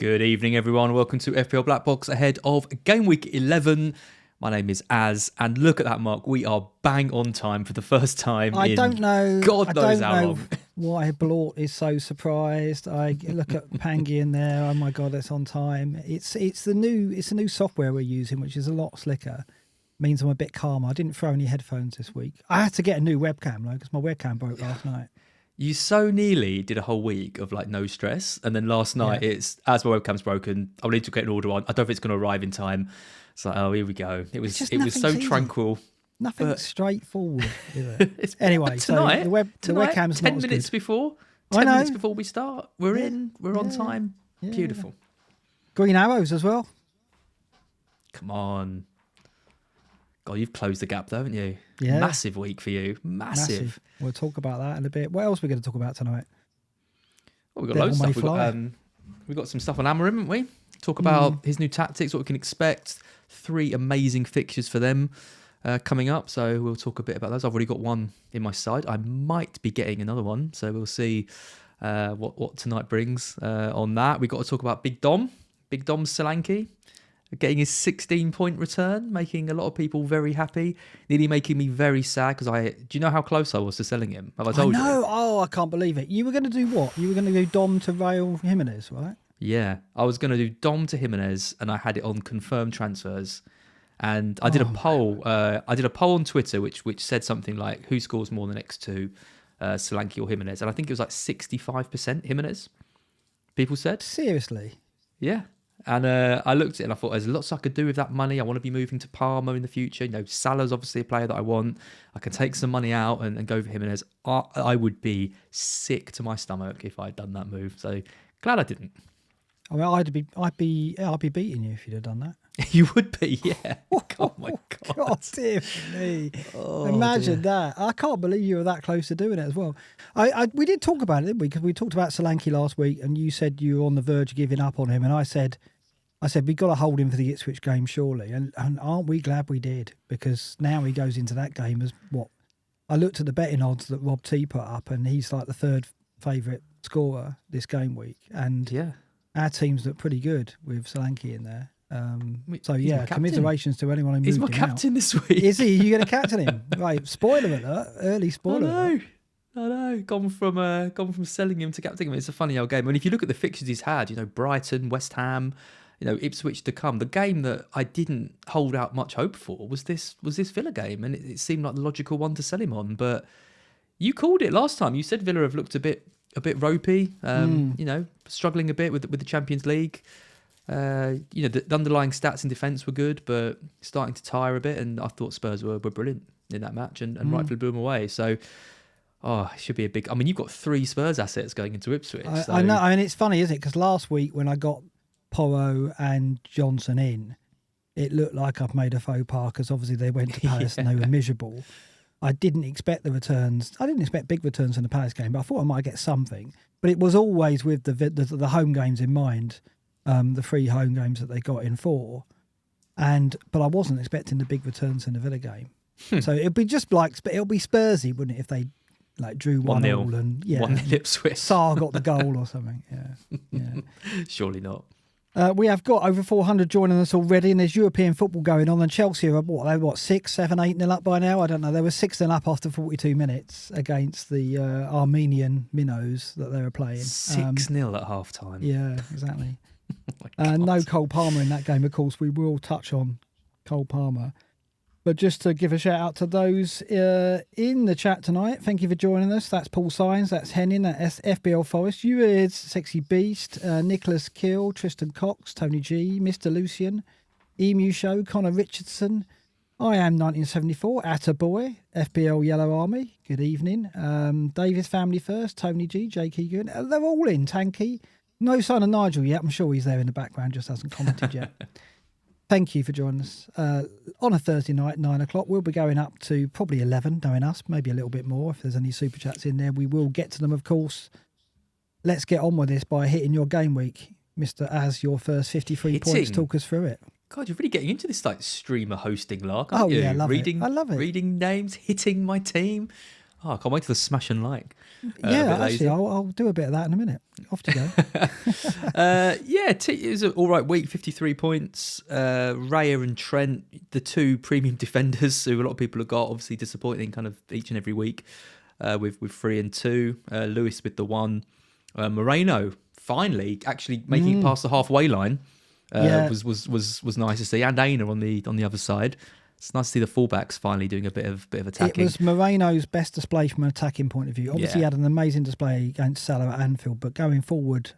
Good evening, everyone. Welcome to FPL BlackBox ahead of Gameweek 11. My name is Az, and look at that, Mark. We are bang on time for the first time I in don't know. God knows I how don't know long. why Blort is so surprised. I look at Pangy in there. Oh my God, it's on time. It's the new software we're using, which is a lot slicker. Means I'm a bit calmer. I didn't throw any headphones this week. I had to get a new webcam though because my webcam broke last night. You so nearly did a whole week of like no stress, and then last night it's as my webcam's broken. I'll need to get an order on. I don't know if it's going to arrive in time. It's like, oh, here we go. It was so easy. Tranquil. Nothing straightforward, is it? Anyway, tonight, so the webcam's 10 not minutes as good. before. 10 minutes before we start, we're on time. Yeah. Beautiful. Green arrows as well. Come on. God, you've closed the gap, though, haven't you? Yeah. Massive week for you. Massive. We'll talk about that in a bit. What else are we going to talk about tonight? Well, we've got loads of stuff. We've got some stuff on Amorim, haven't we? Talk about his new tactics, what we can expect. 3 amazing fixtures for them coming up. So we'll talk a bit about those. I've already got one in my side. I might be getting another one. So we'll see what tonight brings on that. We've got to talk about Big Dom Solanke. Getting his 16-point return, making a lot of people very happy. Nearly making me very sad because do you know how close I was to selling him? Have I told you? Oh, I can't believe it. You were going to do what? You were going to do Dom to Rail Jimenez, right? Yeah, I was going to do Dom to Jimenez, and I had it on confirmed transfers. And I did a poll. I did a poll on Twitter, which said something like, "Who scores more in the next two, Solanke or Jimenez?" And I think it was like 65% Jimenez. People said. Seriously? Yeah. And I looked at it and I thought, there's lots I could do with that money. I want to be moving to Parma in the future. You know, Salah's obviously a player that I want. I can take some money out and go for Jimenez. I would be sick to my stomach if I'd done that move. So glad I didn't. I mean, I'd be beating you if you'd have done that. You would be, yeah. Oh my God. God dear me. Imagine that. I can't believe you were that close to doing it as well. We did talk about it, didn't we? Because we talked about Solanke last week and you said you were on the verge of giving up on him. And I said, we've got to hold him for the Ipswich game, surely. And aren't we glad we did? Because now he goes into that game as what? I looked at the betting odds that Rob T put up and he's like the 3rd favourite scorer this game week. And our teams look pretty good with Solanke in there. So yeah, commiserations to anyone who moved him out. He's my captain this week. Is he? You going to captain him? Right. Spoiler alert. Early spoiler alert. I know. Gone from selling him to captaining him. It's a funny old game. And if you look at the fixtures he's had, you know, Brighton, West Ham, you know, Ipswich to come. The game that I didn't hold out much hope for was this Villa game, and it seemed like the logical one to sell him on. But you called it last time. You said Villa have looked a bit ropey. You know, struggling a bit with the Champions League. You know, the underlying stats in defence were good, but starting to tire a bit. And I thought Spurs were brilliant in that match and rightfully blew them away. So, it should be a big. I mean, you've got 3 Spurs assets going into Ipswich. I know. I mean, it's funny, isn't it? Because last week when I got Porro and Johnson in, it looked like I've made a faux pas because obviously they went to Palace and they were miserable. I didn't expect the returns. I didn't expect big returns in the Palace game, but I thought I might get something. But it was always with the home games in mind. The 3 home games that they got in 4, but I wasn't expecting the big returns in the Villa game. So it'd be just like it'll be Spursy, wouldn't it, if they like drew 1-0 and 1-0 Ipswich. Sarr got the goal or something. Yeah. Surely not. We have got over 400 joining us already, and there's European football going on. And Chelsea are what 6, 7, 8-0 up by now. I don't know. They were 6-0 up after 42 minutes against the Armenian minnows that they were playing. 6-0 at half time. Yeah, exactly. Oh no Cole Palmer in that game, of course. We will touch on Cole Palmer. But just to give a shout out to those in the chat tonight, thank you for joining us. That's Paul Sines, that's Henning, that's FBL Forest, you is Sexy Beast, Nicholas Kill, Tristan Cox, Tony G, Mr. Lucian, Emu Show, Connor Richardson, I am 1974, Attaboy, FBL Yellow Army, good evening, Davis Family First, Tony G, Jake Egan, they're all in, Tanky. No sign of Nigel yet. I'm sure he's there in the background, just hasn't commented yet. Thank you for joining us. On a Thursday night, 9 o'clock, we'll be going up to probably 11, knowing us, maybe a little bit more. If there's any super chats in there, we will get to them, of course. Let's get on with this by hitting your game week. Mr. Az, your first 53 points, talk us through it. God, you're really getting into this like streamer hosting lark, aren't you? Yeah, I love it. I love it. Reading names, hitting my team. Oh, I can't wait to the smash and like. Yeah, actually, I'll do a bit of that in a minute. Off to go. It was an all right week. 53 points. Raya and Trent, the two premium defenders who a lot of people have got, obviously disappointing kind of each and every week. With 3 and 2. Lewis with the 1. Moreno finally actually making it past the halfway line. Was nice to see, and Aina on the other side. It's nice to see the fullbacks finally doing a bit of attacking. It was Moreno's best display from an attacking point of view. Obviously, he had an amazing display against Salah at Anfield, but going forward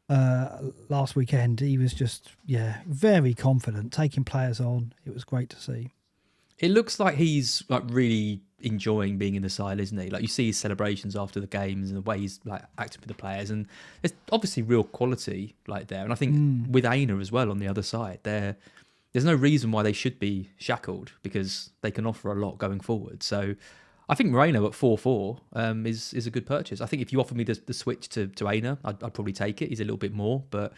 last weekend, he was just very confident, taking players on. It was great to see. It looks like he's like really enjoying being in the side, isn't he? Like you see his celebrations after the games and the way he's like acting with the players, and there's obviously real quality like there. And I think with Aina as well on the other side, there's no reason why they should be shackled because they can offer a lot going forward. So I think Moreno at 4-4 is a good purchase. I think if you offer me the switch to Aina, I'd probably take it. He's a little bit more, but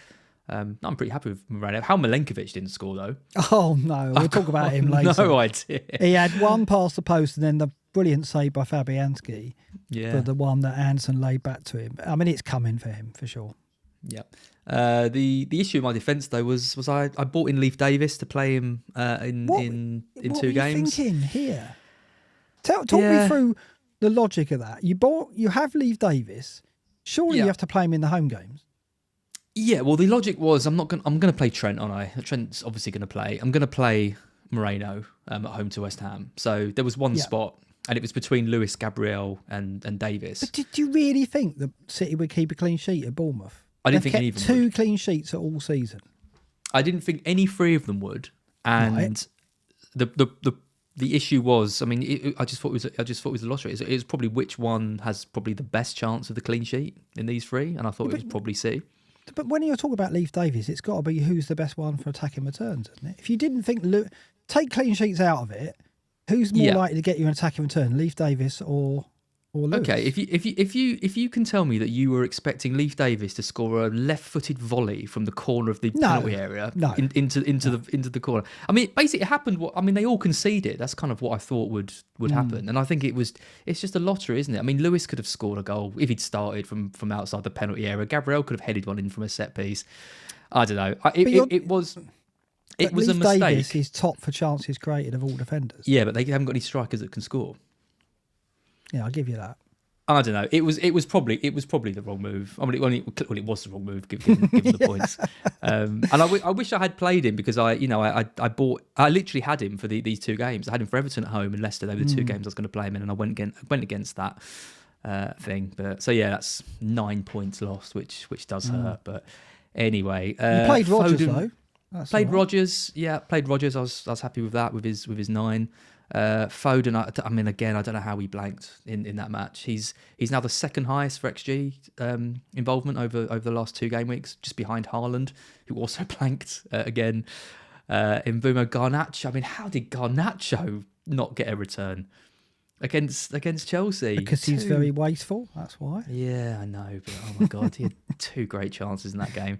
I'm pretty happy with Moreno. How Milenkovic didn't score though. Oh no, we'll talk about him later. No idea. He had one past the post and then the brilliant save by Fabianski for the one that Anson laid back to him. I mean, it's coming for him for sure. Yeah. The issue in my defence though was I bought in Leif Davis to play him in 2 games. What were you thinking here? Talk me through the logic of that. You have Leif Davis. Surely you have to play him in the home games. Yeah, well, the logic was I'm going to play Trent, aren't I? Trent's obviously going to play. I'm going to play Moreno at home to West Ham. So there was one spot, and it was between Lewis, Gabriel, and Davis. But did you really think that City would keep a clean sheet at Bournemouth? I didn't think any of them would. 2 clean sheets at all season. I didn't think any 3 of them would, and the issue was, I mean, I just thought it was a lottery. It was probably which one has probably the best chance of the clean sheet in these 3, and I thought it was probably C. But when you're talking about Leif Davis, it's got to be who's the best one for attacking returns, isn't it? If you didn't think take clean sheets out of it, who's more likely to get you an attacking return, Leif Davis or Lewis? Okay, if you can tell me that you were expecting Leif Davis to score a left-footed volley from the corner of the penalty area into the corner, I mean, basically it happened. They all conceded. That's kind of what I thought would happen, and I think it's just a lottery, isn't it? I mean, Lewis could have scored a goal if he'd started from outside the penalty area. Gabriel could have headed one in from a set piece. I don't know. It was a mistake. Davis is top for chances created of all defenders. Yeah, but they haven't got any strikers that can score. Yeah, I'll give you that. I don't know. It was probably the wrong move. I mean, it was the wrong move given the points. And I wish I had played him because I literally had him for these 2 games. I had him for Everton at home and Leicester. They were the 2 games I was going to play him in, and I went against that thing. But so yeah, that's 9 points lost, which does hurt. But anyway, you played Rodgers though. Played Rodgers. Yeah, played Rodgers. I was happy with that with his 9. Foden, I mean, again, I don't know how he blanked in that match. He's now the second highest for XG involvement over the last 2 game weeks, just behind Haaland, who also blanked again. In Bruno, Garnacho. I mean, how did Garnacho not get a return against Chelsea? Because he's very wasteful. That's why. Yeah, I know, but oh my god, he had 2 great chances in that game.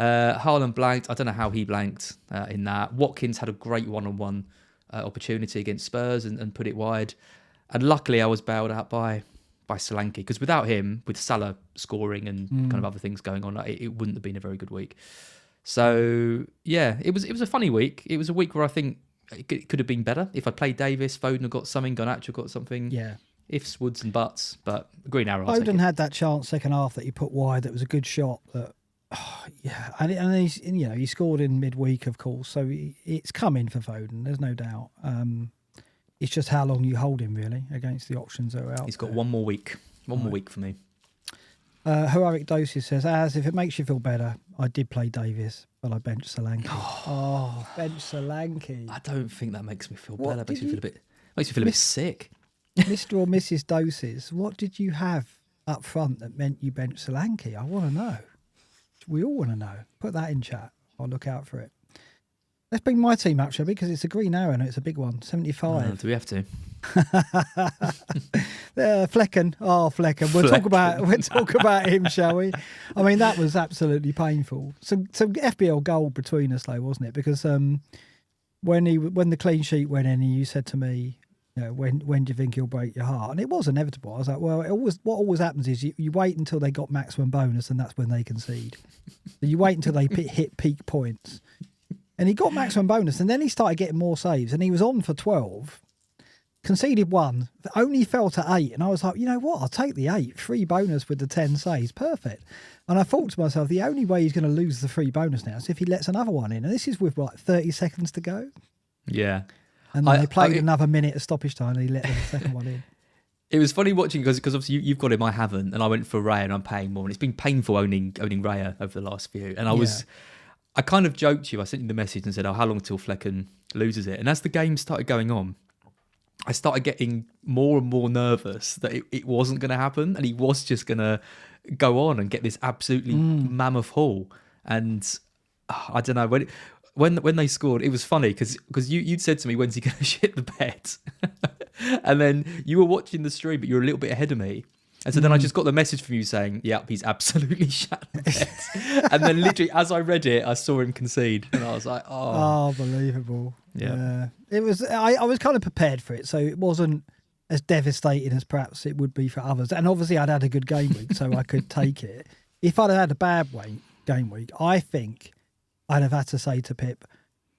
Haaland blanked. I don't know how he blanked in that. Watkins had a great one-on-one opportunity against Spurs and put it wide, and luckily I was bailed out by Solanke, because without him, with Salah scoring and kind of other things going on, it wouldn't have been a very good week. So yeah, it was a funny week. It was a week where I think it could have been better if I played Davis. Foden had got something, Garnacho got something. Yeah, ifs, woods and buts, but green arrow. Foden had that chance second half that he put wide. That was a good shot. That and he's he scored in midweek, of course, so it's coming for Foden. There's no doubt. It's just how long you hold him really against the options that are out. He's got one more week. One more week for me. Heroic Doses says, as if it makes you feel better, I did play Davis, but I benched Solanke. Bench Solanke. I don't think that makes me feel better. Makes me feel a bit sick. Mr. or Mrs. Doses, what did you have up front that meant you benched Solanke? I want to know. We all want to know. Put that in chat. I'll look out for it. Let's bring my team up, shall we? Because it's a green arrow and it's a big one. 75. Do we have to? Flecken. Oh, Flecken. We'll talk about him, shall we? I mean, that was absolutely painful. Some FBL gold between us, though, wasn't it? Because when the clean sheet went in, you said to me, when do you think he'll break your heart? And it was inevitable. I was like, well, what always happens is you wait until they got maximum bonus, and that's when they concede. So you wait until they hit peak points. And he got maximum bonus, and then he started getting more saves, and he was on for 12, conceded 1, only fell to 8, and I was like, you know what, I'll take the 8, 3 bonus with the 10 saves, perfect. And I thought to myself, the only way he's going to lose the 3 bonus now is if he lets another one in, and this is with, 30 seconds to go? Yeah. And then they played another minute of stoppage time, and he let the second one in. It was funny watching because obviously you've got him, I haven't, and I went for Raya and I'm paying more, and it's been painful owning Raya over the last few, and I kind of joked you. I sent you the message and said, how long till Flecken loses it? And as the game started going on, I started getting more and more nervous that it wasn't going to happen, and he was just going to go on and get this absolutely mammoth haul. And I don't know, when they scored, it was funny because you'd said to me, when's he going to shit the bed? And then you were watching the stream, but you were a little bit ahead of me. And so then I just got the message from you saying, yep, he's absolutely shat the bed. And then literally as I read it, I saw him concede. And I was like, oh. Unbelievable. Yeah. It was. I was kind of prepared for it, so it wasn't as devastating as perhaps it would be for others. And obviously I'd had a good game week, so I could take it. If I'd had a bad game week, I think I'd have had to say to Pip,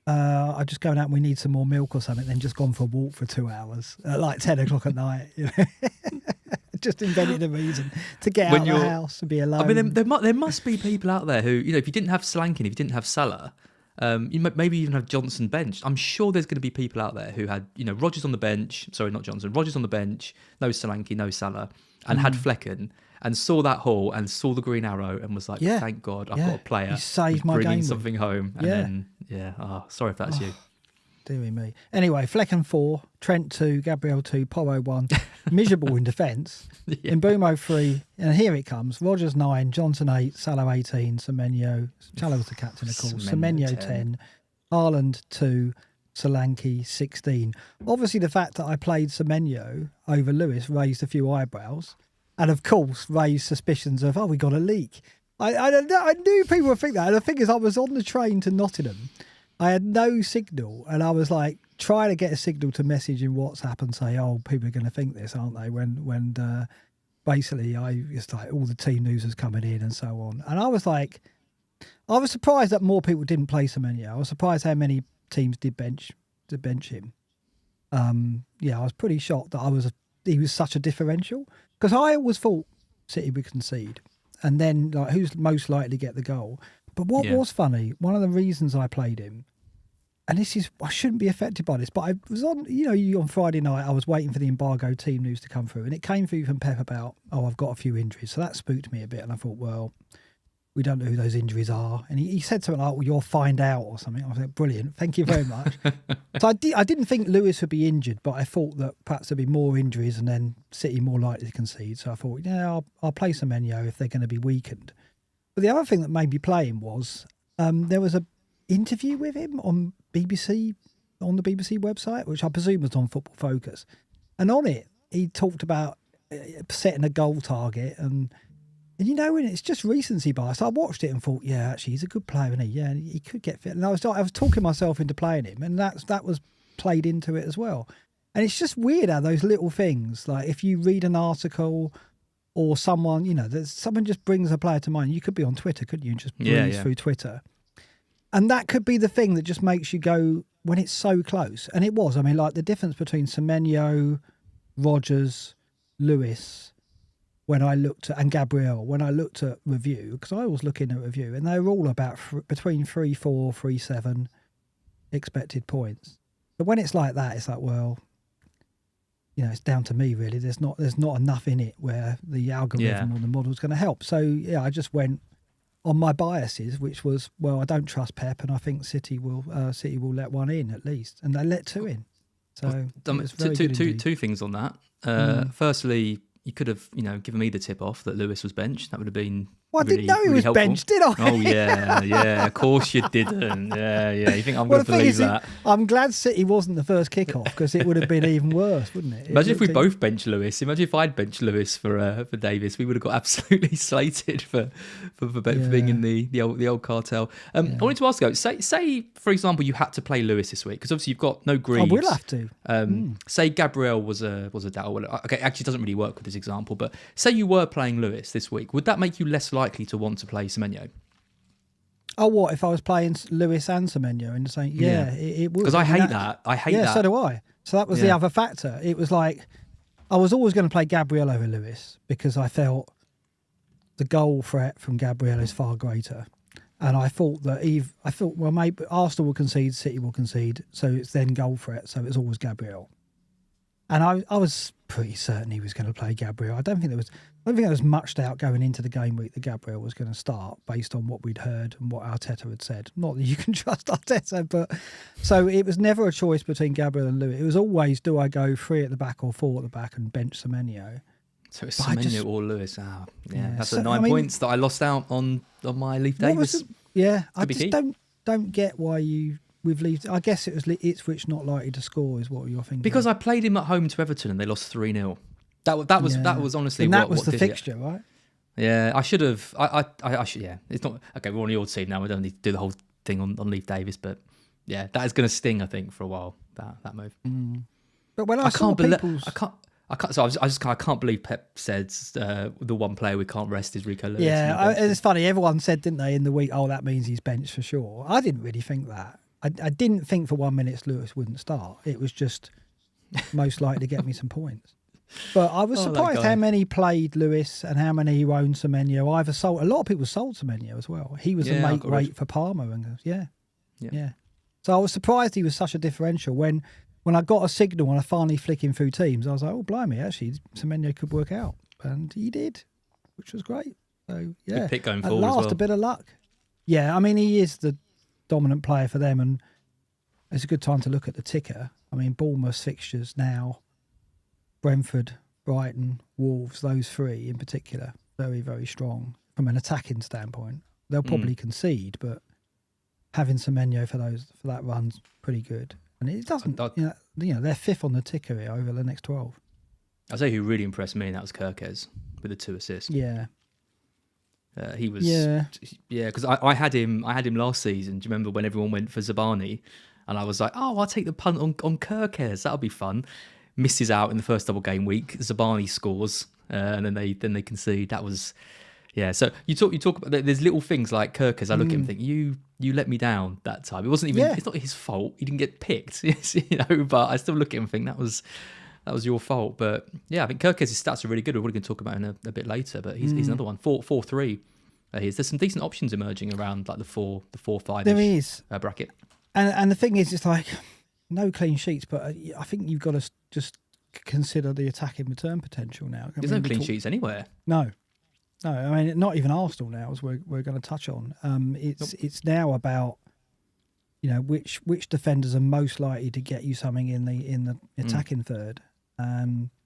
I'm just going out and we need some more milk or something, then just gone for a walk for 2 hours at like 10 o'clock at night. You know? Just invented a reason to get out of the house and be alone. I mean, there must be people out there who, if you didn't have Slankin, if you didn't have Salah, you maybe even have Johnson benched. I'm sure there's going to be people out there who had, Rodgers on the bench. Sorry, not Johnson. Rodgers on the bench. No Solanke, no Salah, and had Flecken, and saw that haul and saw the green arrow and was like, thank God, I've got a player. You saved my bringing game something home. And then, sorry if that's you. Deary me. Anyway, Flecken 4, Trent 2, Gabriel 2, Porro 1. Miserable in defence. In Mbumo 3, and here it comes. Rodgers 9, Johnson 8, Salah 18, Semenyo. Salah was the captain, of course. Semenyo 10, Haaland 2, Solanke 16. Obviously, the fact that I played Semenyo over Lewis raised a few eyebrows, and of course raised suspicions of, we got a leak. I knew people would think that. And the thing is, I was on the train to Nottingham. I had no signal, and I was like trying to get a signal to message in WhatsApp and say, people are going to think this, aren't they? When basically it's like all the team news was coming in and so on. And I was surprised that more people didn't play Semenyo. I was surprised how many teams did bench him. I was pretty shocked that he was such a differential, because I always thought City would concede, and then like who's most likely to get the goal. But what was funny, one of the reasons I played him, and I shouldn't be affected by this, but I was on Friday night, I was waiting for the embargo team news to come through, and it came through from Pep about, I've got a few injuries. So that spooked me a bit, and I thought, well, we don't know who those injuries are. And he said something like, you'll find out or something. I was like, brilliant, thank you very much. So I didn't think Lewis would be injured, but I thought that perhaps there'd be more injuries and then City more likely to concede. So I thought, I'll play Semenyo if they're going to be weakened. But the other thing that made me play him was there was an interview with him on the BBC website, which I presume was on Football Focus. And on it, he talked about setting a goal target. And when it's just recency bias, I watched it and thought, actually, he's a good player, isn't he? Yeah, he could get fit. And I was talking myself into playing him, and that was played into it as well. And it's just weird how those little things, like if you read an article or someone, someone just brings a player to mind. You could be on Twitter, couldn't you? And just breeze through Twitter. And that could be the thing that just makes you go, when it's so close. And it was. I mean, like the difference between Semenyo, Rodgers, Lewis, and Gabriel, when I looked at review, because I was looking at review, and they were all about between 3-4, 3-7 expected points. But when it's like that, it's like, well, it's down to me really. There's not enough in it where the algorithm or the model is going to help. So I just went on my biases, which was, well, I don't trust Pep, and I think City will let one in at least, and they let 2 in. So two things on that. Firstly, you could have given me the tip off that Lewis was benched. That would have been Well, I didn't know he was helpful. benched, did I? Oh yeah. Of course you didn't. Yeah. You think I'm going to believe that? I'm glad City wasn't the first kickoff because it would have been even worse, wouldn't it? Imagine if we both benched Lewis. Imagine if I'd benched Lewis for Davis. We would have got absolutely slated for being in the old cartel. I wanted to ask you, say for example you had to play Lewis this week because obviously you've got no Greaves. I will have to. Say Gabriel was a doubt. Well, okay, actually it doesn't really work with this example, but say you were playing Lewis this week, would that make you less likely to want to play Semenyo? Oh, what if I was playing Lewis and Semenyo in the same? Yeah, it would. Because I hate that. I hate that. Yeah, so do I. So that was the other factor. It was like I was always going to play Gabriel over Lewis because I felt the goal threat from Gabriel is far greater, and I thought that well maybe Arsenal will concede, City will concede, so it's then goal threat. So it's always Gabriel, and I was pretty certain he was going to play Gabriel. I don't think there was much doubt going into the game week that Gabriel was going to start based on what we'd heard and what Arteta had said. Not that you can trust Arteta, but so it was never a choice between Gabriel and Lewis. It was always, do I go 3 at the back or 4 at the back and bench Semenyo? So it's Semenyo or Lewis. That's the 9 points that I lost out on my Leaf Davis. I just don't get why we've Leaf. I guess it was Ipswich not likely to score is what you're thinking. Because I played him at home to Everton and they lost 3-0. That was honestly and that was the fixture, right? Yeah, I should have. I should. Yeah, it's not okay. We're on your team now. We don't need to do the whole thing on Leaf Davis, but yeah, that is going to sting. I think for a while that move. But when I can't believe Pep said the one player we can't rest is Rico Lewis. Yeah, it's funny. Everyone said, didn't they, in the week? Oh, that means he's benched for sure. I didn't really think that. I didn't think for 1 minute Lewis wouldn't start. It was just most likely to get me some points. But I was surprised how many played Lewis and how many who owned Semenyo. A lot of people sold Semenyo as well. He was a make weight for Palmer. And yeah. So I was surprised he was such a differential. When I got a signal and I finally flicking through teams, I was like, oh, blimey, actually, Semenyo could work out. And he did, which was great. So, yeah. Good pick going At forward last, as well. a bit of luck. Yeah, I mean, he is the dominant player for them. And it's a good time to look at the ticker. I mean, Bournemouth's fixtures now. Brentford, Brighton, Wolves, those 3 in particular, very, very strong from an attacking standpoint. They'll probably concede, but having Semenyo for that run's pretty good. And it doesn't, they're 5th on the ticker here over the next 12. I'll say who really impressed me, and that was Kirkez with the 2 assists. Yeah. He was, because I had him last season. Do you remember when everyone went for Zabani? And I was like, oh, I'll take the punt on Kirkez. That'll be fun. Misses out in the first double game week. Zabani scores, and then they concede. That was, So you talk about there's little things like Kirkez. I look at him and think you let me down that time. It wasn't even. It's not his fault. He didn't get picked, But I still look at him and think that was your fault. But yeah, I think Kirkez's stats are really good. We're going to talk about him a bit later. But he's another one. 4-3. There's some decent options emerging around like the 4-5. There is bracket. And the thing is, it's like. No clean sheets, but I think you've got to just consider the attacking return potential now. There's no clean sheets anywhere. No. I mean, not even Arsenal now, as we're going to touch on. It's now about which defenders are most likely to get you something in the attacking third,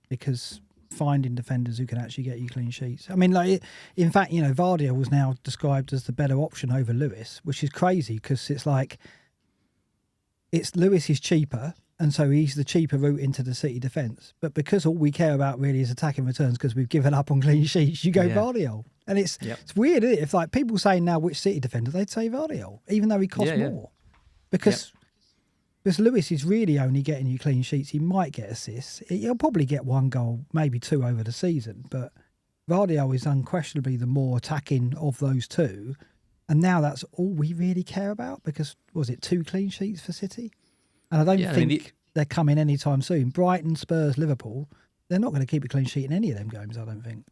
because finding defenders who can actually get you clean sheets. I mean, in fact, Vardy was now described as the better option over Lewis, which is crazy because it's like. Lewis is cheaper, and so he's the cheaper route into the City defence. But because all we care about really is attacking returns because we've given up on clean sheets, you go Vardiol. And it's weird, isn't it? If like people saying now which City defender, they'd say Vardiol, even though he costs more. Because Lewis is really only getting you clean sheets. He might get assists. He'll probably get 1 goal, maybe 2 over the season. But Vardiol is unquestionably the more attacking of those 2. And now that's all we really care about because, was it 2 clean sheets for City? And I don't think they're coming anytime soon. Brighton, Spurs, Liverpool, they're not going to keep a clean sheet in any of them games, I don't think.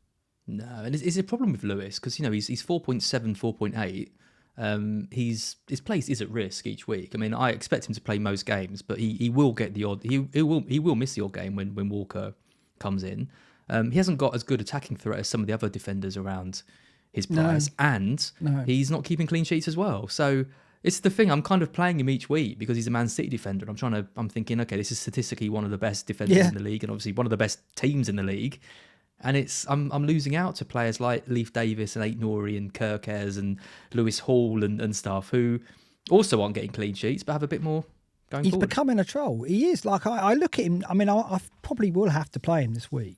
No, and it's a problem with Lewis because, he's 4.7, 4.8. His place is at risk each week. I mean, I expect him to play most games, but he will get the odd... He will miss the odd game when Walker comes in. He hasn't got as good attacking threat as some of the other defenders around his price, and he's not keeping clean sheets as well. So it's the thing. I'm kind of playing him each week because he's a Man City defender. I'm thinking, okay, this is statistically one of the best defenders in the league, and obviously one of the best teams in the league. And I'm losing out to players like Leif Davis and Ait Nori and Kirkes and Lewis Hall and stuff, who also aren't getting clean sheets but have a bit more going He's forward. becoming a troll. He is. Like, I look at him. I mean, I probably will have to play him this week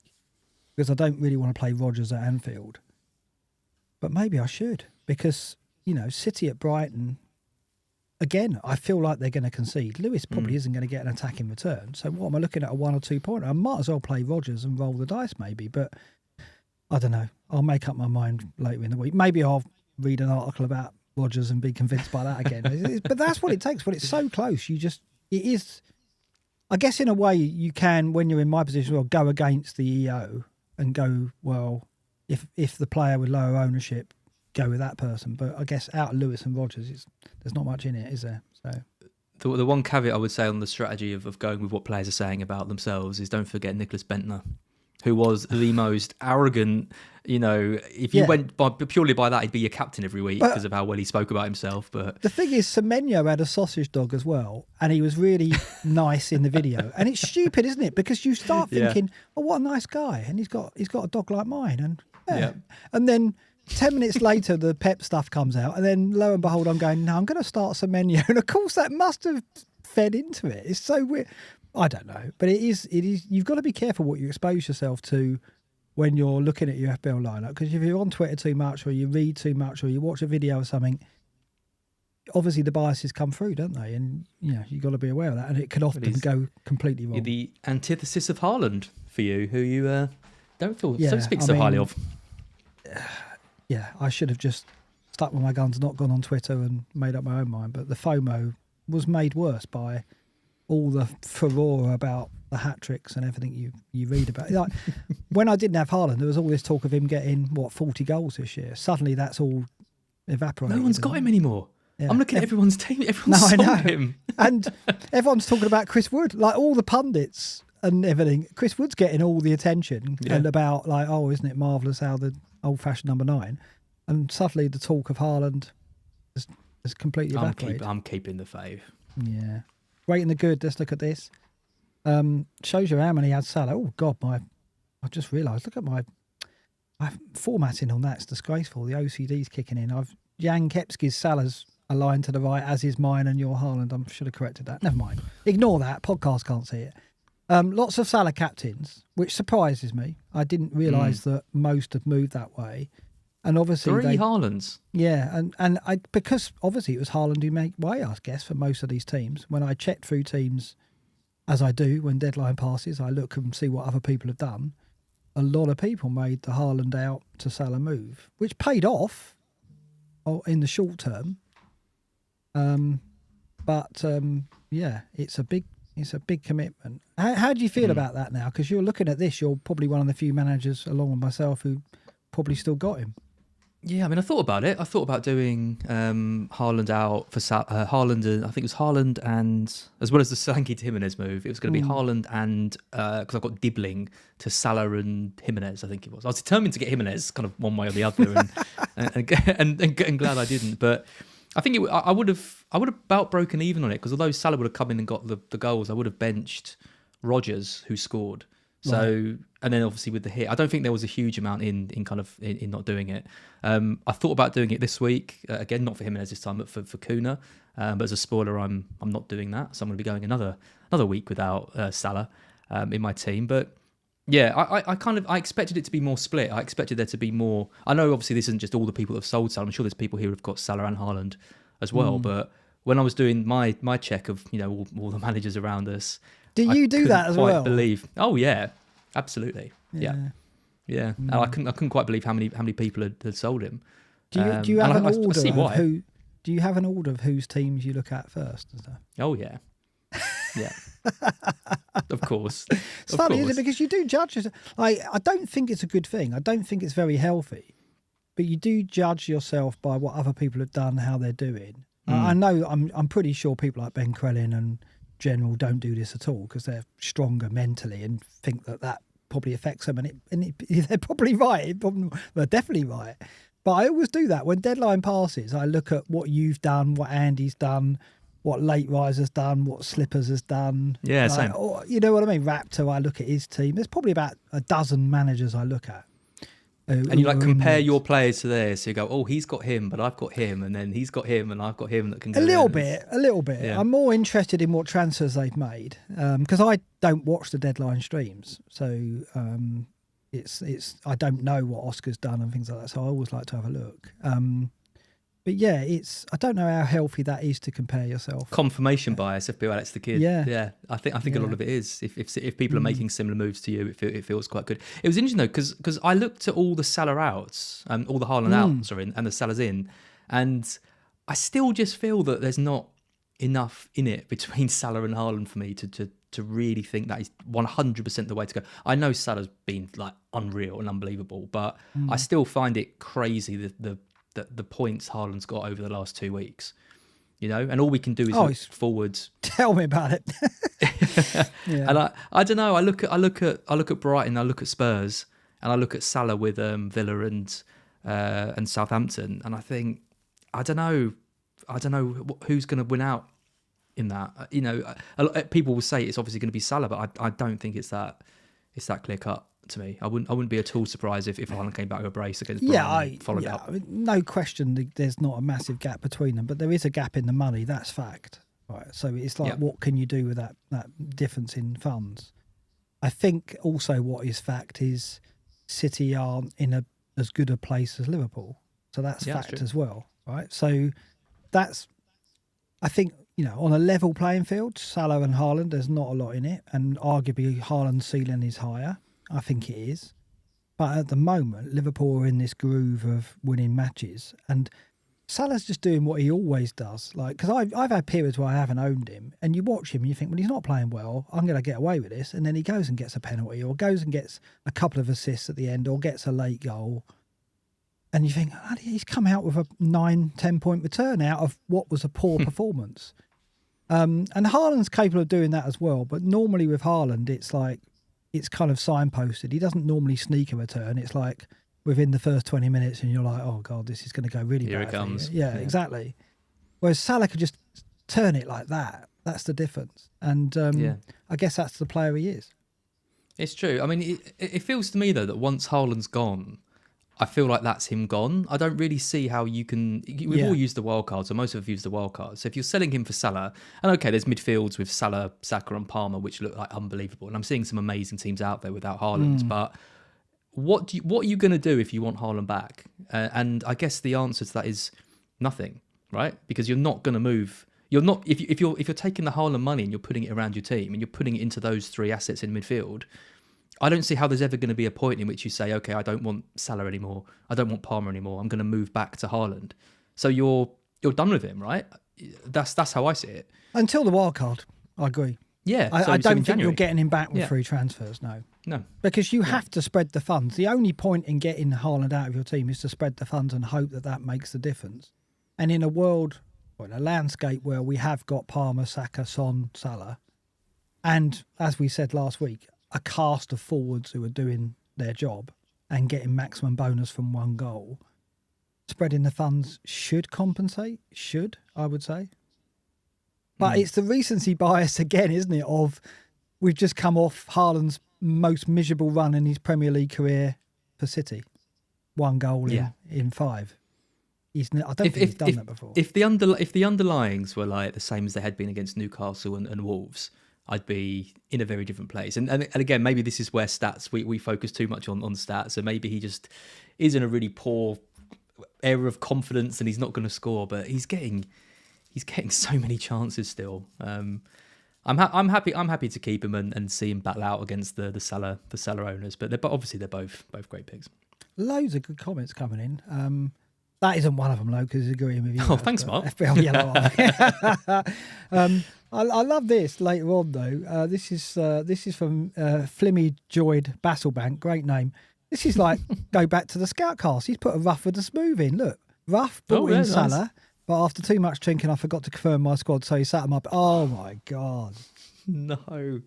because I don't really want to play Rodgers at Anfield. But maybe I should because, City at Brighton, again, I feel like they're going to concede. Lewis probably isn't going to get an attack in return. So what am I looking at, a 1 or 2 pointer? I might as well play Rodgers and roll the dice maybe. But I don't know. I'll make up my mind later in the week. Maybe I'll read an article about Rodgers and be convinced by that again. But that's what it takes. When it's so close, it is. I guess in a way you can, when you're in my position, well, go against the EO and go, well, if the player with lower ownership, go with that person. But I guess out of Lewis and Rodgers, there's not much in it, is there? So the one caveat I would say on the strategy of going with what players are saying about themselves is don't forget Nicholas Bentner, who was the most arrogant. If you went purely by that, he'd be your captain every week because of how well he spoke about himself. But the thing is, Semenyo had a sausage dog as well, and he was really nice in the video. And it's stupid, isn't it? Because you start thinking, "Oh, what a nice guy," and he's got a dog like mine, and then 10 minutes later, the Pep stuff comes out, and then lo and behold, I'm going, "No, I'm going to start Semenyo," and of course, that must have fed into it. It's so weird. I don't know, but it is. You've got to be careful what you expose yourself to when you're looking at your FPL lineup, because if you're on Twitter too much, or you read too much, or you watch a video or something, obviously the biases come through, don't they? And you've got to be aware of that, and it can often go completely wrong. The antithesis of Haaland for you, who you don't speak so highly of. Yeah, I should have just stuck with my guns, not gone on Twitter and made up my own mind. But the FOMO was made worse by all the furore about the hat tricks and everything you read about. Like, when I didn't have Haaland, there was all this talk of him getting 40 goals this year. Suddenly, that's all evaporated. No one's got him anymore. Yeah. I'm looking at everyone's team. Everyone's sold him, and everyone's talking about Chris Wood. Like all the pundits and everything. Chris Wood's getting all the attention and about like, oh, isn't it marvellous how the old-fashioned number 9, and suddenly the talk of Haaland is completely evaporated. I'm keeping the fave. Yeah, great and the good. Let's look at this. Shows you how many had Salah. Oh God, I just realised. Look at my formatting on that. It's disgraceful. The OCD's kicking in. Jan Kepski's Salah's aligned to the right, as is mine and your Haaland. I should have corrected that. Never mind. Ignore that. Podcast can't see it. Lots of Salah captains, which surprises me. I didn't realise that most have moved that way. And obviously 3 Haalands. Yeah, and because obviously it was Haaland who made way, I guess, for most of these teams. When I checked through teams, as I do when deadline passes, I look and see what other people have done. A lot of people made the Haaland out to Salah move, which paid off in the short term. But it's a big commitment. How do you feel about that now? Because you're looking at this, you're probably one of the few managers, along with myself, who probably still got him. Yeah, I mean, I thought about it. I thought about doing Haaland out for Haaland, and I think it was Haaland and, as well as the Solanke to Jimenez move, it was going to be Haaland and, because I've got Dibbling to Salah and Jimenez, I think it was. I was determined to get Jimenez kind of one way or the other, and glad I didn't. But I think I would have about broken even on it, because although Salah would have come in and got the goals, I would have benched Rodgers, who scored. So, right. And then obviously with the hit, I don't think there was a huge amount in not doing it. I thought about doing it this week, again, not for Jimenez this time, but for Kuna. But as a spoiler, I'm not doing that. So I'm going to be going another week without Salah in my team. But yeah, I expected it to be more split. I expected there to be more. I know obviously this isn't just all the people that have sold Salah. I'm sure there's people here who've got Salah and Haaland as well. But when I was doing my check of all the managers around us, do you do that as well? Believe? Oh yeah, absolutely. Yeah. And I couldn't quite believe how many people had sold him. Do you have an order of who? Do you have an order of whose teams you look at first? Oh yeah, yeah. Of course. It's funny, isn't it? Because you do judge it. I don't think it's a good thing. I don't think it's very healthy. But you do judge yourself by what other people have done, how they're doing. I know. I'm pretty sure people like Ben Crellin and General don't do this at all, because they're stronger mentally and think that probably affects them, and they're probably right. They're definitely right. But I always do that when deadline passes. I look at what you've done, what Andy's done, what Late Rise has done, what Slippers has done. Yeah, same. Or, you know what I mean? Raptor, I look at his team. There's probably about a dozen managers I look at. And you like compare your players to theirs. So you go, oh, he's got him, but I've got him, and then he's got him, and I've got him that can go a little bit. Yeah. I'm more interested in what transfers they've made because I don't watch the deadline streams, so it's I don't know what Oscar's done and things like that. So I always like to have a look. But yeah, I don't know how healthy that is to compare yourself. Confirmation bias, FPL Alex the Kid. Yeah. I think a lot of it is. If people are making similar moves to you, it feels quite good. It was interesting though because I looked at all the Salah outs and all the Haaland outs and the Salah's in, and I still just feel that there's not enough in it between Salah and Haaland for me to really think that is 100% the way to go. I know Salah's been like unreal and unbelievable, but I still find it crazy the points Haaland's got over the last 2 weeks, you know, and all we can do is look forwards. Tell me about it. Yeah. And I don't know. I look at Brighton, I look at Spurs, and I look at Salah with Villa and Southampton, and I think I don't know who's going to win out in that. You know, people will say it's obviously going to be Salah, but I don't think it's that clear cut. To me, I wouldn't be at all surprised if Haaland came back with a brace against Brighton and followed up. I mean, no question, there's not a massive gap between them, but there is a gap in the money. That's fact, right? So it's like, what can you do with that difference in funds? I think also what is fact is City aren't in as good a place as Liverpool, so that's fact as well, right? So that's, I think, you know, on a level playing field, Salah and Haaland, there's not a lot in it, and arguably Haaland's ceiling is higher. I think it is. But at the moment, Liverpool are in this groove of winning matches. And Salah's just doing what he always does. Like, because I've had periods where I haven't owned him, and you watch him and you think, well, he's not playing well, I'm going to get away with this. And then he goes and gets a penalty, or goes and gets a couple of assists at the end, or gets a late goal. And you think, he's come out with a 9-10 point return out of what was a poor performance. And Haaland's capable of doing that as well. But normally with Haaland, it's like, it's kind of signposted. He doesn't normally sneak a return. It's like within the first 20 minutes and you're like, oh, God, this is going to go really bad. Here it comes. Yeah, exactly. Whereas Salah could just turn it like that. That's the difference. And I guess that's the player he is. It's true. I mean, it feels to me, though, that once Haaland's gone, I feel like that's him gone. I don't really see how you can... We've all used the wild card, so most of us use the wild card. So if you're selling him for Salah, and okay, there's midfields with Salah, Saka and Palmer, which look like unbelievable. And I'm seeing some amazing teams out there without Haaland. But what are you going to do if you want Haaland back? And I guess the answer to that is nothing, right? Because you're not going to move... You're not... If you're taking the Haaland money and you're putting it around your team and you're putting it into those three assets in midfield... I don't see how there's ever going to be a point in which you say, okay, I don't want Salah anymore. I don't want Palmer anymore. I'm going to move back to Haaland. So you're done with him, right? That's how I see it. Until the wild card, I agree. Yeah. I don't think you're getting him back with free transfers, no. No. Because you have to spread the funds. The only point in getting Haaland out of your team is to spread the funds and hope that makes the difference. And in a world, or in a landscape where we have got Palmer, Saka, Son, Salah, and as we said last week, a cast of forwards who are doing their job and getting maximum bonus from one goal, spreading the funds should compensate. Should, I would say. But it's the recency bias again, isn't it? Of we've just come off Haaland's most miserable run in his Premier League career for City. One goal in 5. I don't think he's done that before. If the underlyings were like the same as they had been against Newcastle and Wolves, I'd be in a very different place. And again, maybe this is where stats, we focus too much on stats. So maybe he just is in a really poor area of confidence and he's not going to score, but he's getting so many chances still. I'm happy to keep him and see him battle out against the Salah owners, but obviously they're both great picks. Loads of good comments coming in. That isn't one of them, though, because he's agreeing with you. Oh, thanks, Mark. FPL Yellow. I love this later on, though. This is from Flimmy Joyd Basselbank. Great name. This is like, go back to the scout cast. He's put a rough with a smooth in. Look, rough brought in Salah, nice. But after too much drinking, I forgot to confirm my squad, so he sat him up. Oh, my God. No.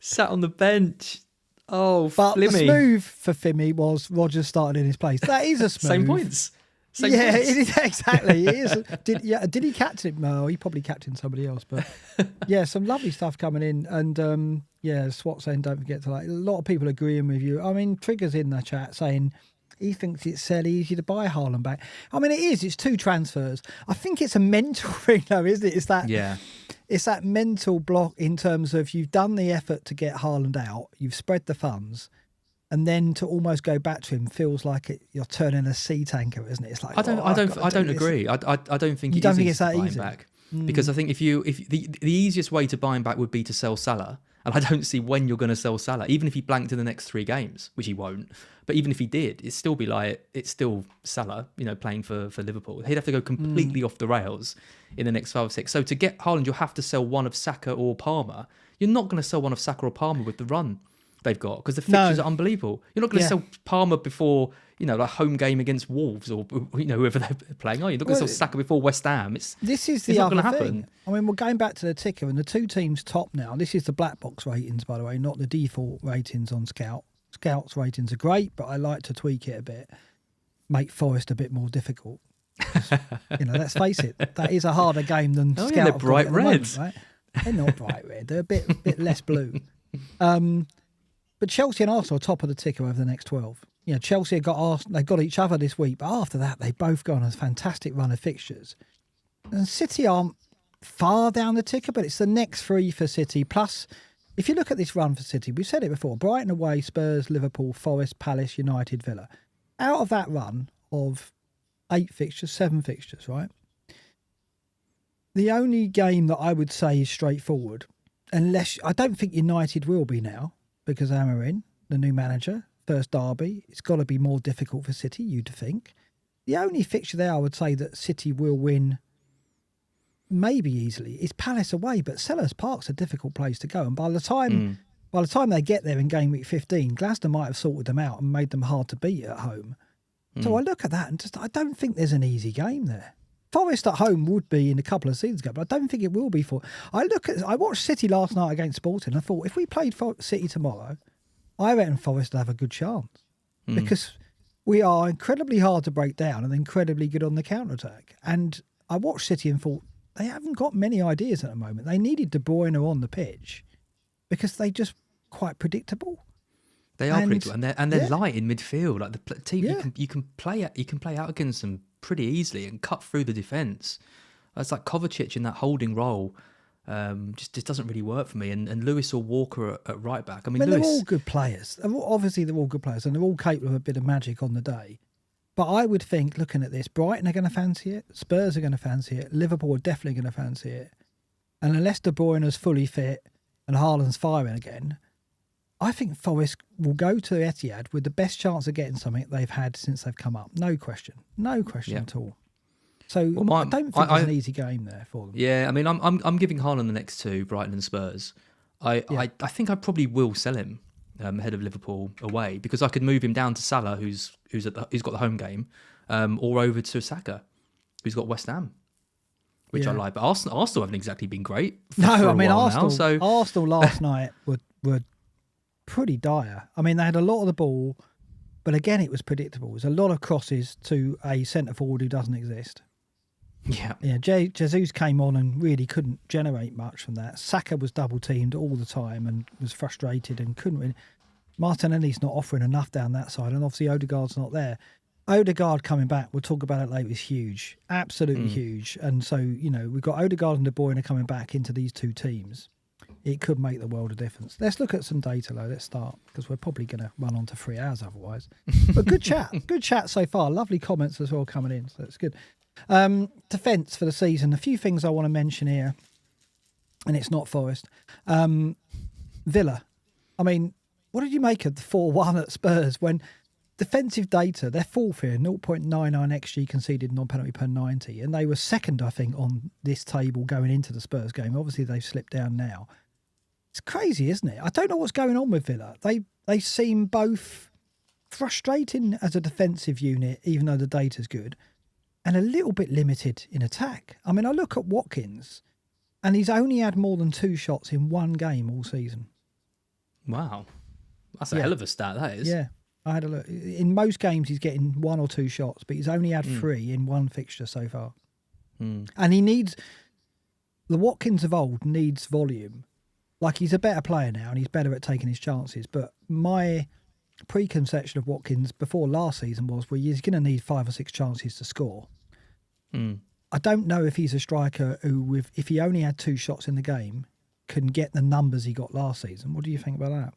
Sat on the bench. Oh, but Flimmy. the smooth for Flimmy was Rodgers started in his place. That is a smooth. Same points. Same Yeah, points. it is, exactly. It is. Did he captain him? No, he probably captained somebody else. But yeah, some lovely stuff coming in. And yeah, Swat saying don't forget to like. A lot of people agreeing with you. I mean, Trigger's in the chat saying he thinks it's fairly easy to buy Haaland back. I mean, it is. It's 2 transfers. I think it's a mental thing, though, isn't it? It's that mental block in terms of you've done the effort to get Haaland out, you've spread the funds, and then to almost go back to him feels like you're turning a sea tanker, isn't it? It's like I don't agree. I don't think you don't think it's that easy back because I think if the easiest way to buy him back would be to sell Salah, and I don't see when you're going to sell Salah, even if he blanked in the next 3 games, which he won't. But even if he did, it'd still be like it's still Salah, playing for Liverpool. He'd have to go completely off the rails in the next 5 or 6. So to get Haaland, you'll have to sell one of Saka or Palmer. You're not going to sell one of Saka or Palmer with the run they've got because the fixtures are unbelievable. You're not going to sell Palmer before like home game against Wolves or whoever they're playing. Are you? You're not going to sell Saka before West Ham. This is the other thing. I mean, we're going back to the ticker and the 2 teams top now. This is the Blackbox ratings, by the way, not the default ratings on Scout. Scout's ratings are great, but I like to tweak it a bit, make Forest a bit more difficult. Let's face it, that is a harder game than Scout. Yeah, they're bright reds, right? They're not bright red. They're a bit less blue. But Chelsea and Arsenal are top of the ticker over the next 12. Chelsea they got each other this week, but after that, they've both gone on a fantastic run of fixtures. And City aren't far down the ticker, but it's the next 3 for City. Plus, if you look at this run for City, we've said it before, Brighton away, Spurs, Liverpool, Forest, Palace, United, Villa. Out of that run of 8 fixtures, 7 fixtures, right? The only game that I would say is straightforward, unless I don't think United will be now, because Amorim, the new manager, first derby, it's got to be more difficult for City, you'd think. The only fixture there I would say that City will win maybe easily is Palace away, but Selhurst Park's a difficult place to go. And by the time they get there in game week 15, Glasgow might have sorted them out and made them hard to beat at home. So I look at that and I don't think there's an easy game there. Forest at home would be in a couple of seasons ago, but I don't think it will be for. I watched City last night against Sporting. And I thought if we played City tomorrow, I reckon Forest would have a good chance because we are incredibly hard to break down and incredibly good on the counter attack. And I watched City and thought they haven't got many ideas at the moment. They needed De Bruyne on the pitch because they just quite predictable. They are predictable, and they're light in midfield. Like the team, you can play out against them pretty easily and cut through the defence. It's like Kovacic in that holding role. Just doesn't really work for me. And Lewis or Walker at right back. I mean, they're all good players. Obviously, they're all good players, and they're all capable of a bit of magic on the day. But I would think, looking at this, Brighton are going to fancy it. Spurs are going to fancy it. Liverpool are definitely going to fancy it. And unless De Bruyne is fully fit and Haaland's firing again, I think Forest will go to Etihad with the best chance of getting something they've had since they've come up. No question at all. So I don't think it's an easy game there for them. Yeah, I mean, I'm giving Haaland the next 2, Brighton and Spurs. I think I probably will sell him ahead of Liverpool away because I could move him down to Salah, who's got the home game, or over to Saka, who's got West Ham, which I like. But Arsenal haven't exactly been great. Arsenal last night were pretty dire. I mean, they had a lot of the ball, but again, it was predictable. It was a lot of crosses to a centre forward who doesn't exist. Yeah. Jesus came on and really couldn't generate much from that. Saka was double teamed all the time and was frustrated and couldn't really. Martinelli's not offering enough down that side, and obviously Odegaard's not there. Odegaard coming back, we'll talk about it later, is huge, absolutely huge. And so, we've got Odegaard and De Bruyne coming back into these 2 teams. It could make the world of difference. Let's look at some data, though. Let's start, because we're probably going to run on to 3 hours otherwise. But good chat so far. Lovely comments as well coming in, so it's good. Defence for the season. A few things I want to mention here, and it's not Forest. Villa. I mean, what did you make of the 4-1 at Spurs when defensive data, they're 4th here, 0.99 XG conceded non-penalty per 90, and they were 2nd, I think, on this table going into the Spurs game. Obviously, they've slipped down now. It's crazy, isn't it? I don't know what's going on with Villa. They seem both frustrating as a defensive unit, even though the data's good, and a little bit limited in attack. I mean, I look at Watkins, and he's only had more than 2 shots in 1 game all season. Wow. That's a hell of a stat, that is. Yeah. I had a look. In most games, he's getting 1 or 2 shots, but he's only had 3 in one fixture so far. And he needs... The Watkins of old needs volume. Like, he's a better player now, and he's better at taking his chances. But my preconception of Watkins before last season was, well, he's going to need 5 or 6 chances to score. I don't know if he's a striker who, if he only had 2 shots in the game, can get the numbers he got last season. What do you think about that?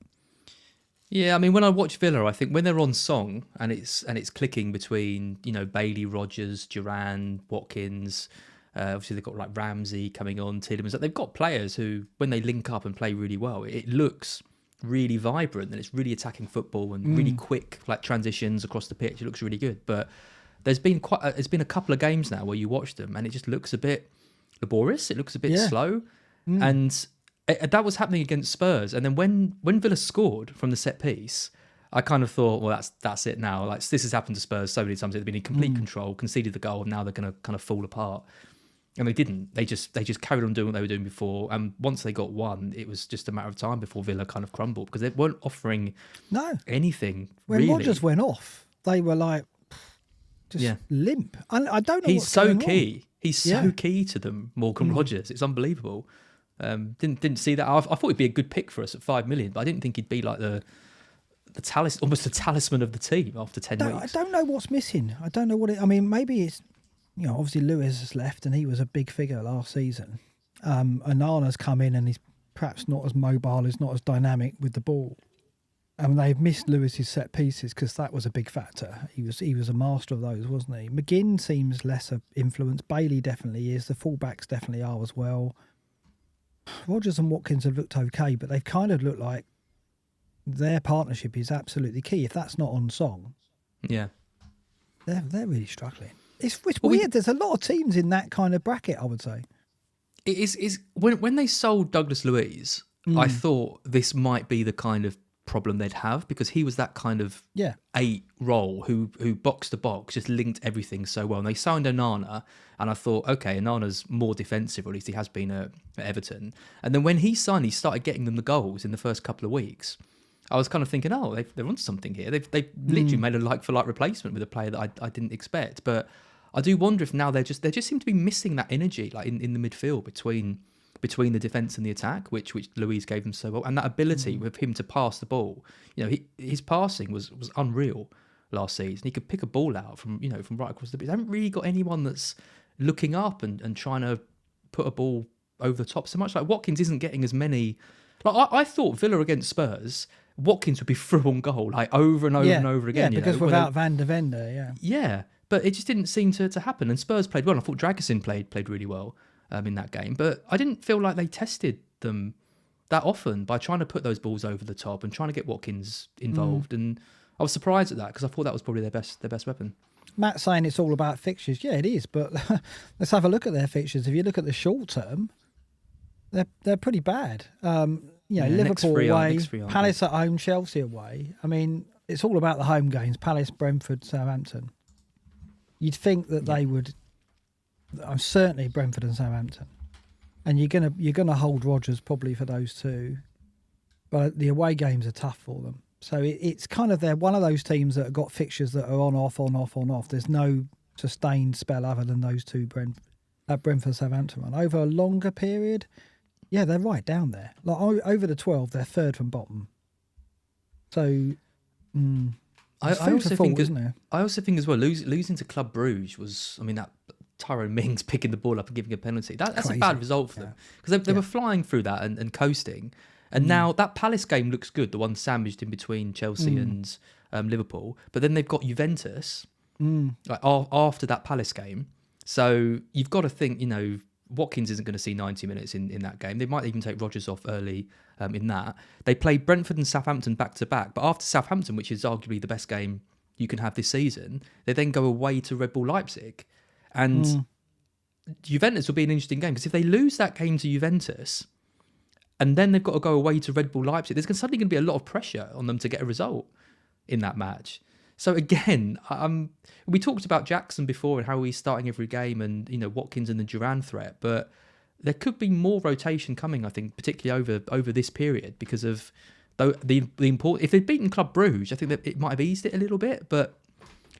Yeah, I mean, when I watch Villa, I think when they're on song and it's clicking between, you know, Bailey, Rogers, Duran, Watkins, obviously they've got like Ramsey coming on, Tielemans. They've got players who, when they link up and play really well, it looks really vibrant and it's really attacking football and really quick, like transitions across the pitch. It looks really good. But there's been a couple of games now where you watch them and it just looks a bit laborious. It looks a bit slow, and that was happening against Spurs. And then when Villa scored from the set piece, I kind of thought, well, that's it now. Like, this has happened to Spurs so many times. They've been in complete control, conceded the goal, and now they're going to kind of fall apart. And they didn't. They just carried on doing what they were doing before. And once they got one, it was just a matter of time before Villa kind of crumbled because they weren't offering anything. When really. Rodgers went off, they were like just limp. I don't know. He's so key. He's so key to them, Morgan Rodgers. It's unbelievable. Didn't see that. I thought he'd be a good pick for us at 5 million, but I didn't think he'd be like almost the talisman of the team after 10 weeks. I don't know what's missing. I don't know what it. I mean, maybe it's, you know, obviously Lewis has left and he was a big figure last season. Onana's come in and he's perhaps not as mobile, he's not as dynamic with the ball. And they've missed Lewis's set pieces because that was a big factor. He was a master of those, wasn't he? McGinn seems lesser influence. Bailey definitely is. The fullbacks definitely are as well. Rodgers and Watkins have looked okay, but they've kind of looked like their partnership is absolutely key. If that's not on song, they're really struggling. It's weird. There's a lot of teams in that kind of bracket, I would say. It is when they sold Douglas Luiz, I thought this might be the kind of problem they'd have because he was that kind of 8 role who box to box just linked everything so well. And they signed Onana, and I thought, okay, Onana's more defensive, or at least he has been at Everton. And then when he signed, he started getting them the goals in the first couple of weeks. I was kind of thinking, oh, they're on something here. They've literally made a like-for-like replacement with a player that I didn't expect. But I do wonder if now they just seem to be missing that energy, like in the midfield between the defence and the attack, which Luiz gave them so well, and that ability with him to pass the ball. You know, his passing was unreal last season. He could pick a ball out from right across the pitch. They haven't really got anyone that's looking up and trying to put a ball over the top so much. Like Watkins isn't getting as many. Like I thought Villa against Spurs, Watkins would be through on goal like over and over and over again. Yeah, because without Van der Vende, yeah, but it just didn't seem to happen. And Spurs played well. I thought Dragusin played really well in that game, but I didn't feel like they tested them that often by trying to put those balls over the top and trying to get Watkins involved. And I was surprised at that because I thought that was probably their best weapon. Matt's saying it's all about fixtures. Yeah, it is, but let's have a look at their fixtures. If you look at the short term, they're pretty bad. Liverpool away, Palace at home, Chelsea away. I mean, it's all about the home games. Palace, Brentford, Southampton. You'd think that they would. I'm certainly Brentford and Southampton, and you're gonna hold Rodgers probably for those two, but the away games are tough for them. So it's kind of they're one of those teams that have got fixtures that are on off. There's no sustained spell other than those two Brentford, Southampton run over a longer period. Yeah, they're right down there. Like over the 12, they're third from bottom. So, I also think as well losing to Club Brugge was. I mean that Tyrone Mings picking the ball up and giving a penalty. That's a bad result for them because they were flying through that and coasting. And now that Palace game looks good, the one sandwiched in between Chelsea and Liverpool. But then they've got Juventus like after that Palace game. So you've got to think, Watkins isn't going to see 90 minutes in that game. They might even take Rodgers off early in that. They play Brentford and Southampton back-to-back. But after Southampton, which is arguably the best game you can have this season, they then go away to Red Bull Leipzig. And Juventus will be an interesting game because if they lose that game to Juventus and then they've got to go away to Red Bull Leipzig, there's suddenly going to be a lot of pressure on them to get a result in that match. So again, we talked about Jackson before and how he's starting every game and, Watkins and the Duran threat, but there could be more rotation coming, I think, particularly over this period because of Though the important, if they'd beaten Club Brugge, I think that it might have eased it a little bit. But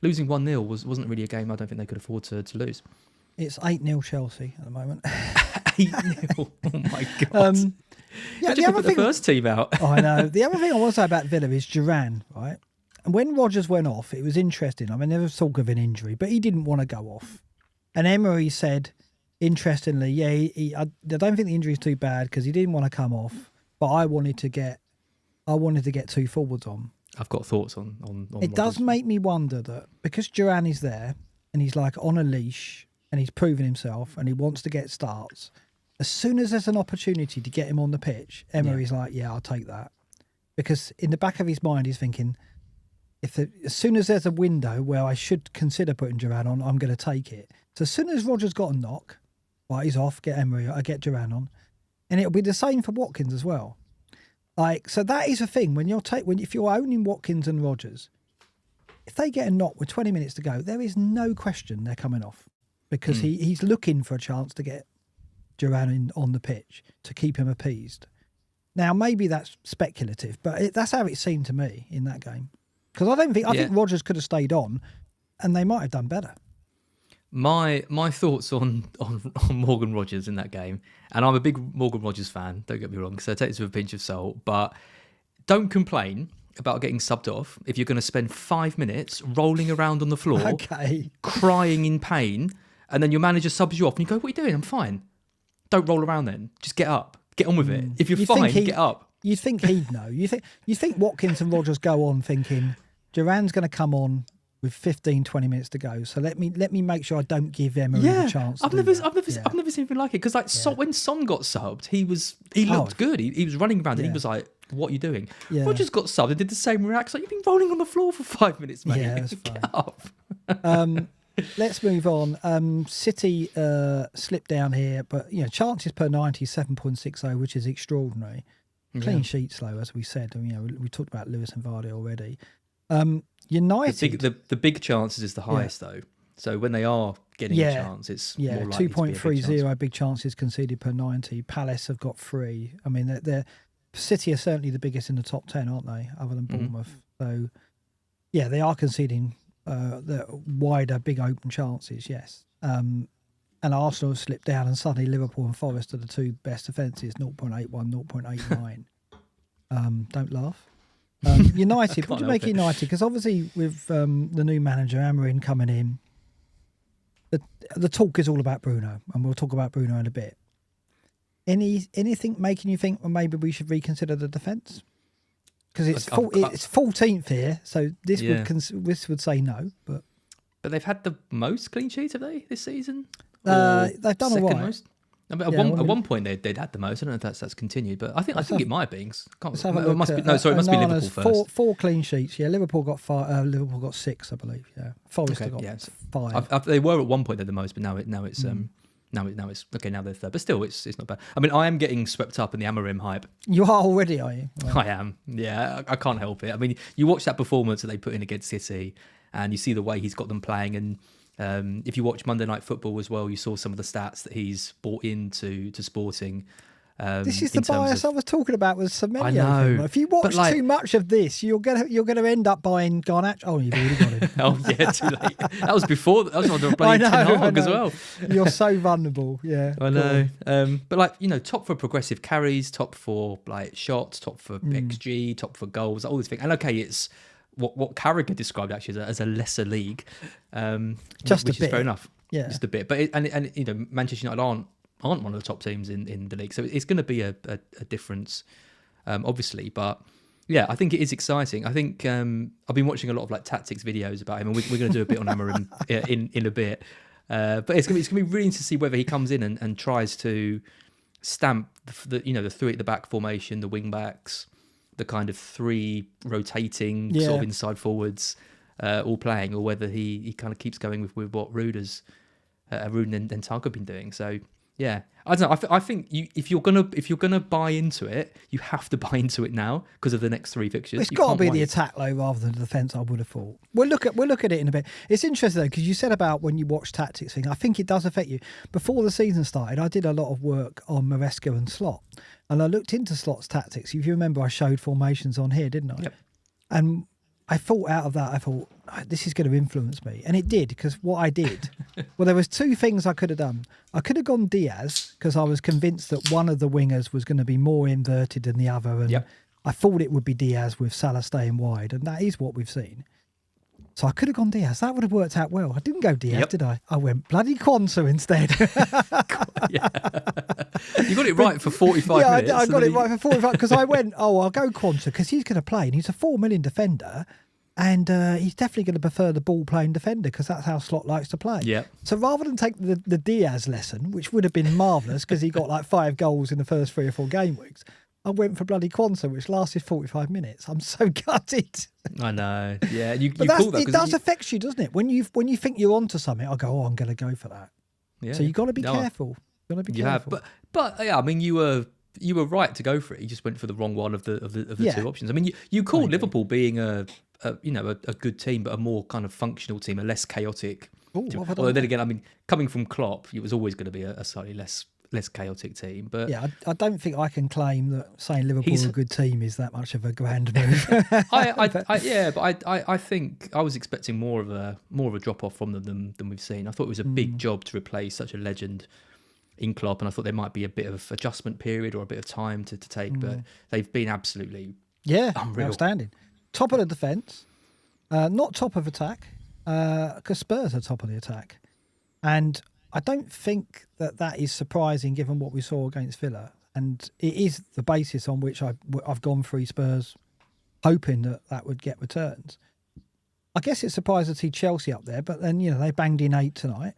losing 1-0 wasn't really a game I don't think they could afford to lose. It's 8-0 Chelsea at the moment. 8-0. Oh my god. Yeah, the other thing, the first team out. I know. The other thing I want to say about Villa is Duran, right? And when Rodgers went off, it was interesting. I mean, there was talk of an injury, but he didn't want to go off. And Emery said, interestingly, I don't think the injury is too bad because he didn't want to come off, but I wanted to get two forwards on. I've got thoughts on it does make me wonder that because Duran is there and he's like on a leash and he's proven himself and he wants to get starts, as soon as there's an opportunity to get him on the pitch, Emery's like, yeah, I'll take that. Because in the back of his mind, he's thinking, as soon as there's a window where I should consider putting Duran on, I'm going to take it. So as soon as Rodgers got a knock, right, he's off, get Emery, I get Duran on. And it'll be the same for Watkins as well. Like, so that is a thing if you're owning Watkins and Rodgers, if they get a knock with 20 minutes to go, there is no question they're coming off because he's looking for a chance to get Duran on the pitch to keep him appeased. Now, maybe that's speculative, but that's how it seemed to me in that game. Because I think Rodgers could have stayed on and they might have done better. My thoughts on Morgan Rodgers in that game, and I'm a big Morgan Rodgers fan, don't get me wrong, so take this with a pinch of salt, but don't complain about getting subbed off if you're going to spend 5 minutes rolling around on the floor, crying in pain, and then your manager subs you off and you go, what are you doing? I'm fine. Don't roll around then. Just get up. Get on with it. If you're fine, get up. You think he'd know. You think Watkins and Rodgers go on thinking, Duran's going to come on with 15, 20 minutes to go. So let me make sure I don't give Emery a chance. I've never seen anything like it. Because when Son got subbed, he looked good. He was running around and he was like, what are you doing? Yeah. Rodgers got subbed and did the same reaction. Like, you've been rolling on the floor for 5 minutes, mate. Yeah, that's Get up. Let's move on. City slipped down here, but chances per 90, 7.60, which is extraordinary. Clean sheets, though, as we said. We talked about Lewis and Vardy already. United, the big chances is the highest though. So when they are getting a chance, it's more likely 2.30 big chances conceded per 90. Palace have got 3. I mean, they're City are certainly the biggest in the top 10, aren't they? Other than Bournemouth. So they are conceding the wider, big open chances. Yes. And Arsenal have slipped down, and suddenly Liverpool and Forest are the two best defences, 0.81, 0.89. Don't laugh. United, what do you make of United? Because obviously with the new manager, Amorim, coming in, the talk is all about Bruno, and we'll talk about Bruno in a bit. Anything making you think, well, maybe we should reconsider the defence? Because it's 14th here, so this would say no. But they've had the most clean sheets, have they, this season? They've done all right. Most? I mean, at one point they'd had the most. I don't know if that's continued, but I think it might be. It must be Liverpool first. Four clean sheets. Yeah, Liverpool got 5. Liverpool got 6, I believe. Yeah, Forest got 5. They were at one point they're the most, but now it's okay. Now they're third, but still it's not bad. I mean, I am getting swept up in the Amorim hype. You are already, are you? Right. I am. Yeah, I can't help it. I mean, you watch that performance that they put in against City, and you see the way he's got them playing, and. If you watch Monday Night Football as well, you saw some of the stats that he's bought into Sporting. This is the bias I was talking about with Semenyo. I know. If you watch too much of this, you're gonna end up buying Garnacho. Oh, you've already got him. Oh yeah, too late. That was before. That was under bloody Ten Hag as well. You're so vulnerable. Yeah, I know. But top for progressive carries, top for shots, top for XG, top for goals, all these things. And okay, it's. What Carragher described actually as a lesser league, just which a bit. Is fair enough. Yeah, just a bit. But Manchester United aren't one of the top teams in the league, so it's going to be a difference, obviously. But yeah, I think it is exciting. I think I've been watching a lot of tactics videos about him, and we're going to do a bit on Amorim in a bit. But it's going to be really interesting to see whether he comes in and tries to stamp the 3 at the back formation, the wing backs. The kind of 3 rotating sort of inside forwards all playing, or whether he kind of keeps going with what Ruud and Tarko have been doing. So Yeah, I don't know. I think if you're gonna buy into it, you have to buy into it now because of the next 3 fixtures. It's You got to can't be wait. the attack though, rather than the defence. I would have thought. We'll look at it in a bit. It's interesting though because you said about when you watch tactics thing. I think it does affect you. Before the season started, I did a lot of work on Maresca and Slot, and I looked into Slot's tactics. If you remember, I showed formations on here, didn't I? Yep. And I thought out of that, I thought, this is going to influence me. And it did, because what I did, well, there was 2 things I could have done. I could have gone Diaz, because I was convinced that one of the wingers was going to be more inverted than the other. And I thought it would be Diaz with Salah staying wide. And that is what we've seen. So I could have gone Diaz. That would have worked out well. I didn't go Diaz, did I? I went bloody Quansah instead. You got it right for 45 minutes. I got it right for 45 because I went, I'll go Quansah because he's going to play and he's a 4 million defender and he's definitely going to prefer the ball playing defender because that's how Slot likes to play. Yeah. So rather than take the Diaz lesson, which would have been marvellous because he got like 5 goals in the first 3 or 4 game weeks, I went for bloody Quansah, which lasted 45 minutes. I'm so gutted. I know. Yeah, you But call that it does affect you, doesn't it? When you think you're onto something, I'll go, I'm going to go for that. Yeah. So you've got to be careful. You've got to be careful. Have, but yeah, I mean, you were right to go for it. You just went for the wrong one of the 2 options. I mean, you called Liverpool being a good team, but a more kind of functional team, a less chaotic. Although then again, I mean, coming from Klopp, it was always going to be a slightly less chaotic team. But yeah, I don't think I can claim that saying Liverpool are a good team is that much of a grand move. I think I was expecting more of a drop off from them than we've seen. I thought it was a big job to replace such a legend in Klopp, and I thought there might be a bit of adjustment period or a bit of time to take, but they've been absolutely unreal. Outstanding. Top of the defence, not top of attack, because Spurs are top of the attack, and I don't think that is surprising given what we saw against Villa, and it is the basis on which I've gone 3 Spurs, hoping that would get returns. I guess it's surprising to see Chelsea up there, but then they banged in 8 tonight,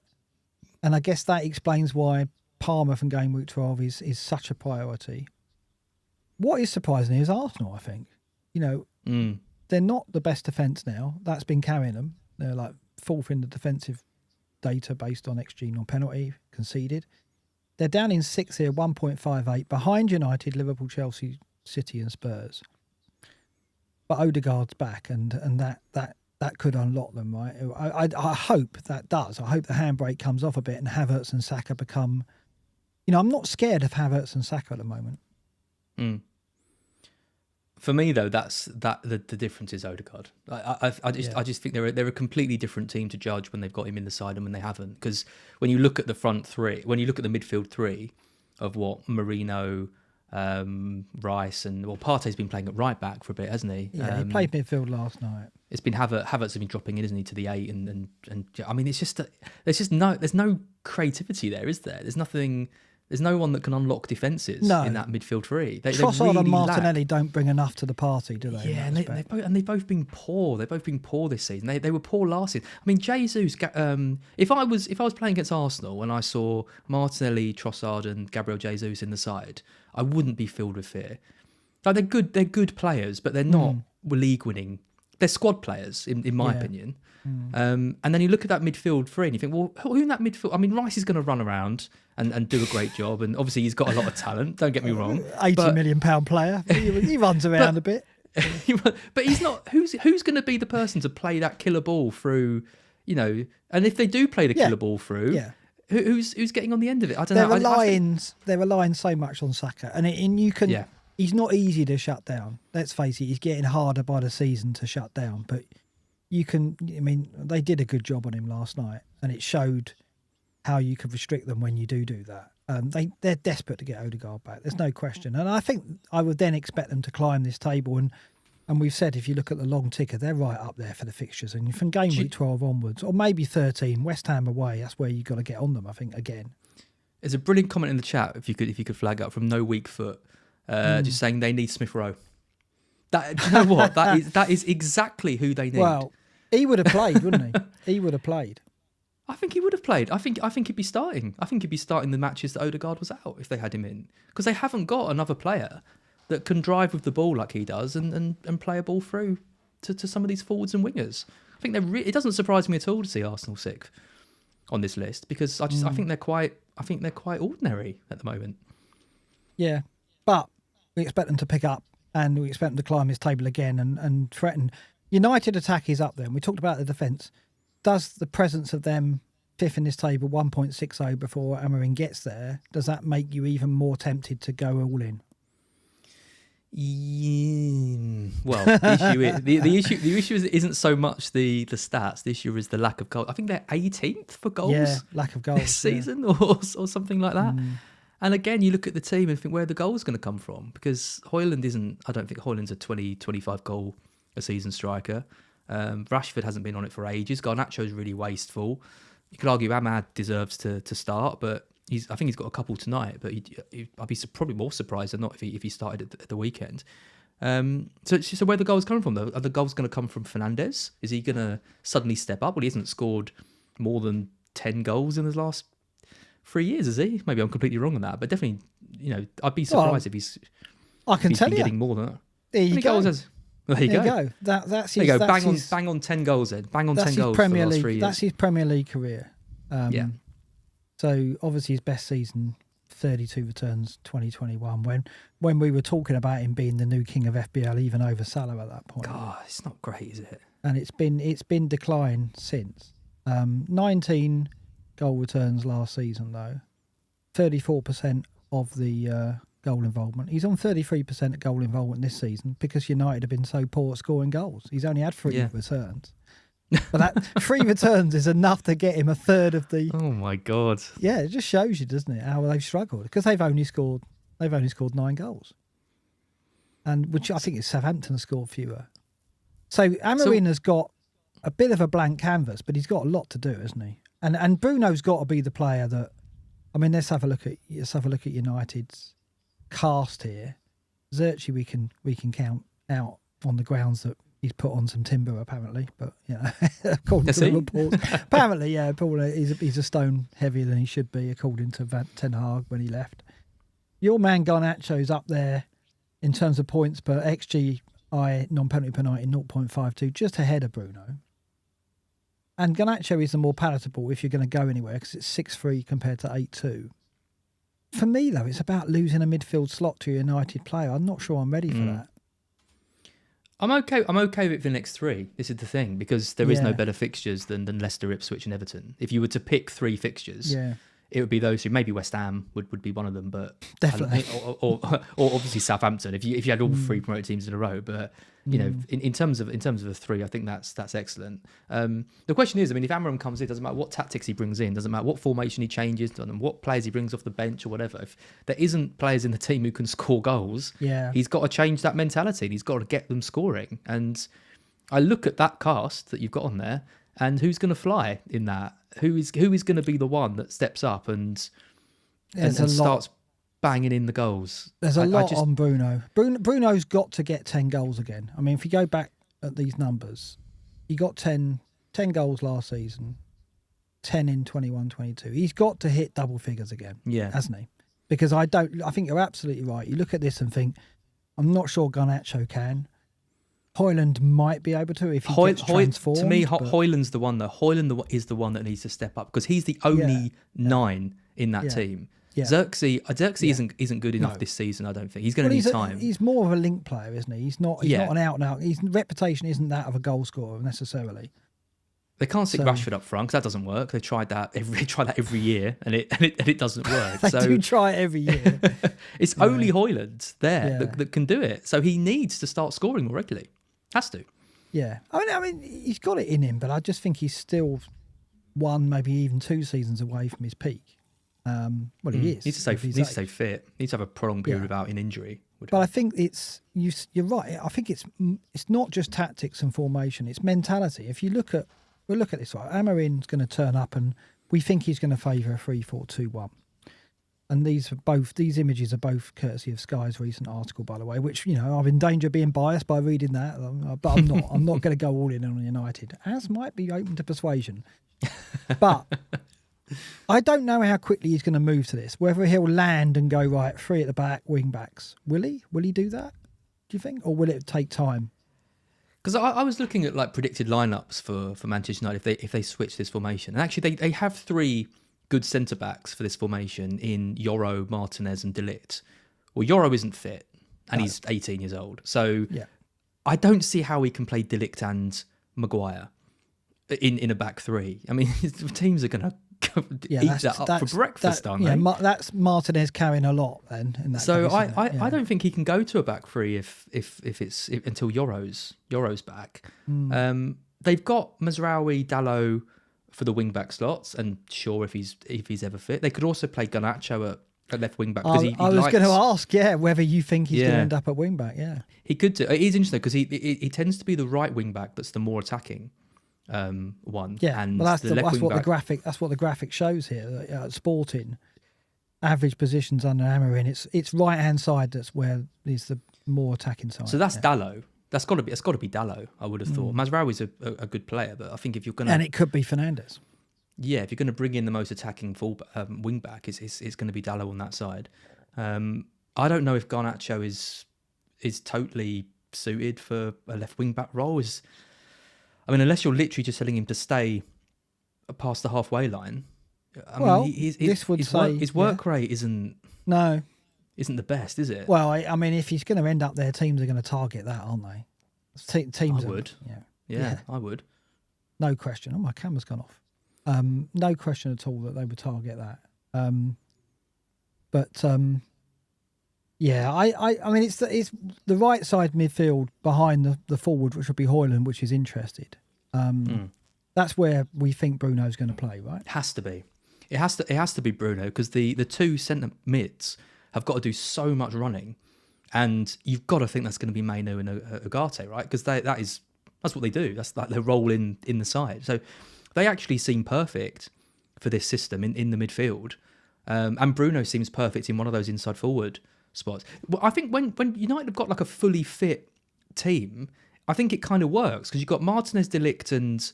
and I guess that explains why Palmer from Game Week 12 is such a priority. What is surprising is Arsenal. I think they're not the best defence now. That's been carrying them. They're like 4th in the defensive data based on XG non-penalty conceded. They're down in 6th here, 1.58, behind United, Liverpool, Chelsea, City and Spurs. But Odegaard's back and that could unlock them, right? I hope that does. I hope the handbrake comes off a bit and Havertz and Saka become... I'm not scared of Havertz and Saka at the moment. For me, though, the difference is Odegaard. I just think they're a completely different team to judge when they've got him in the side and when they haven't. Because when you look at the front 3, when you look at the midfield 3 of what Marino, Rice and Partey's been playing at right back for a bit, hasn't he? Yeah, he played midfield last night. It's been Havertz has been dropping in, isn't he, to the 8 and I mean, it's just there's no creativity there, is there? There's no one that can unlock defences in that midfield 3. Trossard really and Martinelli don't bring enough to the party, do they? Yeah, and they've both been poor. They've both been poor this season. They were poor last season. I mean, Jesus. If I was playing against Arsenal and I saw Martinelli, Trossard, and Gabriel Jesus in the side, I wouldn't be filled with fear. Like they're good players, but they're not league winning. They're squad players, in my opinion. And then you look at that midfield 3 and you think, well, who in that midfield? I mean, Rice is going to run around and do a great job. And obviously he's got a lot of talent, don't get me wrong. £80 million player. He runs around a bit. But he's not... Who's going to be the person to play that killer ball through, and if they do play the killer ball through, who's getting on the end of it? I don't know. They're relying so much on Saka. And you can... He's not easy to shut down. Let's face it, he's getting harder by the season to shut down. But you can... I mean, they did a good job on him last night. And it showed how you could restrict them when you do that. They're desperate to get Odegaard back. There's no question. And I think I would then expect them to climb this table. And we've said, if you look at the long ticker, they're right up there for the fixtures. And from game week 12 onwards, or maybe 13, West Ham away, that's where you've got to get on them, I think, again. There's a brilliant comment in the chat, if you could flag up, from No Weak Foot, just saying they need Smith Rowe. Do you know what? that is exactly who they need. Well, he would have played, wouldn't he? He would have played. I think he would have played. I think he'd be starting. I think he'd be starting the matches that Odegaard was out if they had him in. Because they haven't got another player that can drive with the ball like he does and play a ball through to some of these forwards and wingers. I think it doesn't surprise me at all to see Arsenal 6th. on this list because I think they're quite ordinary at the moment. Yeah, but we expect them to pick up and we expect them to climb this table again and threaten. United attack is up there, and we talked about the defence. Does the presence of them fifth in this table, 1.60 before Amorim gets there, does that make you even more tempted to go all in? Yeah. Well, the issue isn't so much the stats. The issue is the lack of goals. I think they're 18th for goals. Yeah, lack of goals this season, or something like that. And again, you look at the team and think where the goal's going to come from, because Højlund isn't. I don't think Højlund's a 20-25 goal a season striker. Rashford hasn't been on it for ages. Garnacho's really wasteful. You could argue Ahmad deserves to start, but I think he's got a couple tonight. But I'd be probably more surprised than not if he started at the weekend. So where the goals coming from though? Are the goals going to come from Fernandes? Is he going to suddenly step up? Well, he hasn't scored more than 10 goals in his last 3 years, has he? Maybe I'm completely wrong on that, but definitely, I'd be surprised if he's. I can tell you, getting more than that. There you go. There you go. That's his, there you go. Bang on 10 goals then. Bang on 10 goals Premier for the last League. 3 years. That's his Premier League career. Yeah. So obviously his best season, 32 returns, 2021. When we were talking about him being the new king of FPL, even over Salah at that point. God, it's not great, is it? And it's been decline since. 19 goal returns last season though. 34% of the goal involvement. He's on 33% of goal involvement this season because United have been so poor at scoring goals. He's only had 3 returns. But that 3 returns is enough to get him a third of the. Oh my God! Yeah, it just shows you, doesn't it, how they've struggled because they've only scored 9 goals, and which I think is Southampton have scored fewer. So Amorim has got a bit of a blank canvas, but he's got a lot to do, hasn't he? And Bruno's got to be the player that. I mean, let's have a look at United's cast here. Zerchi we can count out on the grounds that he's put on some timber apparently, but according to the reports, apparently he's a stone heavier than he should be according to Ten Hag when he left. Your man Garnacho's up there in terms of points per XGI non-penalty per 90 0.52, just ahead of Bruno. And Garnacho is the more palatable if you're going to go anywhere because it's 6-3 compared to 8-2. For me, though, it's about losing a midfield slot to a United player. I'm not sure I'm ready for that. I'm okay with it for the next 3. This is the thing, because there is no better fixtures than Leicester, Ipswich and Everton. If you were to pick 3 fixtures, it would be those who, maybe West Ham would be one of them, but definitely, or obviously Southampton. If you had all 3 promoted teams in a row, but in terms of the 3, I think that's excellent. The question is, I mean, if Amorim comes in, doesn't matter what tactics he brings in, doesn't matter what formation he changes, doesn't matter what players he brings off the bench or whatever. If there isn't players in the team who can score goals, he's got to change that mentality. And he's got to get them scoring. And I look at that cast that you've got on there, and who's going to fly in that? Who is going to be the one that steps up and starts banging in the goals? There's a lot on Bruno. Bruno's got to get 10 goals again. I mean, if you go back at these numbers, he got 10 goals last season, 10 in 21-22. He's got to hit double figures again, hasn't he? Because I think you're absolutely right. You look at this and think, I'm not sure Garnacho can. Højlund might be able to if he gets transformed. To me, Højlund's the one though. Højlund is the one that needs to step up because he's the only 9 in that team. Yeah. Xerxes isn't good enough this season. I don't think he's going to need time. He's more of a link player, isn't he? He's not an out and out. His reputation isn't that of a goal scorer necessarily. They can't stick Rashford up front because that doesn't work. They tried that every year and it doesn't work. They do try it every year. It's only Højlund there that can do it. So he needs to start scoring more regularly. Has to. Yeah. I mean, he's got it in him, but I just think he's still 1, maybe even 2 seasons away from his peak. Well, he is. Needs to stay fit. Needs to have a prolonged period without an injury. But I think you're right. I think it's not just tactics and formation. It's mentality. If you look at this, right? Amorim's going to turn up, and we think he's going to favour a 3-4-2-1. And these images are both courtesy of Sky's recent article, by the way, which, I'm in danger of being biased by reading that, but I'm not. I'm not going to go all in on United, as might be open to persuasion. But I don't know how quickly he's going to move to this, whether he'll land and go, right, 3 at the back, wing backs. Will he? Will he do that, do you think? Or will it take time? Because I was looking at like predicted lineups for Manchester United if they switch this formation, and actually they have 3 good centre backs for this formation in Yoro, Martinez, and De Ligt. Well, Yoro isn't fit, and he's 18 years old, so I don't see how he can play De Ligt and Maguire in a back 3. I mean, teams are going to eat that up for breakfast, aren't they? Yeah, that's Martinez carrying a lot then. In that so case, I don't think he can go to a back 3 if it's until Yoro's back. They've got Mazraoui, Dalot for the wing back slots, and sure, if he's ever fit, they could also play Garnacho at left wing back. I was going to ask, whether you think he's going to end up at wing back. Yeah, he could do. He's interesting because he tends to be the right wing back that's the more attacking one. Yeah, and that's what the graphic shows here. Sporting average positions under Amorim, it's right hand side that's where is the more attacking side. So that's Dalot. That's got to be Dalot. I would have thought. Mazraoui's a good player, but I think if you're going to, and it could be Fernandes. Yeah, if you're going to bring in the most attacking full wing back, it's going to be Dalot on that side. I don't know if Garnacho is totally suited for a left wing back role. I mean, unless you're literally just telling him to stay past the halfway line. I mean, his work rate isn't the best, is it? Well, I mean, if he's going to end up there, teams are going to target that, aren't they? Teams would. Yeah, I would. No question. Oh, my camera's gone off. No question at all that they would target that. I mean, it's the right side midfield behind the forward, which would be Højlund, which is interested. That's where we think Bruno's going to play, right? It has to be. It has to be Bruno, because the 2 centre mids have got to do so much running, and you've got to think that's going to be Mainu and Ugarte, right? Because that's what they do. That's like their role in the side. So they actually seem perfect for this system in the midfield. And Bruno seems perfect in one of those inside forward spots. Well, I think when United have got like a fully fit team, I think it kind of works, because you've got Martinez, De Ligt and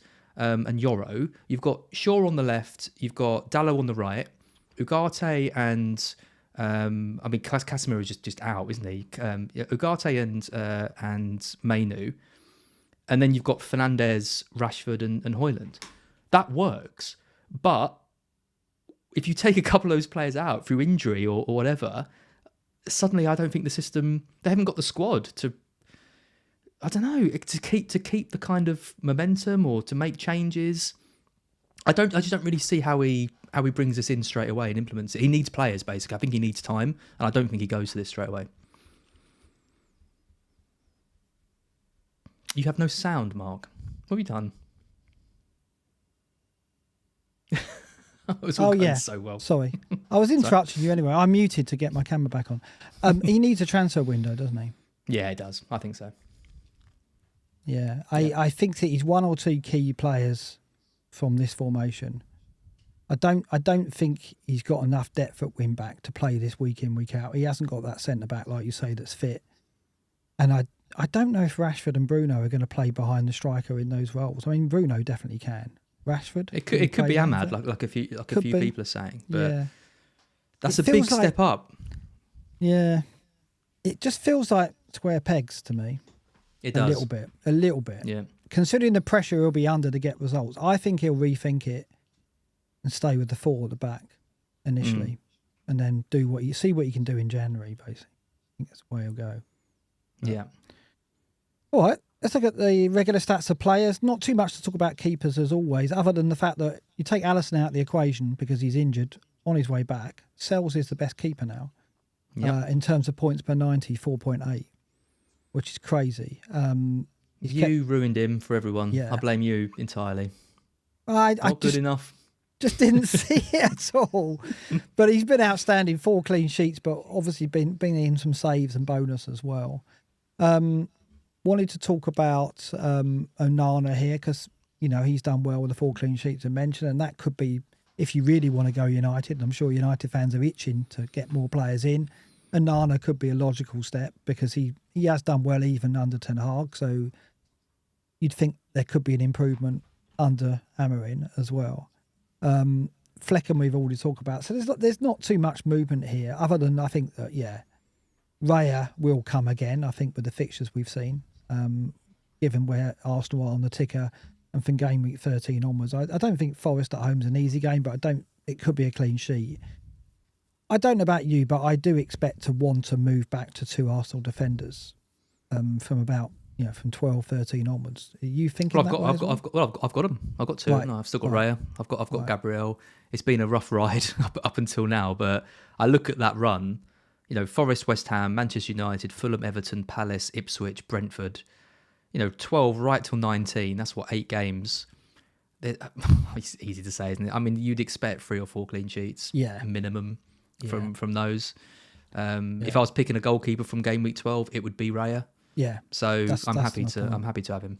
Yoro. You've got Shaw on the left. You've got Dalot on the right. Ugarte and Casemiro is just out, isn't he? Ugarte and Mainu. And then you've got Fernandes, Rashford and Højlund. That works. But if you take a couple of those players out through injury or whatever, suddenly I don't think the system, they haven't got the squad to, I don't know, to keep the kind of momentum or to make changes. I just don't really see how he brings this in straight away and implements it. He needs players, basically. I think he needs time, and I don't think he goes to this straight away. You have no sound, Mark. What have you done? So well. Sorry. I was interrupting you anyway. I muted to get my camera back on. He needs a transfer window, doesn't he? Yeah, he does. I think so. Yeah. I think that he's 1 or 2 key players from this formation. I don't think he's got enough depth at wing back to play this week in, week out. He hasn't got that centre back, like you say, that's fit. And I don't know if Rashford and Bruno are going to play behind the striker in those roles. I mean, Bruno definitely can. Rashford, it could be Ahmad, like a few people are saying, but that's a big step up. Yeah, it just feels like square pegs to me. It does a little bit. Yeah, considering the pressure he'll be under to get results, I think he'll rethink it and stay with the 4 at the back initially, and then see what you can do in January. Basically, I think that's the way he'll go. Yeah. All right. Let's look at the regular stats of players. Not too much to talk about keepers as always, other than the fact that you take Alisson out of the equation because he's injured on his way back. Sells is the best keeper now. Yep. In terms of points per 90, 4.8, which is crazy. You ruined him for everyone. Yeah. I blame you entirely. Not good enough. Just didn't see it at all. But he's been outstanding, 4 clean sheets, but obviously been in some saves and bonus as well. Wanted to talk about Onana here because, he's done well with the 4 clean sheets I mentioned, and that could be, if you really want to go United, I'm sure United fans are itching to get more players in. Onana could be a logical step because he has done well even under Ten Hag, so you'd think there could be an improvement under Amorim as well. Flecken we've already talked about, so there's not too much movement here other than I think that, Raya will come again, I think, with the fixtures we've seen. given where Arsenal are on the ticker and from game week 13 onwards. I don't think Forest at home is an easy game, but it could be a clean sheet. I don't know about you, but I do expect to want to move back to 2 Arsenal defenders from about from 12, 13 onwards. Are you thinking? Well, I've got them. I've got 2. Right. No, I've still got Right. Raya. I've got Right. Gabriel. It's been a rough ride up until now, but I look at that run. Forest, West Ham, Manchester United, Fulham, Everton, Palace, Ipswich, Brentford. 12 right till 19. That's 8 games. It's easy to say, isn't it? I mean, you'd expect 3 or 4 clean sheets, minimum, from those. If I was picking a goalkeeper from game week 12, it would be Raya. Yeah. So I'm happy to have him.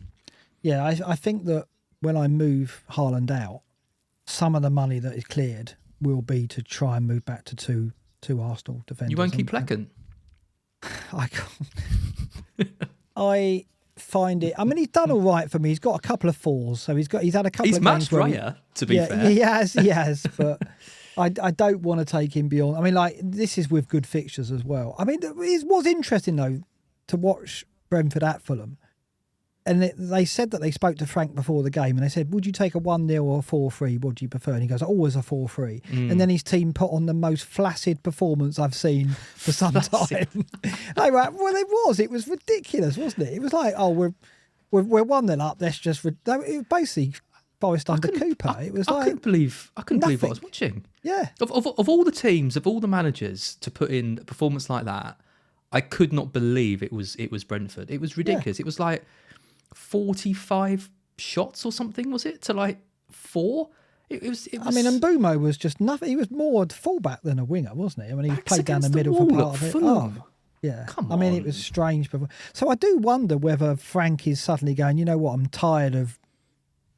Yeah, I think that when I move Haaland out, some of the money that is cleared will be to try and move back to two Arsenal defenders. You won't keep Pleckant? I can't. I find it. I mean, he's done all right for me. He's got a couple of 4s, so he's had a couple. He's of matched games Raya, to be fair. He has. But I don't want to take him beyond. I mean, like, this is with good fixtures as well. I mean, it was interesting though to watch Brentford at Fulham. And they said that they spoke to Frank before the game and they said, would you take a 1-0 or a 4-3? What do you prefer? And he goes, always a 4-3. And then his team put on the most flaccid performance I've seen for some time. It was ridiculous, wasn't it? It was like, we're 1-0 up. Let's just... It was basically Forest under Cooper. It was I couldn't believe what I was watching. Yeah. Of all the teams, of all the managers to put in a performance like that, I could not believe it was Brentford. It was ridiculous. Yeah. It was like 45 shots or something, was it, to 4? It was. I mean, Mbumo was just nothing. He was more a fullback than a winger, wasn't he? I mean, he played down the middle for part of it. Yeah. Come I mean, on. it was strange. So I do wonder whether Frank is suddenly going, you know what, I'm tired of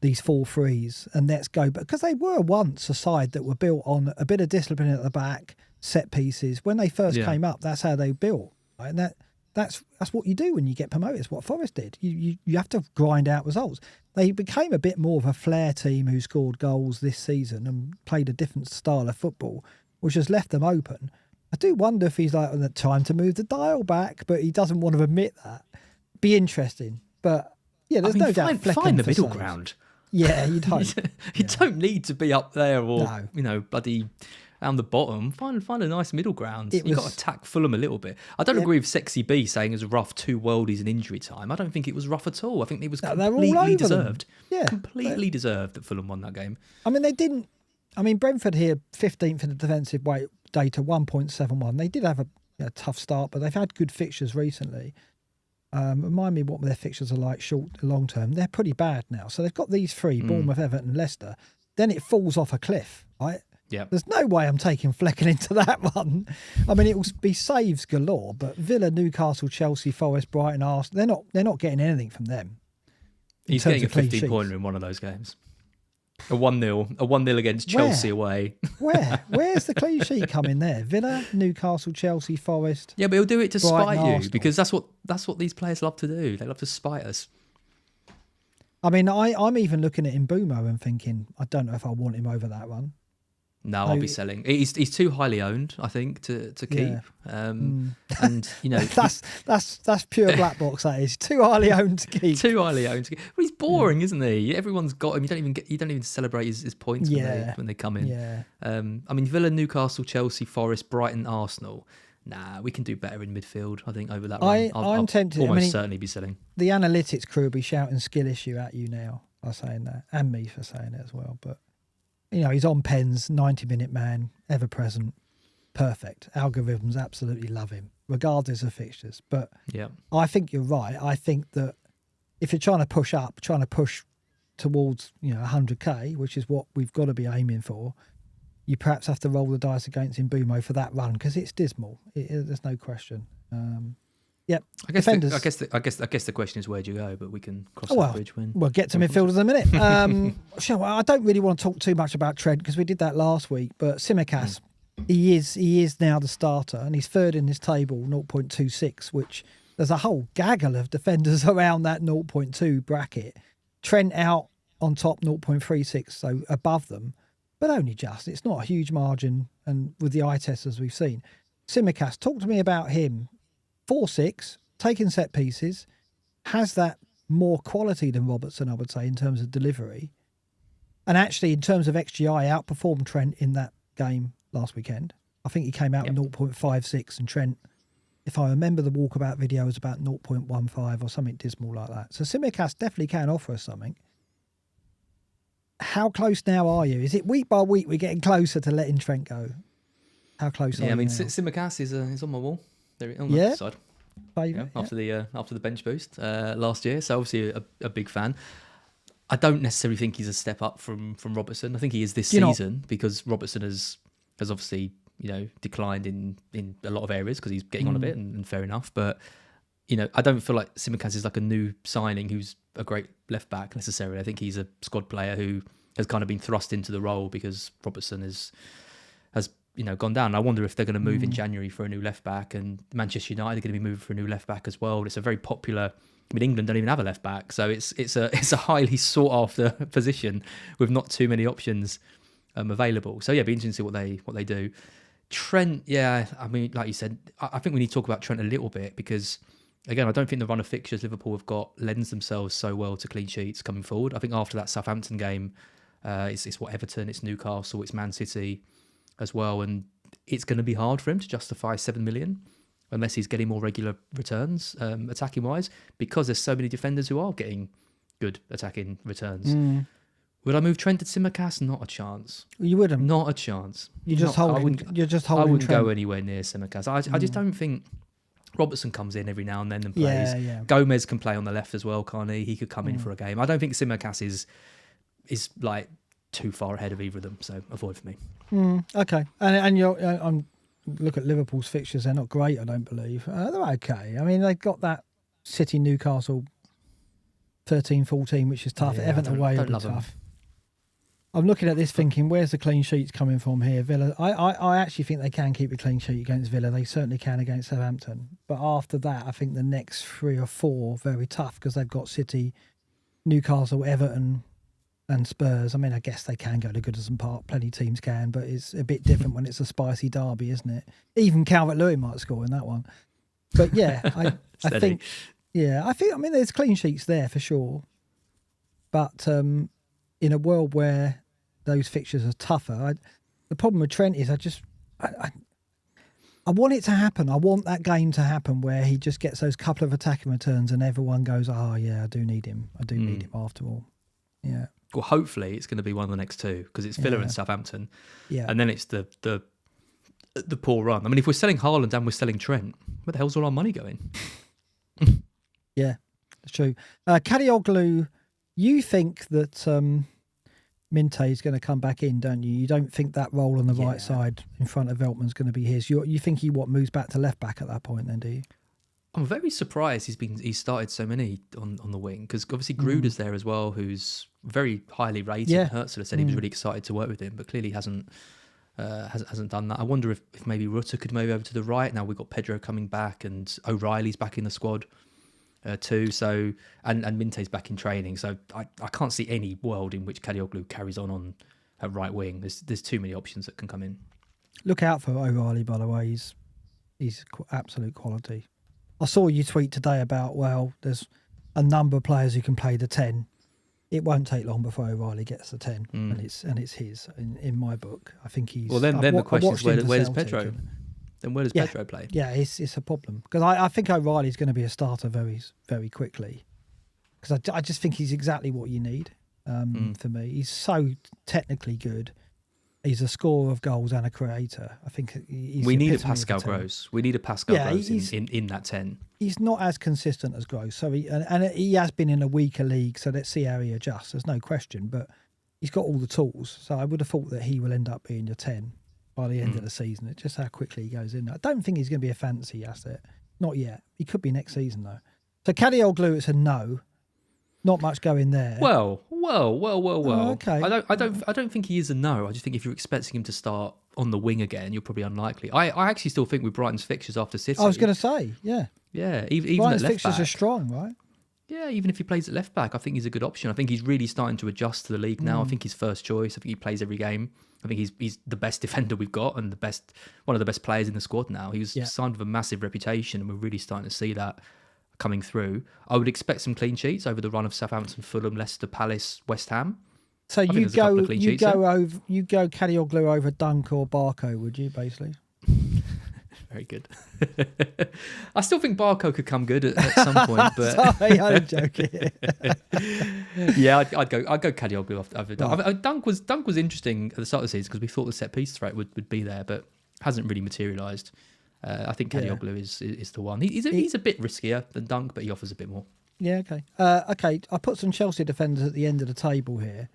these 4-3s and let's go. Because they were once a side that were built on a bit of discipline at the back, set pieces. When they first came up, that's how they built. Right? And that's what you do when you get promoted. It's what Forest did. You have to grind out results. They became a bit more of a flair team who scored goals this season and played a different style of football, which has left them open. I do wonder if he's like, time to move the dial back, but he doesn't want to admit that. Be interesting. But yeah, there's no doubt. Find the middle ground. Yeah, you'd hope. You don't need to be up there or, bloody down the bottom. Find a nice middle ground. You've got to attack Fulham a little bit. I don't agree with Sexy B saying it was rough 2 worldies in injury time. I don't think it was rough at all. I think it was completely deserved. Yeah. Completely deserved that Fulham won that game. I mean, they didn't... I mean, Brentford here, 15th in the defensive weight data, 1.71. They did have a tough start, but they've had good fixtures recently. Remind me what their fixtures are like long term. They're pretty bad now. So they've got these 3, Bournemouth, Everton, Leicester. Then it falls off a cliff, right? Yeah. There's no way I'm taking Flecken into that one. I mean, it will be saves galore, but Villa, Newcastle, Chelsea, Forest, Brighton, Arsenal, they're not getting anything from them. He's getting a 15-pointer in one of those games. A 1-0 against Chelsea away. Where's the clean sheet coming there? Villa, Newcastle, Chelsea, Forest. Yeah, but he'll do it to Brighton, spite you Arsenal. because that's what these players love to do. They love to spite us. I mean, I'm even looking at Mbumo and thinking, I don't know if I want him over that one. No, I'll be selling. He's too highly owned, I think, to keep. Yeah. And that's pure BlackBox. That is too highly owned to keep. Too highly owned. Well, he's boring, isn't he? Everyone's got him. You don't even celebrate his points when they come in. Yeah. I mean, Villa, Newcastle, Chelsea, Forest, Brighton, Arsenal. Nah, we can do better in midfield. I think over that run. I'm tempted. Almost certainly be selling. The analytics crew will be shouting skill issue at you now by saying that, and me for saying it as well. But he's on pens, 90-minute man, ever present, perfect. Algorithms absolutely love him, regardless of fixtures. But yeah, I think you're right. I think that if you're trying to push towards 100k, which is what we've got to be aiming for, you perhaps have to roll the dice against Mbumo for that run because it's dismal. There's no question. Yep. I guess the question is where do you go, but we can cross that bridge when we'll get to midfielders in a minute. I don't really want to talk too much about Trent because we did that last week, but Simicast, he is now the starter and he's third in this table, 0.26, which there's a whole gaggle of defenders around that 0.2 bracket. Trent out on top, 0.36, so above them, but only just. It's not a huge margin, and with the eye test as we've seen. Simicast, talk to me about him. 4-6, taking set pieces, has that more quality than Robertson, I would say, in terms of delivery. And actually, in terms of XGI, outperformed Trent in that game last weekend. I think he came out with 0.56 and Trent, if I remember the walkabout video, was about 0.15 or something dismal like that. So Simicast definitely can offer us something. How close now are you? Is it week by week we're getting closer to letting Trent go? How close are you? I mean, now? Simicast is on my wall. There, on the side. After the bench boost last year. So obviously a big fan. I don't necessarily think he's a step up from Robertson. I think he is this season because Robertson has obviously, declined in a lot of areas because he's getting on a bit and fair enough. But, I don't feel like Simicast is like a new signing who's a great left back necessarily. I think he's a squad player who has kind of been thrust into the role because Robertson has gone down. I wonder if they're going to move in January for a new left back, and Manchester United are going to be moving for a new left back as well. It's a very popular. I mean, England don't even have a left back, so it's a highly sought after position with not too many options available. So it'd be interesting to see what they do. Trent, I mean, like you said, I think we need to talk about Trent a little bit because, again, I don't think the run of fixtures Liverpool have got lends themselves so well to clean sheets coming forward. I think after that Southampton game, it's Everton, it's Newcastle, it's Man City as well, and it's going to be hard for him to justify 7 million. Unless he's getting more regular returns, attacking wise, because there's so many defenders who are getting good attacking returns. Would I move Trent to Simicast? Not a chance. You wouldn't. Not a chance. You're just holding. I wouldn't go anywhere near Simicast. I just don't think Robertson comes in every now and then and plays. Yeah. Gomez can play on the left as well, can't he? He could come in for a game. I don't think Simicast is like too far ahead of either of them. So avoid for me. Okay, and you're. Look at Liverpool's fixtures, they're not great, I don't believe. They're okay. I mean, they've got that City Newcastle 13-14, which is tough. Everton away will be tough. I'm looking at this thinking, where's the clean sheets coming from here? Villa, I actually think they can keep a clean sheet against Villa. They certainly can against Southampton. But after that, I think the next 3 or 4 very tough because they've got City, Newcastle, Everton, and Spurs. I mean, I guess they can go to Goodison Park. Plenty of teams can, but it's a bit different when it's a spicy derby, isn't it? Even Calvert-Lewin might score in that one. But yeah, I think, I mean, there's clean sheets there for sure. But in a world where those fixtures are tougher, the problem with Trent is I want it to happen. I want that game to happen where he just gets those couple of attacking returns and everyone goes, oh yeah, I do need him. I do need him after all. Yeah. Well, hopefully it's going to be one of the next 2 because it's Villa and Southampton. Yeah. And then it's the poor run. I mean, if we're selling Haaland and we're selling Trent, where the hell's all our money going? Yeah, that's true. Kadioglu, you think that Minte is going to come back in, don't you? You don't think that role on the right side in front of Veltman's going to be his. You think he moves back to left back at that point then, do you? I'm very surprised he's started so many on the wing because obviously Gruder's there as well, who's very highly rated. Yeah. Herzl said he was really excited to work with him, but clearly hasn't done that. I wonder if maybe Rutter could move over to the right. Now we've got Pedro coming back and O'Reilly's back in the squad too. So and Minte's back in training. So I can't see any world in which Kadioglu carries on at right wing. There's too many options that can come in. Look out for O'Reilly, by the way. He's absolute quality. I saw you tweet today about, there's a number of players who can play the 10. It won't take long before O'Reilly gets the 10, and it's his in my book. I think he's. Well, then the question is where does Pedro? Then where does Pedro play? Yeah, it's a problem because I think O'Reilly's going to be a starter very very quickly because I just think he's exactly what you need for me. He's so technically good. He's a scorer of goals and a creator. I think we need a Pascal Gross. We need a Pascal Gross in that 10. He's not as consistent as Gross, so he has been in a weaker league. So let's see how he adjusts. There's no question, but he's got all the tools. So I would have thought that he will end up being your 10 by the end of the season. It's just how quickly he goes in. I don't think he's going to be a fantasy asset. Not yet. He could be next season though. So Kadioglu, it's a no. Not much going there. Well. Okay. I don't think he is a no. I just think if you're expecting him to start on the wing again, you're probably unlikely. I actually still think with Brighton's fixtures after City. I was going to say, yeah. Yeah, even Brighton's at left fixtures back, are strong, right? Yeah, even if he plays at left back, I think he's a good option. I think he's really starting to adjust to the league now. I think he's first choice. I think he plays every game. I think he's the best defender we've got and one of the best players in the squad now. He was signed with a massive reputation, and we're really starting to see that coming through. I would expect some clean sheets over the run of Southampton, Fulham, Leicester, Palace, West Ham. So I think you there's a couple go of clean you sheets go there. over you go Kadioglu over Dunk or Barco, would you basically? Very good. I still think Barco could come good at some point, but Sorry, I'm joking. yeah, I'd go Kadioglu over Dunk. Right. I mean, Dunk was interesting at the start of the season because we thought the set piece threat would be there, but hasn't really materialised. I think Kadioglu is the one. He's a bit riskier than Dunk, but he offers a bit more. Yeah, okay. Okay, I put some Chelsea defenders at the end of the table here.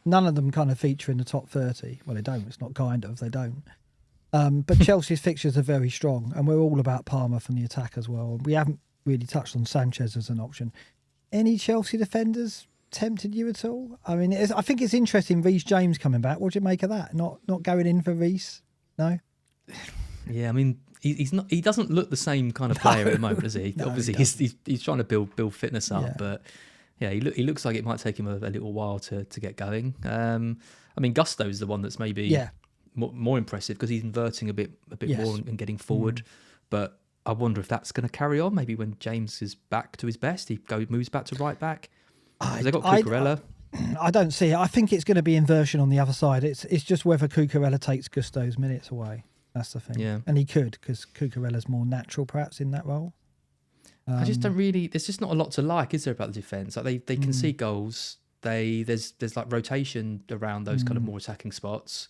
None of them kind of feature in the top 30. Well, they don't. It's not kind of. They don't. But Chelsea's fixtures are very strong, and we're all about Palmer from the attack as well. We haven't really touched on Sanchez as an option. Any Chelsea defenders tempted you at all? I mean, I think it's interesting. Reece James coming back. What do you make of that? Not going in for Reece? No. Yeah, I mean, he's not. He doesn't look the same kind of player at the moment, does he? No, Obviously, he's trying to build fitness up, but yeah, he looks like it might take him a little while to get going. I mean, Gusto's the one that's maybe more impressive because he's inverting a bit more and getting forward. But I wonder if that's going to carry on. Maybe when James is back to his best, he moves back to right back. They got Cucurella. I don't see it. I think it's going to be inversion on the other side. It's just whether Cucurella takes Gusto's minutes away. That's the thing. Yeah. And he could, because Cucurella's more natural perhaps in that role. I just don't really. There's just not a lot to like, is there, about the defence? Like they concede goals. There's like rotation around those kind of more attacking spots.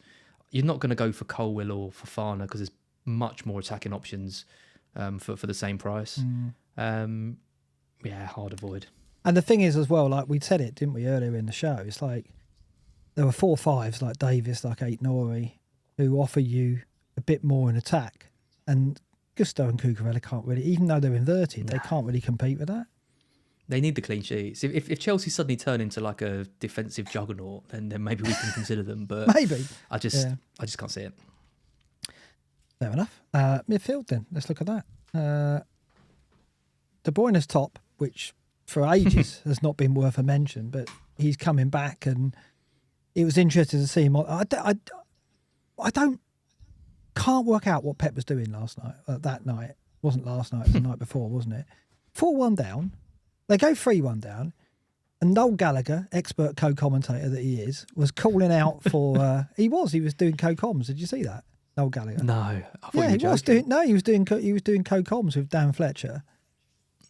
You're not going to go for Colwill or for Fafana because there's much more attacking options for the same price. Hard avoid. And the thing is as well, like we said it, didn't we, earlier in the show? It's like there were 4-5s like Davis, like Aït-Nouri, who offer you a bit more in attack, and Gusto and Cucurella can't really, even though they're inverted, they can't really compete with that. They need the clean sheets. If Chelsea suddenly turn into like a defensive juggernaut, then maybe we can consider them. But maybe I just can't see it. Fair enough. Midfield then. Let's look at that. De Bruyne's top, which for ages has not been worth a mention, but he's coming back, and it was interesting to see him. Can't work out what Pep was doing last night. That night. It wasn't last night, it was the night before, wasn't it? 4-1 down. They go 3-1 down. And Noel Gallagher, expert co-commentator that he is, was calling out for... he was doing co-coms. Did you see that? Noel Gallagher. No. I thought he was doing co-coms with Dan Fletcher.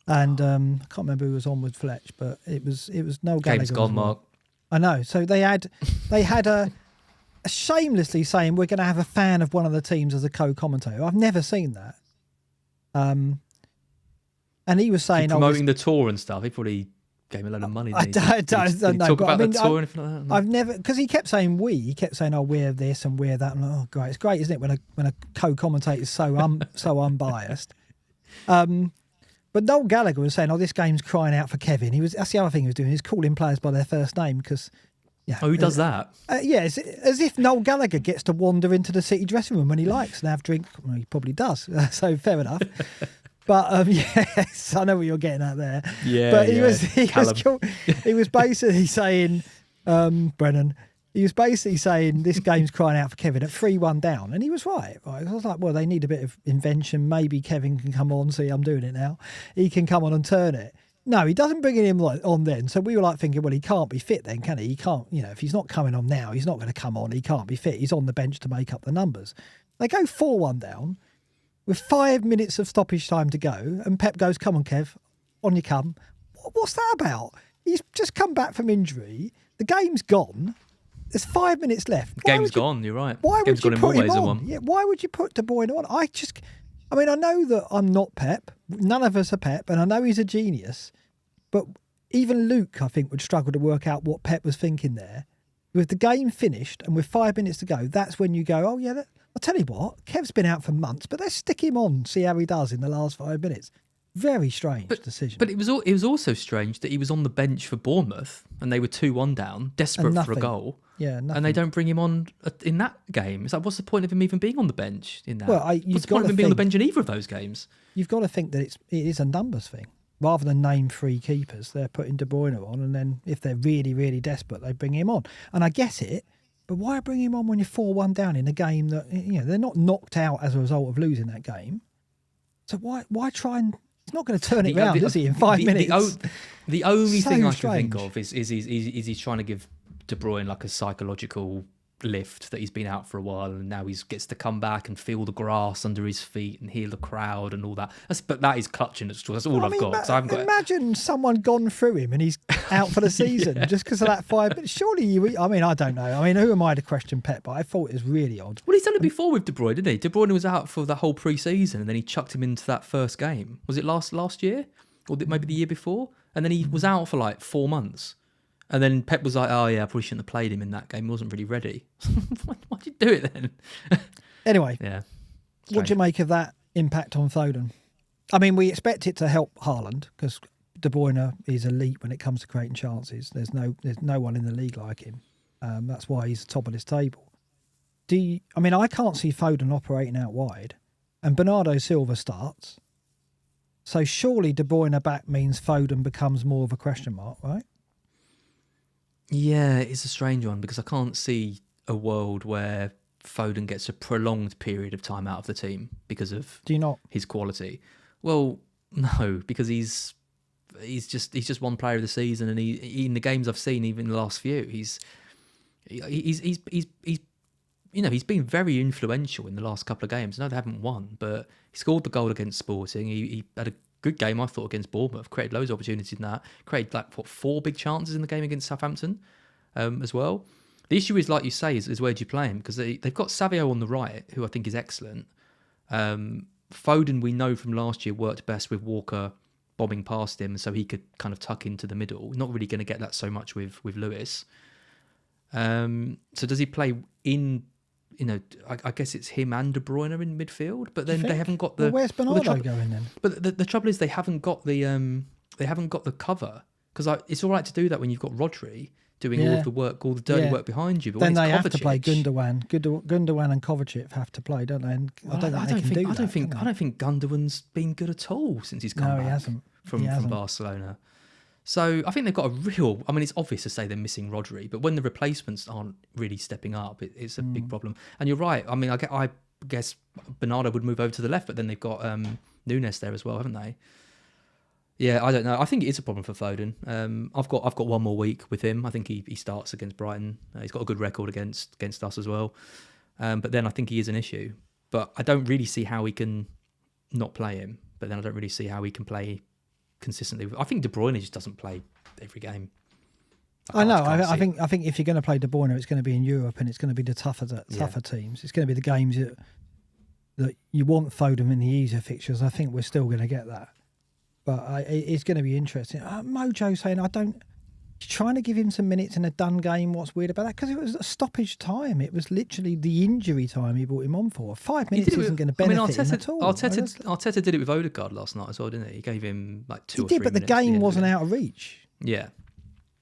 And I can't remember who was on with Fletch, but it was Noel Gallagher. Game's gone, Mark. I know. So they had a shamelessly saying we're going to have a fan of one of the teams as a co-commentator. I've never seen that. And he was saying promoting the tour and stuff. He probably gave me a load of money. I don't know. Talk about the tour or anything like that? I've never, because he kept saying we. He kept saying, "Oh, we're this and we're that." And oh, great! It's great, isn't it, when a co-commentator is so unbiased. But Noel Gallagher was saying, "Oh, this game's crying out for Kevin." That's the other thing he was doing. He's calling players by their first name because. Yeah, who does that? It's as if Noel Gallagher gets to wander into the City dressing room when he likes and have drink. Well, he probably does, so fair enough. But yes, I know what you're getting at there. Yeah, but he was basically saying, Brennan. He was basically saying this game's crying out for Kevin at 3-1 down, and he was right. I was like, well, they need a bit of invention. Maybe Kevin can come on. See, I'm doing it now. He can come on and turn it. No, he doesn't bring him on then. So we were like thinking, well, he can't be fit then, can he? He can't, if he's not coming on now, he's not going to come on. He can't be fit. He's on the bench to make up the numbers. They go 4-1 down with 5 minutes of stoppage time to go. And Pep goes, come on, Kev, on you come. What's that about? He's just come back from injury. The game's gone. There's 5 minutes left. The game's gone, you're right. Why would you put him on? One. Yeah, why would you put De Bruyne on? I know that I'm not Pep. None of us are Pep, and I know he's a genius. But even Luke, I think, would struggle to work out what Pep was thinking there. With the game finished and with 5 minutes to go, that's when you go, oh, yeah, I'll tell you what, Kev's been out for months, but let's stick him on, see how he does in the last 5 minutes. Very strange decision. But it was also strange that he was on the bench for Bournemouth and they were 2-1 down, desperate for a goal. Yeah, nothing. And they don't bring him on in that game. It's like, what's the point of him even being on the bench in that? Well, what's the point of him being on the bench in either of those games? You've got to think that it is a numbers thing. Rather than name 3 keepers, they're putting De Bruyne on, and then if they're really, really desperate, they bring him on. And I get it, but why bring him on when you're 4-1 down in a game that they're not knocked out as a result of losing that game? So why try and He's not going to turn it round, is he, in 5 minutes? The only So thing I strange. can think of is he's trying to give De Bruyne like a psychological lift that he's been out for a while and now he gets to come back and feel the grass under his feet and hear the crowd and all that. But that is clutching at straws. That's all I've got. 'Cause I haven't got. Imagine someone gone through him and he's out for the season just because of that 5 minutes. Surely I don't know. I mean, who am I to question Pep? But I thought it was really odd. Well, he's done it before with De Bruyne, didn't he? De Bruyne was out for the whole pre-season and then he chucked him into that first game. Was it last year? Or maybe the year before? And then he was out for like 4 months. And then Pep was like, oh, yeah, I probably shouldn't have played him in that game. He wasn't really ready. Why'd you do it then? Anyway, yeah. What do you make of that impact on Foden? I mean, we expect it to help Haaland because De Bruyne is elite when it comes to creating chances. There's no one in the league like him. That's why he's top of this table. I can't see Foden operating out wide. And Bernardo Silva starts. So surely De Bruyne back means Foden becomes more of a question mark, right? Yeah, it's a strange one because I can't see a world where Foden gets a prolonged period of time out of the team because of his quality. Well, no, because he's just one player of the season, and he in the games I've seen, even the last few, he's been very influential in the last couple of games. I know they haven't won, but he scored the goal against Sporting. He had a good game, I thought, against Bournemouth. Created loads of opportunities in that. Created 4 big chances in the game against Southampton as well. The issue is, like you say, is where do you play him? Because they've got Savio on the right, who I think is excellent. Foden, we know from last year, worked best with Walker bombing past him, so he could kind of tuck into the middle. Not really going to get that so much with Lewis. So does he play in... I guess it's him and De Bruyne in midfield, but then they haven't got the. Well, where's Bernardo going then? But the trouble is they haven't got the cover, because it's all right to do that when you've got Rodri doing all of the work, all the dirty work behind you. But then when they it's have to play Gundogan. Gundogan and Kovacic have to play, don't they? And I don't think Gundogan's been good at all since he's come back. He hasn't. From Barcelona. So I think they've got a real... I mean, it's obvious to say they're missing Rodri, but when the replacements aren't really stepping up, it's a big problem. And you're right. I mean, I guess Bernardo would move over to the left, but then they've got Nunes there as well, haven't they? Yeah, I don't know. I think it is a problem for Foden. I've got one more week with him. I think he starts against Brighton. He's got a good record against us as well. But then I think he is an issue. But I don't really see how he can not play him. But then I don't really see how he can play consistently. I think De Bruyne just doesn't play every game. I know. I think if you're going to play De Bruyne, it's going to be in Europe, and it's going to be the tougher teams. It's going to be the games that you want Foden in the easier fixtures. I think we're still going to get that, but it's going to be interesting. Mojo saying trying to give him some minutes in a done game. What's weird about that? Because it was a stoppage time. It was literally the injury time he brought him on for. 5 minutes isn't going to benefit him at all. Arteta did it with Odegaard last night as well, didn't he? He gave him like 2 or 3 minutes. But the game wasn't out of reach. Yeah.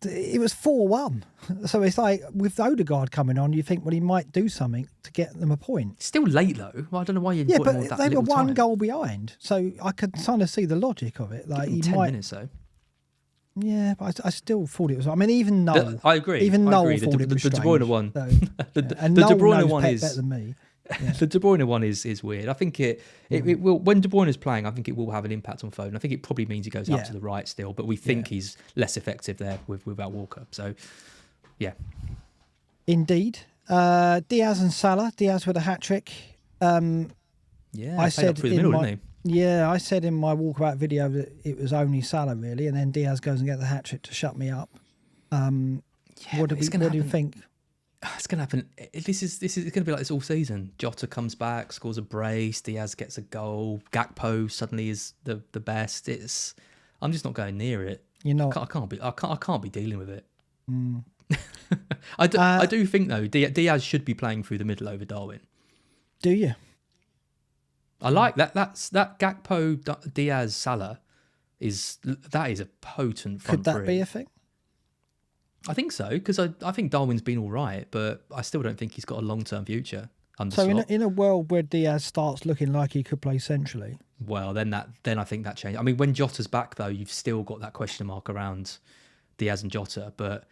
It was 4-1. So it's like, with Odegaard coming on, you think, well, he might do something to get them a point. Still late, though. Well, I don't know why you brought him on that. They were one goal behind. So I could kind of see the logic of it. Like, 10 minutes, though. Yeah, but I still thought it was... I mean, even Noel... I agree. Even Noel thought it was the De Bruyne one. So, the De Bruyne one is... better than me. Yeah. The De Bruyne one is weird. I think it will... When De Bruyne is playing, I think it will have an impact on Foden. I think it probably means he goes out to the right still, but we think he's less effective there without Walker. So, yeah. Indeed. Diaz and Salah. Diaz with a hat-trick. I said through the middle, didn't he? Yeah, I said in my walkabout video that it was only Salah, really, and then Diaz goes and gets the hat-trick to shut me up. What do you think? It's going to happen. This is going to be like this all season. Jota comes back, scores a brace. Diaz gets a goal. Gakpo suddenly is the best. I'm just not going near it. You're not. I can't be dealing with it. I do think though Diaz should be playing through the middle over Darwin. Do you? I like that. That Gakpo Diaz Salah is a potent front three. Could that be a thing? I think so, because I think Darwin's been all right, but I still don't think he's got a long-term future under Slot. In a world where Diaz starts looking like he could play centrally, well, then I think that changes. I mean, when Jota's back though, you've still got that question mark around Diaz and Jota. But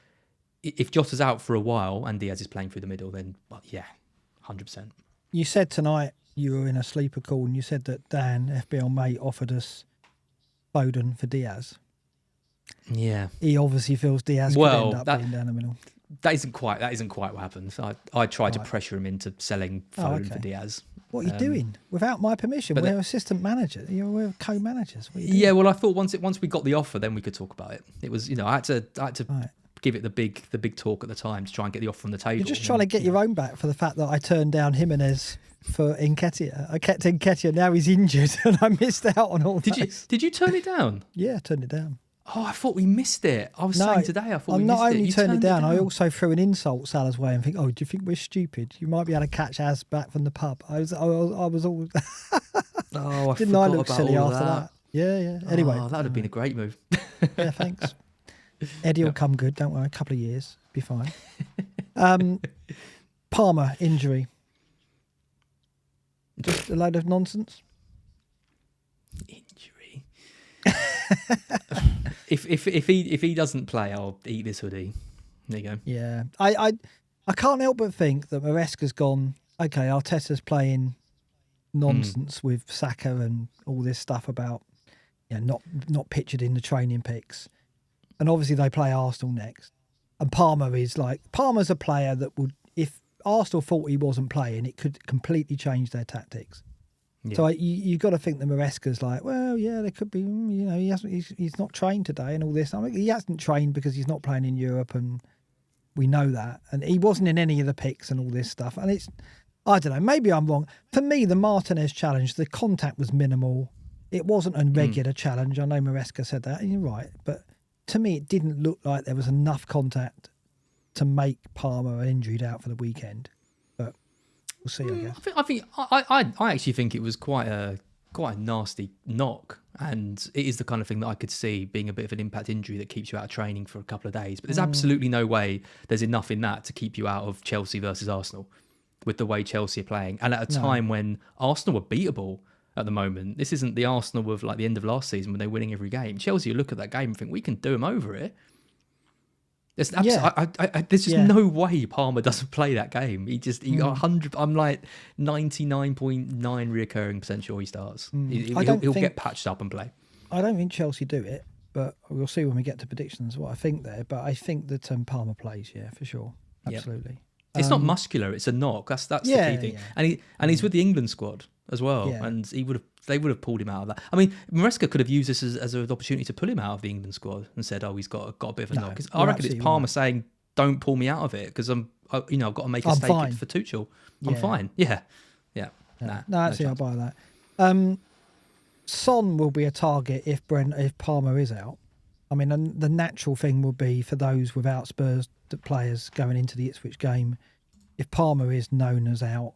if Jota's out for a while and Diaz is playing through the middle, then 100%. You said tonight you were in a sleeper call, and you said that Dan, FBL mate, offered us Foden for Diaz. Yeah. He obviously feels Diaz could end up being down the middle. That isn't quite what happened. I tried to pressure him into selling Foden for Diaz. What are you doing? Without my permission? We're assistant manager. We're co-managers. Yeah, well, I thought once we got the offer, then we could talk about it. It was, I had to give it the big talk at the time to try and get the offer on the table. You're just trying to get your own back for the fact that I turned down Jimenez for Nketiah. I kept Nketiah. Now he's injured, and I missed out on all. Did you turn it down? Yeah, I turned it down. Oh, I thought we missed it. I was saying today, I thought we missed it. Not only turned it down, I also threw an insult Salah's way and think, do you think we're stupid? You might be able to catch Az back from the pub. I was all. I didn't I look silly after that? Yeah. Anyway, that would have been a great move. Yeah, thanks. Eddie will come good. Don't worry, a couple of years, be fine. Palmer injury. Just a load of nonsense. Injury. if he doesn't play, I'll eat this hoodie. There you go. Yeah, I can't help but think that Maresca's gone. Okay, Arteta's playing nonsense with Saka and all this stuff about not pictured in the training pics, and obviously they play Arsenal next. And Palmer's a player that would, if Arsenal thought he wasn't playing, it could completely change their tactics. Yeah. So you've got to think that Maresca's like, well, yeah, there could be, he's not trained today and all this. I mean, he hasn't trained because he's not playing in Europe, and we know that. And he wasn't in any of the picks and all this stuff. And I don't know, maybe I'm wrong. For me, the Martinez challenge, the contact was minimal. It wasn't a regular challenge. I know Maresca said that, and you're right. But to me, it didn't look like there was enough contact to make Palmer injured out for the weekend. But we'll see, I guess. I actually think it was quite a nasty knock, and it is the kind of thing that I could see being a bit of an impact injury that keeps you out of training for a couple of days. But there's absolutely no way there's enough in that to keep you out of Chelsea versus Arsenal with the way Chelsea are playing, and at a time when Arsenal were beatable. At the moment, this isn't the Arsenal of like the end of last season when they're winning every game. Chelsea, you look at that game and think we can do them over it. There's there's just no way Palmer doesn't play that game. He 100. I'm like 99.9 reoccurring % sure he starts. He'll get patched up and play. I don't think Chelsea do it, but we'll see when we get to predictions what I think there. But I think that Palmer plays, for sure, absolutely. Yeah. It's not muscular; it's a knock. That's the key thing. Yeah. And he's with the England squad as well, and they would have pulled him out of that. I mean, Maresca could have used this as an opportunity to pull him out of the England squad and said, "Oh, he's got a bit of a knock." I reckon it's Palmer saying, "Don't pull me out of it because I've got to make a statement for Tuchel. I'm fine." Yeah. No, actually, I'll buy that. Son will be a target if Palmer is out. I mean, the natural thing would be for those without Spurs players going into the Ipswich game. If Palmer is known as out,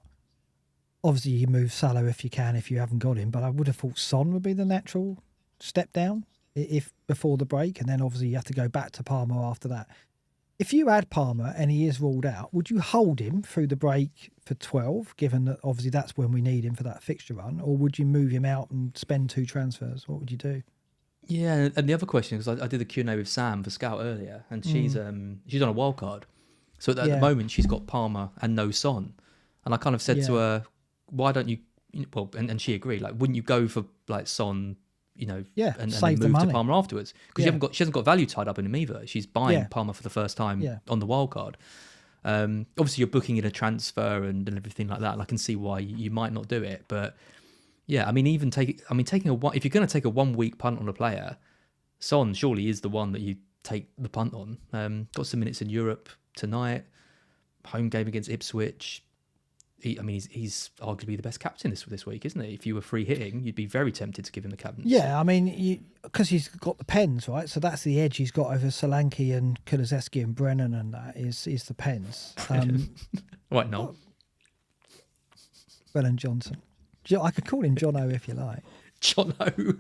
obviously you move Salah if you can, if you haven't got him. But I would have thought Son would be the natural step down if before the break, and then obviously you have to go back to Palmer after that. If you add Palmer and he is ruled out, would you hold him through the break for 12, given that obviously that's when we need him for that fixture run, or would you move him out and spend 2 transfers? What would you do? Yeah, and the other question, because I did the Q&A with Sam for Scout earlier, and she's on a wild card. So at the moment, she's got Palmer and no Son. And I kind of said to her, why don't you, and she agreed, like, wouldn't you go for like Son, and then move to Palmer afterwards? Because she hasn't got value tied up in him either. She's buying Palmer for the first time on the wild card. Obviously, you're booking in a transfer and everything like that, and I can see why you might not do it. But yeah, I mean, if you're going to take a 1 week punt on a player, Son surely is the one that you take the punt on. Got some minutes in Europe tonight, home game against Ipswich. He's arguably the best captain this week, isn't he? If you were free hitting, you'd be very tempted to give him the captaincy. Yeah, I mean, because he's got the pens, right? So that's the edge he's got over Solanke and Kulusevski and Brennan, and that is the pens. Right, no. Brennan Johnson. I could call him Jono if you like. Jono.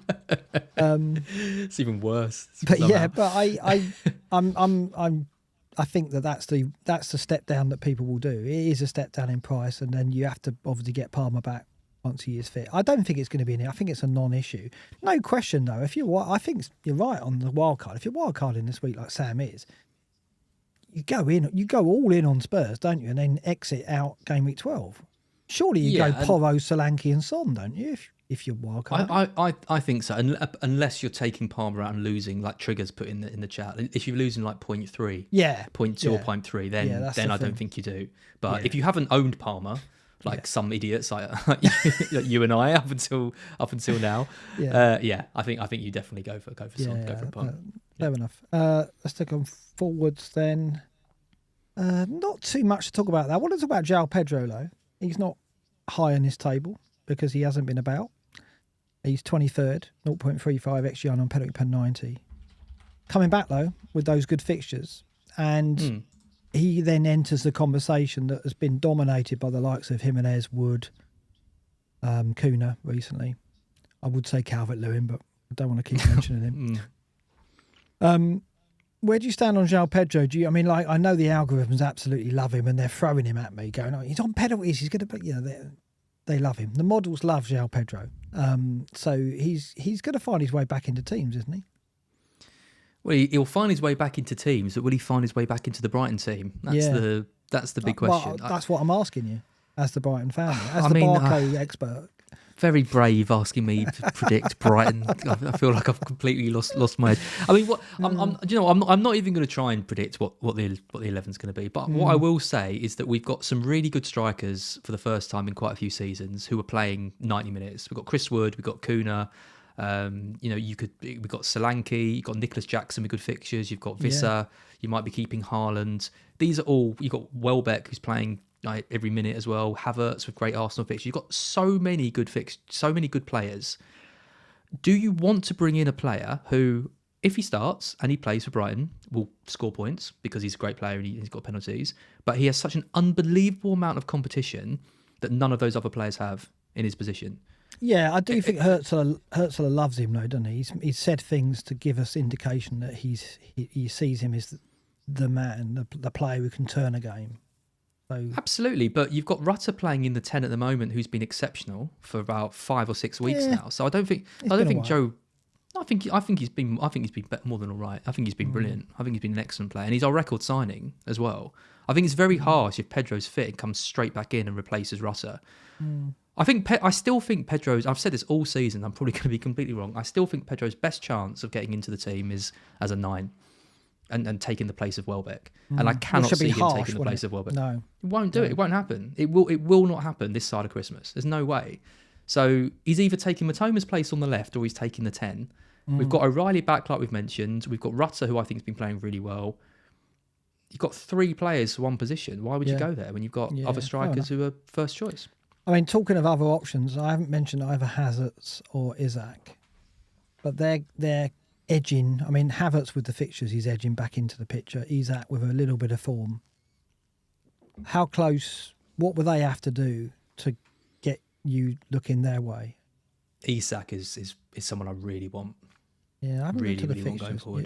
It's even worse. But I think that's the step down that people will do. It is a step down in price, and then you have to obviously get Palmer back once he is fit. I don't think it's going to be in it. I think it's a non-issue. No question though. I think you're right on the wild card. If you're wild carding this week like Sam is, you go all in on Spurs, don't you? And then exit out game week 12. Surely you go Porro, Solanke and Son, don't you? if you're wildcard. I think so, unless you're taking Palmer out and losing, like Triggers put in the chat. If you're losing like 0.3, Yeah, 0.2 or 0.3, then that's the I thing. don't think you do. But if you haven't owned Palmer, like some idiots like you and I up until now, I think you definitely go for Son, go for Palmer. Fair enough. Let's take on forwards then. Not too much to talk about that. I want to talk about João Pedro though. He's not high on his table because he hasn't been about. He's 23rd, 0.35 XG on penalty per 90. Coming back though with those good fixtures, and he then enters the conversation that has been dominated by the likes of Jimenez, Wood, Kuna recently. I would say Calvert-Lewin, but I don't want to keep mentioning him. Where do you stand on João Pedro? I know the algorithms absolutely love him and they're throwing him at me, going, "Oh, he's on penalties. He's going to," they love him. The models love João Pedro, so he's going to find his way back into teams, isn't he? Well, he'll find his way back into teams, but will he find his way back into the Brighton team? That's the big question. Well, that's what I'm asking you, as the Brighton fan, as Barco expert. Very brave asking me to predict Brighton. I feel like I've completely lost my head. I mean, I'm not even going to try and predict what the 11's going to be. But what I will say is that we've got some really good strikers for the first time in quite a few seasons who are playing 90 minutes. We've got Chris Wood, we've got Kuna. We've got Solanke, you've got Nicholas Jackson with good fixtures. You've got Visser. You might be keeping Haaland. These are all. You've got Welbeck who's playing every minute as well. Havertz with great Arsenal fixtures. You've got so many good so many good players. Do you want to bring in a player who, if he starts and he plays for Brighton, will score points because he's a great player and he's got penalties, but he has such an unbelievable amount of competition that none of those other players have in his position? Yeah, I do think Hurtzler loves him, though, doesn't he? He's said things to give us indication that he sees him as the man, the player who can turn a game. So, absolutely, but you've got Rutter playing in the 10 at the moment, who's been exceptional for about 5 or 6 weeks now. So I don't think Joe. I think he's been more than all right. I think he's been brilliant. I think he's been an excellent player, and he's our record signing as well. I think it's very harsh if Pedro's fit and comes straight back in and replaces Rutter. I still think Pedro's. I've said this all season. I'm probably going to be completely wrong. I still think Pedro's best chance of getting into the team is as a 9. And taking the place of Welbeck. And I cannot see him taking the place of Welbeck. No. It won't do it. It won't happen. It will not happen this side of Christmas. There's no way. So he's either taking Matoma's place on the left or he's taking the 10. We've got O'Reilly back, like we've mentioned. We've got Rutter, who I think has been playing really well. You've got 3 players for one position. Why would you go there when you've got other strikers who are first choice? I mean, talking of other options, I haven't mentioned either Havertz or Isak, but they're edging. I mean, Havertz with the fixtures, he's edging back into the picture. Isak with a little bit of form. How close? What would they have to do to get you looking their way? Isak is someone I really want. Yeah, I haven't really, looked at the really want fixtures. going forward.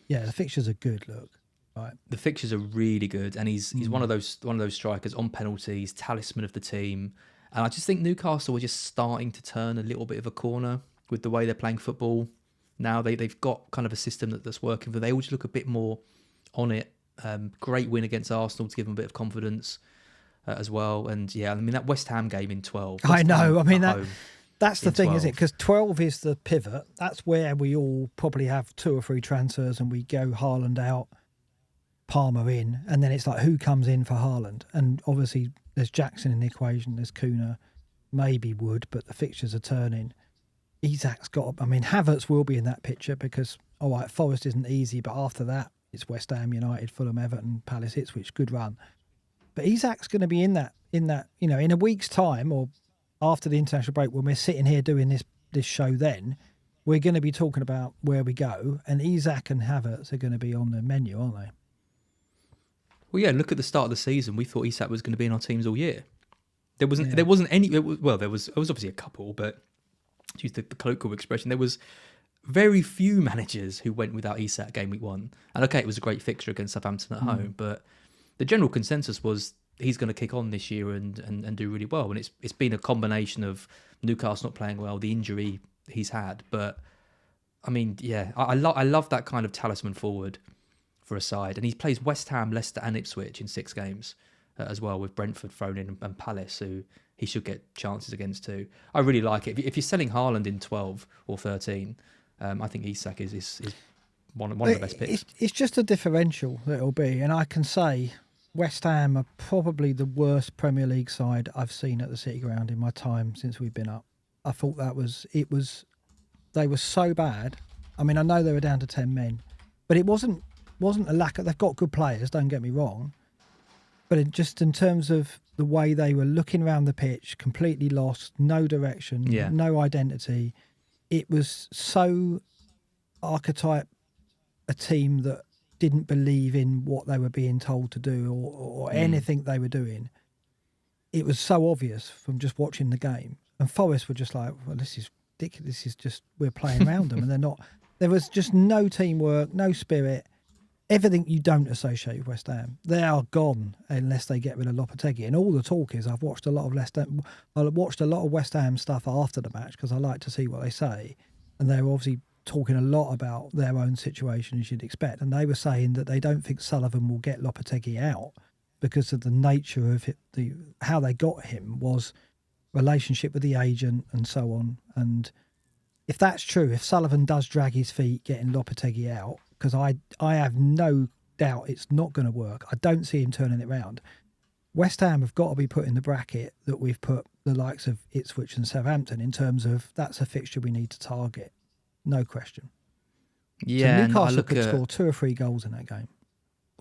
The fixtures are good. Look, right. The fixtures are really good, and he's one of those strikers on penalties, talisman of the team. And I just think Newcastle are just starting to turn a little bit of a corner with the way they're playing football. Now they've got kind of a system that's working for them. They all just look a bit more on it. Great win against Arsenal to give them a bit of confidence as well. And yeah, I mean, that West Ham game in 12. I know. I mean, that's the thing, isn't it? Because 12 is the pivot. That's where we all probably have 2 or 3 transfers and we go Haaland out, Palmer in. And then it's like, who comes in for Haaland? And obviously there's Jackson in the equation. There's Kuna, maybe Wood, but the fixtures are turning. Isak's got. I mean, Havertz will be in that picture because, all right, Forest isn't easy, but after that, it's West Ham, United, Fulham, Everton, Palace, Ipswich, good run. But Isak's going to be in that. In a week's time or after the international break, when we're sitting here doing this show, then we're going to be talking about where we go, and Isak and Havertz are going to be on the menu, aren't they? Well, yeah. Look at the start of the season. We thought Isak was going to be in our teams all year. There wasn't any. There was obviously a couple, but to use the colloquial expression, there was very few managers who went without Isak game week 1. And okay, it was a great fixture against Southampton at home, but the general consensus was he's going to kick on this year and do really well. And it's been a combination of Newcastle not playing well, the injury he's had. But I mean, yeah, I love that kind of talisman forward for a side. And he plays West Ham, Leicester and Ipswich in 6 games. as well, with Brentford thrown in and Palace, who he should get chances against too. I really like it. If you're selling Haaland in 12 or 13, I think Isak is one of the best picks. It's just a differential that it'll be, and I can say West Ham are probably the worst Premier League side I've seen at the City Ground in my time since we've been up. I thought they were so bad. I mean, I know they were down to 10 men, but it wasn't a lack of. They've got good players, don't get me wrong, but just in terms of the way they were looking around the pitch, completely lost, no direction, no identity. It was so archetype a team that didn't believe in what they were being told to do or anything they were doing. It was so obvious from just watching the game. And Forest were just like, well, this is ridiculous. This is just, we're playing around them. And they're not, there was just no teamwork, no spirit, everything you don't associate with West Ham. They are gone unless they get rid of Lopetegui. And all the talk is, I've watched a lot of West Ham stuff after the match because I like to see what they say. And they're obviously talking a lot about their own situation, as you'd expect. And they were saying that they don't think Sullivan will get Lopetegui out because of the nature of it, how they got him was relationship with the agent and so on. And if that's true, if Sullivan does drag his feet getting Lopetegui out, because I have no doubt it's not going to work. I don't see him turning it round. West Ham have got to be put in the bracket that we've put the likes of Ipswich and Southampton in terms of that's a fixture we need to target. No question. Yeah, so Newcastle could score 2 or 3 goals in that game.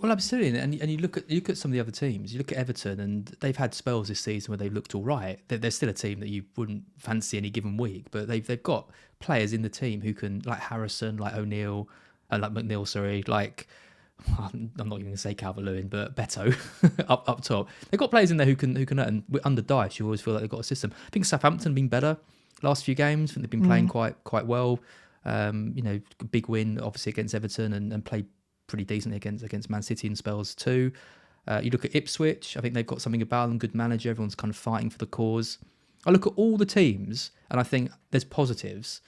Well, absolutely. And you look at some of the other teams. You look at Everton, and they've had spells this season where they've looked all right. They're still a team that you wouldn't fancy any given week, but they've got players in the team who can, like Harrison, like O'Neill, like McNeil, sorry, like I'm not even going to say Calvert-Lewin, but Beto up top. They've got players in there who can and under Dyche, you always feel like they've got a system. I think Southampton have been better last few games. I think they've been playing quite well. Big win obviously against Everton and played pretty decently against Man City in spells too. You look at Ipswich, I think they've got something about them, good manager, everyone's kind of fighting for the cause. I look at all the teams and I think there's positives.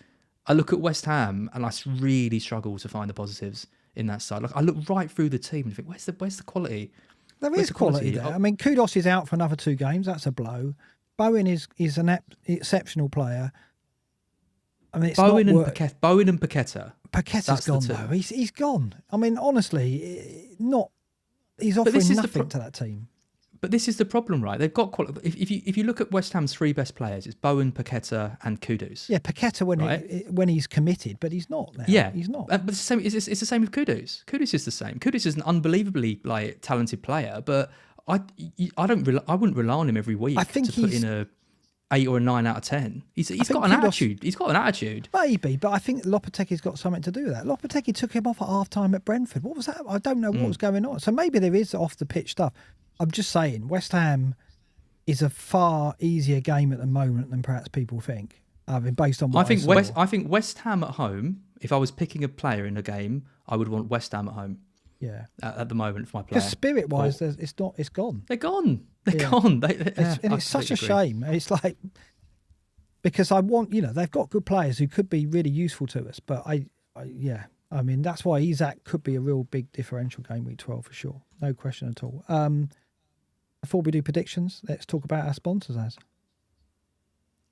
I look at West Ham and I really struggle to find the positives in that side. Like I look right through the team and think, where's the quality? There is quality there. I mean, Kudus is out for another 2 games. That's a blow. Bowen is an exceptional player. I mean, it's Bowen and Paqueta. Paqueta's gone though. He's gone. I mean, honestly, he's offering nothing to that team. But this is the problem, right? They've got quality. If you look at West Ham's 3 best players, it's Bowen, Paqueta, and Kudus. Yeah, Paqueta when he's committed, but he's not now. Yeah, he's not. But it's the same. It's the same with Kudus. Kudus is the same. Kudus is an unbelievably talented player, but I wouldn't rely on him every week. I think to put in a 8 or a 9 out of 10. He's got an attitude. He's got an attitude. Maybe, but I think Lopetegui's got something to do with that. Lopetegui took him off at half-time at Brentford. What was that? I don't know what was going on. So maybe there is off-the-pitch stuff. I'm just saying, West Ham is a far easier game at the moment than perhaps people think. I mean, based on what I think West Ham at home, if I was picking a player in a game, I would want West Ham at home. Yeah. At the moment for my player. Because spirit-wise, it's gone. They're gone. They're gone. And it's such a shame. It's like, because I want, they've got good players who could be really useful to us. But I mean, that's why Isak could be a real big differential game week 12 for sure. No question at all. Before we do predictions, let's talk about our sponsors, Az.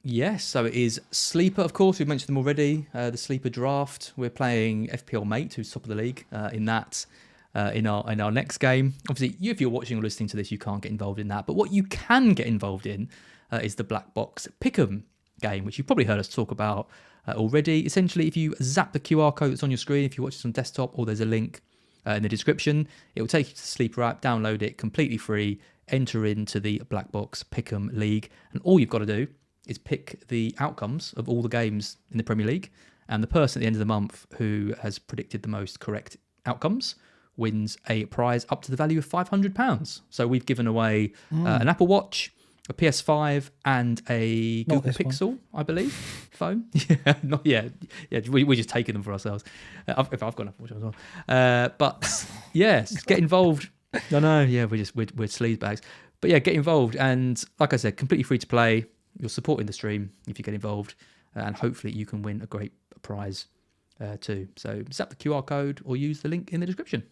Yes, so it is Sleeper, of course. We've mentioned them already. The Sleeper draft. We're playing FPL Mate, who's top of the league in that. In our next game. Obviously, if you're watching or listening to this, you can't get involved in that. But what you can get involved in is the Blackbox Pick'em game, which you've probably heard us talk about already. Essentially, if you zap the QR code that's on your screen, if you watch this on desktop, or there's a link in the description, it will take you to the Sleeper app, download it completely free, enter into the Blackbox Pick'em League, and all you've got to do is pick the outcomes of all the games in the Premier League, and the person at the end of the month who has predicted the most correct outcomes wins a prize up to the value of £500. So we've given away an Apple Watch, a PS5, and a Google Pixel, I believe, phone. Yeah, not yet. Yeah, we're just taking them for ourselves. I've got an Apple Watch as well. But yes, get involved. No, yeah, we're sleaze bags. But yeah, get involved. And like I said, completely free to play. You're supporting the stream if you get involved, and hopefully you can win a great prize too. So zap the QR code or use the link in the description.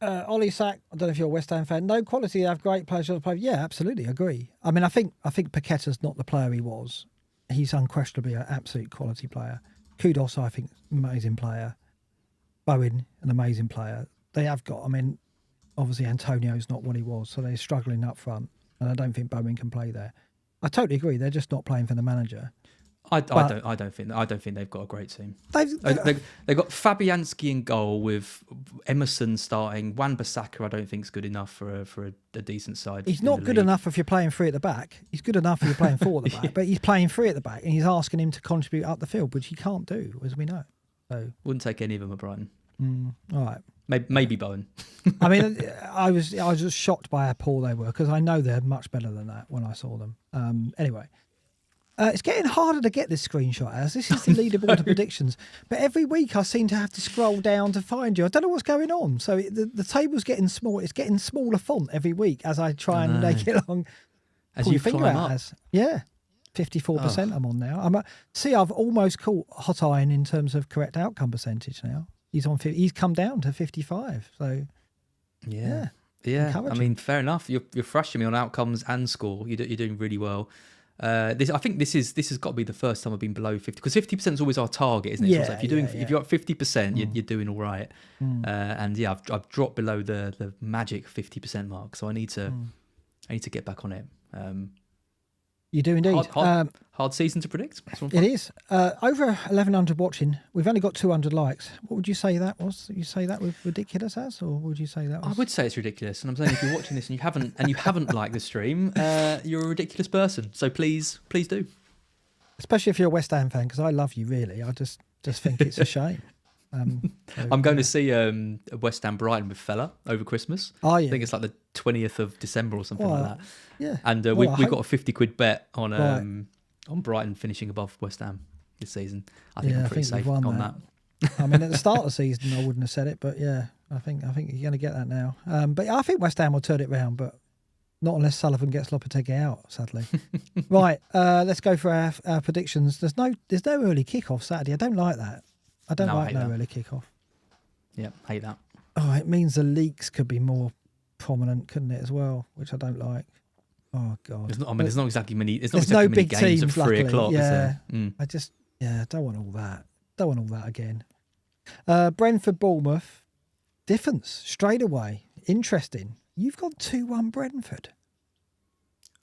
Ollie Sack, I don't know if you're a West Ham fan. No quality, they have great players to play. Yeah, absolutely, agree. I mean, I think Paqueta's not the player he was. He's unquestionably an absolute quality player. Kudos, I think, amazing player. Bowen, an amazing player. They have got, I mean, obviously Antonio's not what he was, so they're struggling up front, and I don't think Bowen can play there. I totally agree. They're just not playing for the manager. I don't think they've got a great team. They've got Fabianski in goal with Emerson starting. Wan-Bissaka I don't think is good enough for a decent side. He's not good enough if you're playing 3 at the back. He's good enough if you're playing 4 at the back, but he's playing 3 at the back and he's asking him to contribute up the field, which he can't do, as we know. So wouldn't take any of them at Brighton. All right. Maybe Bowen. I mean, I was just shocked by how poor they were because I know they're much better than that when I saw them. Anyway. It's getting harder to get this screenshot as this is the leaderboard of predictions. But every week I seem to have to scroll down to find you. I don't know what's going on. So the table's getting small. It's getting smaller font every week as I try and make it along. As you climb up. Yeah, 54% I'm on now. I've almost caught Hot Iron in terms of correct outcome percentage now. He's come down to 55. So yeah. I mean, fair enough. You're thrashing me on outcomes and score. You're doing really well. I think this has got to be the first time I've been below 50 because 50% is always our target, isn't it? Yeah, so if you're at 50%, you're doing all right. And yeah, I've dropped below the magic 50% mark, so I need to get back on it. You do indeed. Hard season to predict. It is. Over 1,100 watching. We've only got 200 likes. What would you say that was? You say that was ridiculous as, or would you say that was? I would say it's ridiculous. And I'm saying if you're watching this and you haven't liked the stream, you're a ridiculous person. So please do. Especially if you're a West Ham fan, because I love you really. I just think it's a shame. I'm going to see West Ham Brighton with Fella over Christmas. Oh, yeah. I think it's like the 20th of December or something like that. Yeah. And we've got a 50 quid bet on Brighton finishing above West Ham this season. I think I'm pretty safe on that. I mean, at the start of the season, I wouldn't have said it, but yeah, I think you're going to get that now. But I think West Ham will turn it round, but not unless Sullivan gets Lopetegui out, sadly. Right, let's go for our predictions. There's no early kickoff Saturday. I don't like that. I don't like no early kickoff. Yeah, hate that. Oh, it means the leaks could be more prominent, couldn't it, as well? Which I don't like. Oh God. There's not exactly many. There's no big games teams at 3 o'clock. Yeah, I just don't want all that. Don't want all that again. Brentford Bournemouth difference straight away. Interesting. You've gone 2-1 Brentford.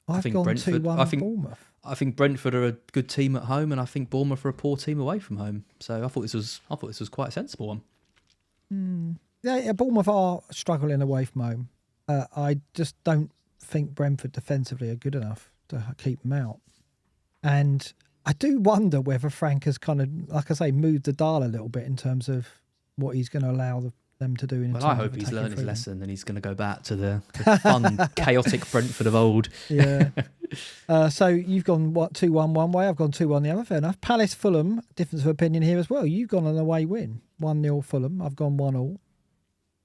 I've gone 2-1 Bournemouth. I think Brentford are a good team at home, and I think Bournemouth are a poor team away from home. So I thought this was quite a sensible one. Yeah, Bournemouth are struggling away from home. I just don't think Brentford defensively are good enough to keep them out. And I do wonder whether Frank has kind of, like I say, moved the dial a little bit in terms of what he's going to allow them to do. I hope he's learned his lesson and he's going to go back to the fun, chaotic Brentford of old. Yeah. So you've gone 2-1 one way, I've gone 2-1 the other. Fair enough. Palace Fulham, difference of opinion here as well. You've gone an away win, 1-0 Fulham. I've gone 1-1. Want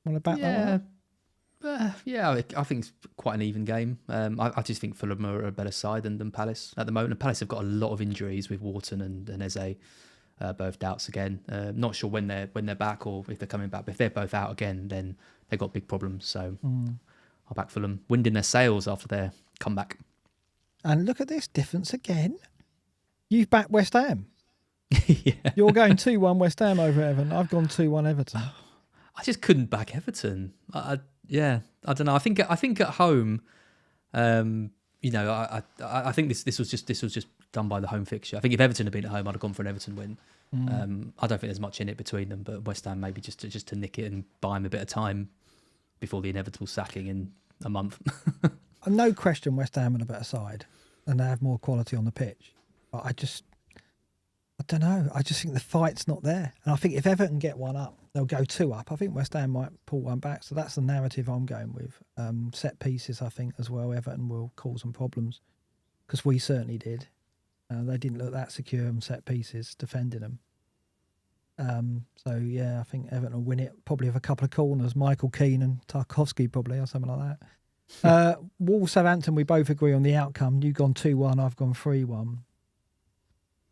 to back that one? Yeah, I think it's quite an even game. I just think Fulham are a better side than Palace at the moment. And Palace have got a lot of injuries with Wharton and Eze, both doubts again. Not sure when they're back or if they're coming back. But if they're both out again, then they've got big problems. So I'll back Fulham, winding their sails after their comeback. And look at this difference again. You've backed West Ham. Yeah. You're going 2-1 West Ham over Everton. I've gone 2-1 Everton. I just couldn't back Everton. I don't know. I think at home, I think this was just done by the home fixture. I think if Everton had been at home, I'd have gone for an Everton win. I don't think there's much in it between them, but West Ham maybe just to nick it and buy him a bit of time before the inevitable sacking in a month. No question, West Ham are a better side, and they have more quality on the pitch. But I don't know. I just think the fight's not there. And I think if Everton get one up, they'll go 2 up. I think West Ham might pull one back. So that's the narrative I'm going with. Set pieces, I think, as well. Everton will cause some problems because we certainly did. They didn't look that secure on set pieces, defending them. So, yeah, I think Everton will win it. Probably with a couple of corners. Michael Keane and Tarkovsky probably or something like that. Wolves Southampton, we both agree on the outcome. You've gone 2-1, I've gone 3-1.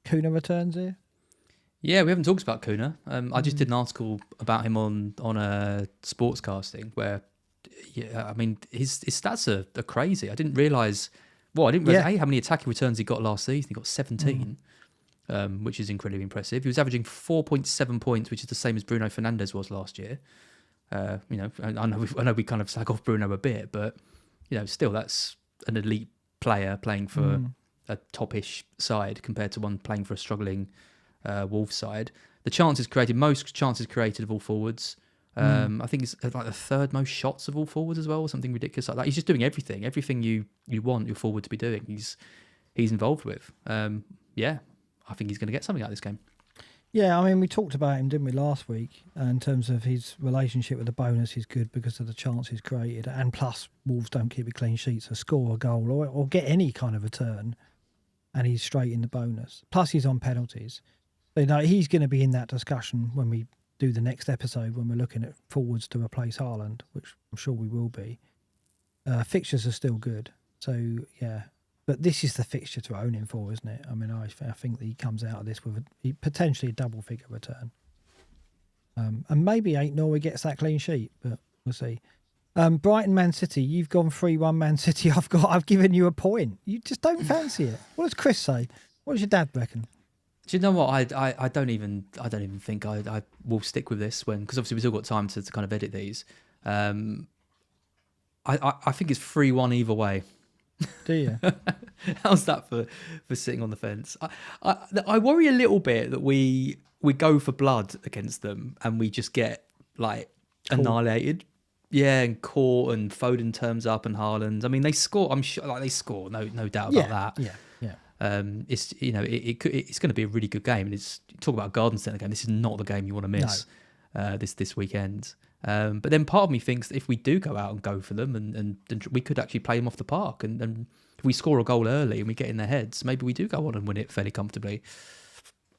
Kuna returns here? Yeah, we haven't talked about Kuna. I just did an article about him on a sportscasting where, yeah, I mean, his stats are crazy. I didn't realise. Well, I didn't realise how many attacking returns he got last season. He got 17, which is incredibly impressive. He was averaging 4.7 points, which is the same as Bruno Fernandes was last year. I know we kind of slag off Bruno a bit, but still that's an elite player playing for a top-ish side compared to one playing for a struggling Wolves side. The chances created, most chances created of all forwards. I think it's like the third most shots of all forwards as well, or something ridiculous like that. He's just doing everything you want your forward to be doing. He's involved with. I think he's going to get something out of this game. Yeah, I mean, we talked about him, didn't we, last week, in terms of his relationship with the bonus is good because of the chances created, and plus Wolves don't keep a clean sheet, so score a goal or get any kind of return, and he's straight in the bonus. Plus he's on penalties. So, he's going to be in that discussion when we do the next episode, when we're looking at forwards to replace Haaland, which I'm sure we will be. Fixtures are still good, so yeah. But this is the fixture to own him for, isn't it? I mean, I think that he comes out of this with potentially a double-figure return. And maybe 8-0 he gets that clean sheet, but we'll see. Brighton, Man City, you've gone 3-1 Man City. I've given you a point. You just don't fancy it. What does Chris say? What does your dad reckon? Do you know what? I don't even think I will stick with this because obviously we've still got time to kind of edit these. I think it's 3-1 either way. Do you? How's that for sitting on the fence? I worry a little bit that we go for blood against them and we just get like annihilated. Yeah, and caught, and Foden turns up, and Haaland. I mean, they score. I'm sure, like they score, no doubt about that. Yeah. It's it's going to be a really good game, and it's talk about a garden centre game. This is not the game you want to miss. This weekend. But then part of me thinks that if we do go out and go for them, and we could actually play them off the park, and if we score a goal early and we get in their heads, maybe we do go on and win it fairly comfortably.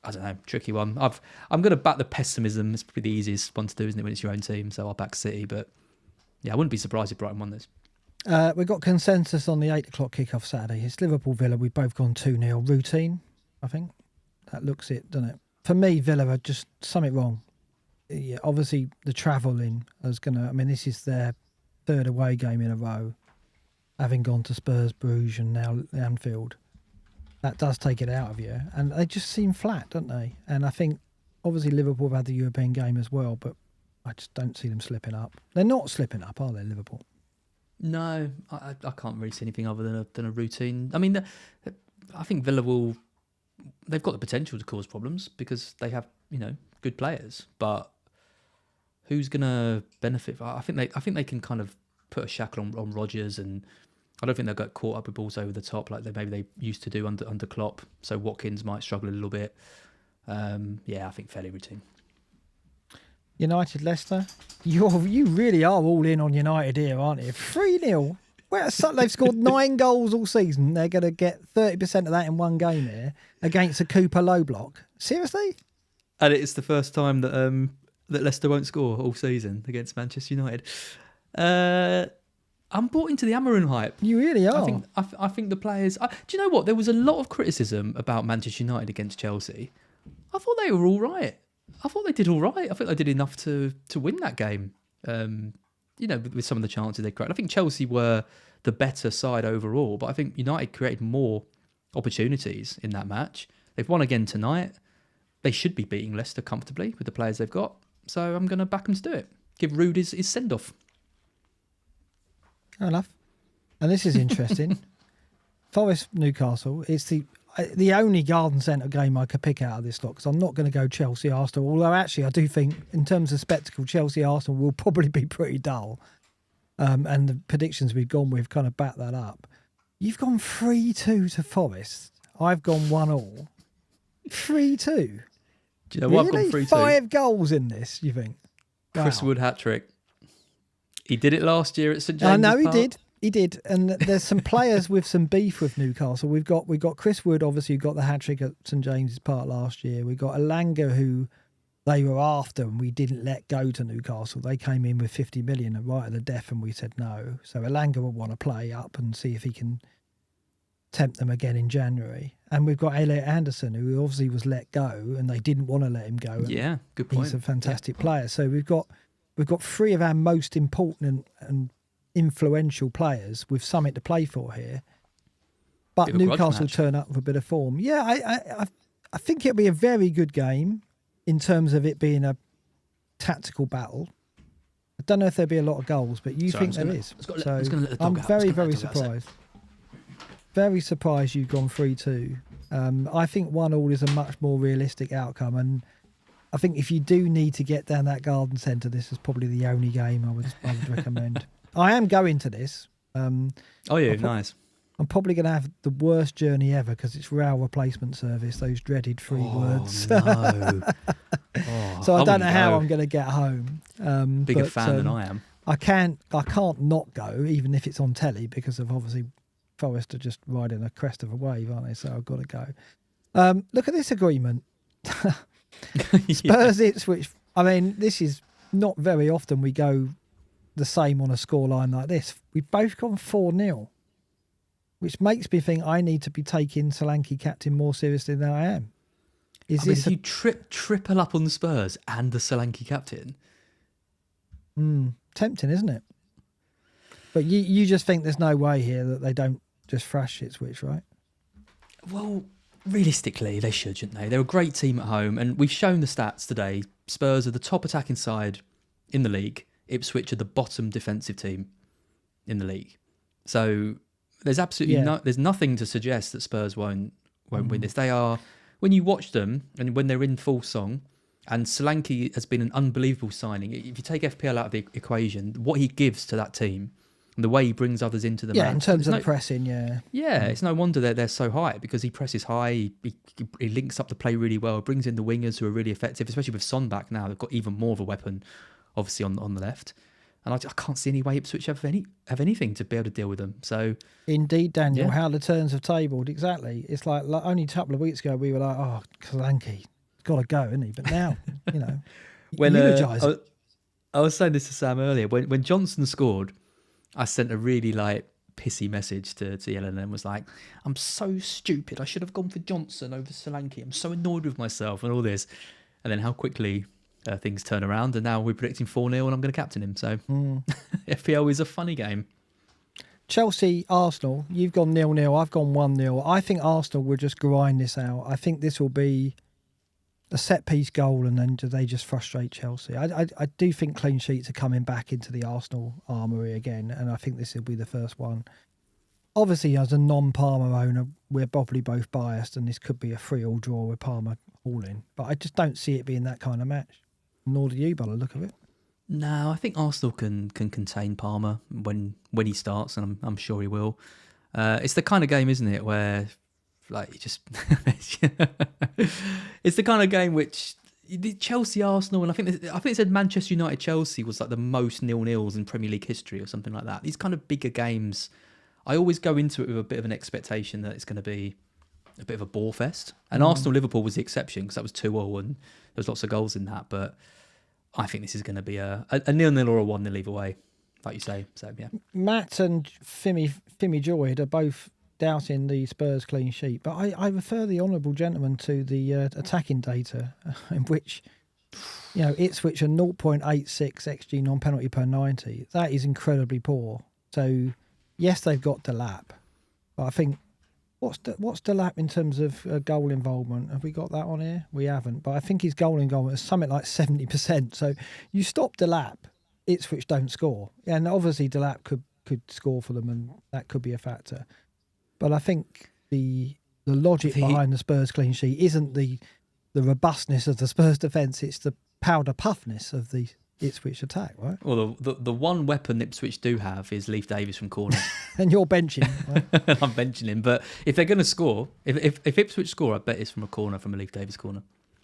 I don't know, tricky one. I'm going to back the pessimism. It's probably the easiest one to do, isn't it, when it's your own team? So I'll back City, but yeah, I wouldn't be surprised if Brighton won this. We've got consensus on the 8 o'clock kickoff Saturday. It's Liverpool Villa. We've both gone 2-0. Routine, I think. That looks it, doesn't it? For me, Villa are just something wrong. Yeah, obviously the travelling is going to... I mean, this is their third away game in a row, having gone to Spurs, Bruges and now Anfield. That does take it out of you. And they just seem flat, don't they? And I think, obviously, Liverpool have had the European game as well, but I just don't see them slipping up. They're not slipping up, are they, Liverpool? No, I can't really see anything other than a routine. I mean, I think Villa will... They've got the potential to cause problems because they have, good players, but who's going to benefit? I think they can kind of put a shackle on Rodgers, and I don't think they'll get caught up with balls over the top like they used to do under Klopp. So Watkins might struggle a little bit. I think fairly routine. United Leicester, you really are all in on United here, aren't you? 3-0. Well, they've scored 9 goals all season. They're going to get 30% of that in one game here against a Cooper low block. Seriously? And it's the first time that Leicester won't score all season against Manchester United. I'm bought into the Amorim hype. You really are. I think the players... do you know what? There was a lot of criticism about Manchester United against Chelsea. I thought they were all right. I thought they did all right. I think they did enough to win that game. With some of the chances they created. I think Chelsea were the better side overall, but I think United created more opportunities in that match. They've won again tonight. They should be beating Leicester comfortably with the players they've got. So I'm going to back them to do it. Give Rude his send-off. Fair enough. And this is interesting. Forest Newcastle. It's the only garden centre game I could pick out of this lot, because I'm not going to go Chelsea Arsenal. Although actually I do think in terms of spectacle, Chelsea Arsenal will probably be pretty dull. And the predictions we've gone with kind of back that up. You've gone 3-2 to Forest. I've gone 1-1. 3-2. Do you know what? Really? I've gone 3-2. 5 goals in this, you think? Wow. Chris Wood hat-trick. He did it last year at St James's I know Park. He did. And there's some players with some beef with Newcastle. We've got Chris Wood, obviously, who got the hat-trick at St James's Park last year. We've got Elanga, who they were after and we didn't let go to Newcastle. They came in with 50 million right at the death and we said no. So Elanga will want to play up and see if he can tempt them again in January. And we've got Elliot Anderson, who obviously was let go, and they didn't want to let him go. Yeah, good point. He's a fantastic player. So we've got three of our most important and influential players with something to play for here. But Newcastle turn up with a bit of form. Yeah, I think it'll be a very good game in terms of it being a tactical battle. I don't know if there'll be a lot of goals, but think there is. So I'm very, very surprised. Very surprised you've gone 3-2. I think 1-1 is a much more realistic outcome, and I think if you do need to get down that garden centre, this is probably the only game I would recommend. I am going to this. Nice. I'm probably going to have the worst journey ever because it's rail replacement service, those dreaded 3 words. No. So I don't know how I'm going to get home. Bigger fan than I am. I can't not go, even if it's on telly, because of obviously Forest are just riding a crest of a wave, aren't they? So I've got to go. Look at this agreement. Spurs Ipswich. I mean, this is not very often we go the same on a scoreline like this. We've both gone 4-0, which makes me think I need to be taking Solanke captain more seriously than I am. If you triple up on the Spurs and the Solanke captain? Tempting, isn't it? But you just think there's no way here that they don't just thrash Ipswich, right? Well, realistically, they should, shouldn't they? They're a great team at home, and we've shown the stats today. Spurs are the top attacking side in the league. Ipswich are the bottom defensive team in the league. So there's absolutely there's nothing to suggest that Spurs won't win this. They are, when you watch them and when they're in full song, and Solanke has been an unbelievable signing. If you take FPL out of the equation, what he gives to that team and the way he brings others into the match. In terms of the pressing, it's no wonder they're so high, because he presses high, he links up the play really well, brings in the wingers who are really effective, especially with Son back now. They've got even more of a weapon, obviously, on the left. And I can't see any way Ipswich have anything to be able to deal with them. So, indeed, Daniel, how the turns have tabled. Exactly. It's like only a couple of weeks ago we were like, oh, Solanke, got to go, isn't he? But now, I was saying this to Sam earlier. When Johnson scored, I sent a really pissy message to Yellen and was like, I'm so stupid. I should have gone for Johnson over Solanke. I'm so annoyed with myself and all this. And then how quickly things turn around, and now we're predicting 4-0 and I'm going to captain him. So FPL is a funny game. Chelsea, Arsenal, you've gone 0-0, I've gone 1-0. I think Arsenal will just grind this out. I think this will be a set-piece goal, and then they just frustrate Chelsea. I do think clean sheets are coming back into the Arsenal armoury again, and I think this will be the first one. Obviously, as a non-Parma owner, we're probably both biased, and this could be a 3-3 draw with Parma all in. But I just don't see it being that kind of match. Nor do you, by the look of it. No, I think Arsenal can contain Parma when he starts, and I'm sure he will. It's the kind of game, isn't it, where it's the kind of game which Chelsea, Arsenal, and I think it said Manchester United, Chelsea was like the most 0-0s in Premier League history or something like that. These kind of bigger games, I always go into it with a bit of an expectation that it's going to be a bit of a bore fest. And Arsenal-Liverpool was the exception, because that was 2-2 and there was lots of goals in that. But I think this is going to be a 0-0 or a 1-0 either way, like you say. So, yeah. Matt and Fimi Joyd are both doubting the Spurs clean sheet, but I refer the honourable gentleman to the attacking data, in which, Ipswich are 0.86 XG non-penalty per 90. That is incredibly poor. So, yes, they've got Delap, but I think what's Delap in terms of goal involvement? Have we got that on here? We haven't, but I think his goal involvement is something like 70%. So you stop Delap, Ipswich don't score, and obviously Delap could score for them, and that could be a factor. But I think the logic behind the Spurs clean sheet isn't the robustness of the Spurs defence, it's the powder puffness of the Ipswich attack, right? Well, the one weapon Ipswich do have is Leif Davis from corner. And you're benching, right? I'm benching him, but if they're going to score, if Ipswich score, I bet it's from a corner, from a Leif Davis corner.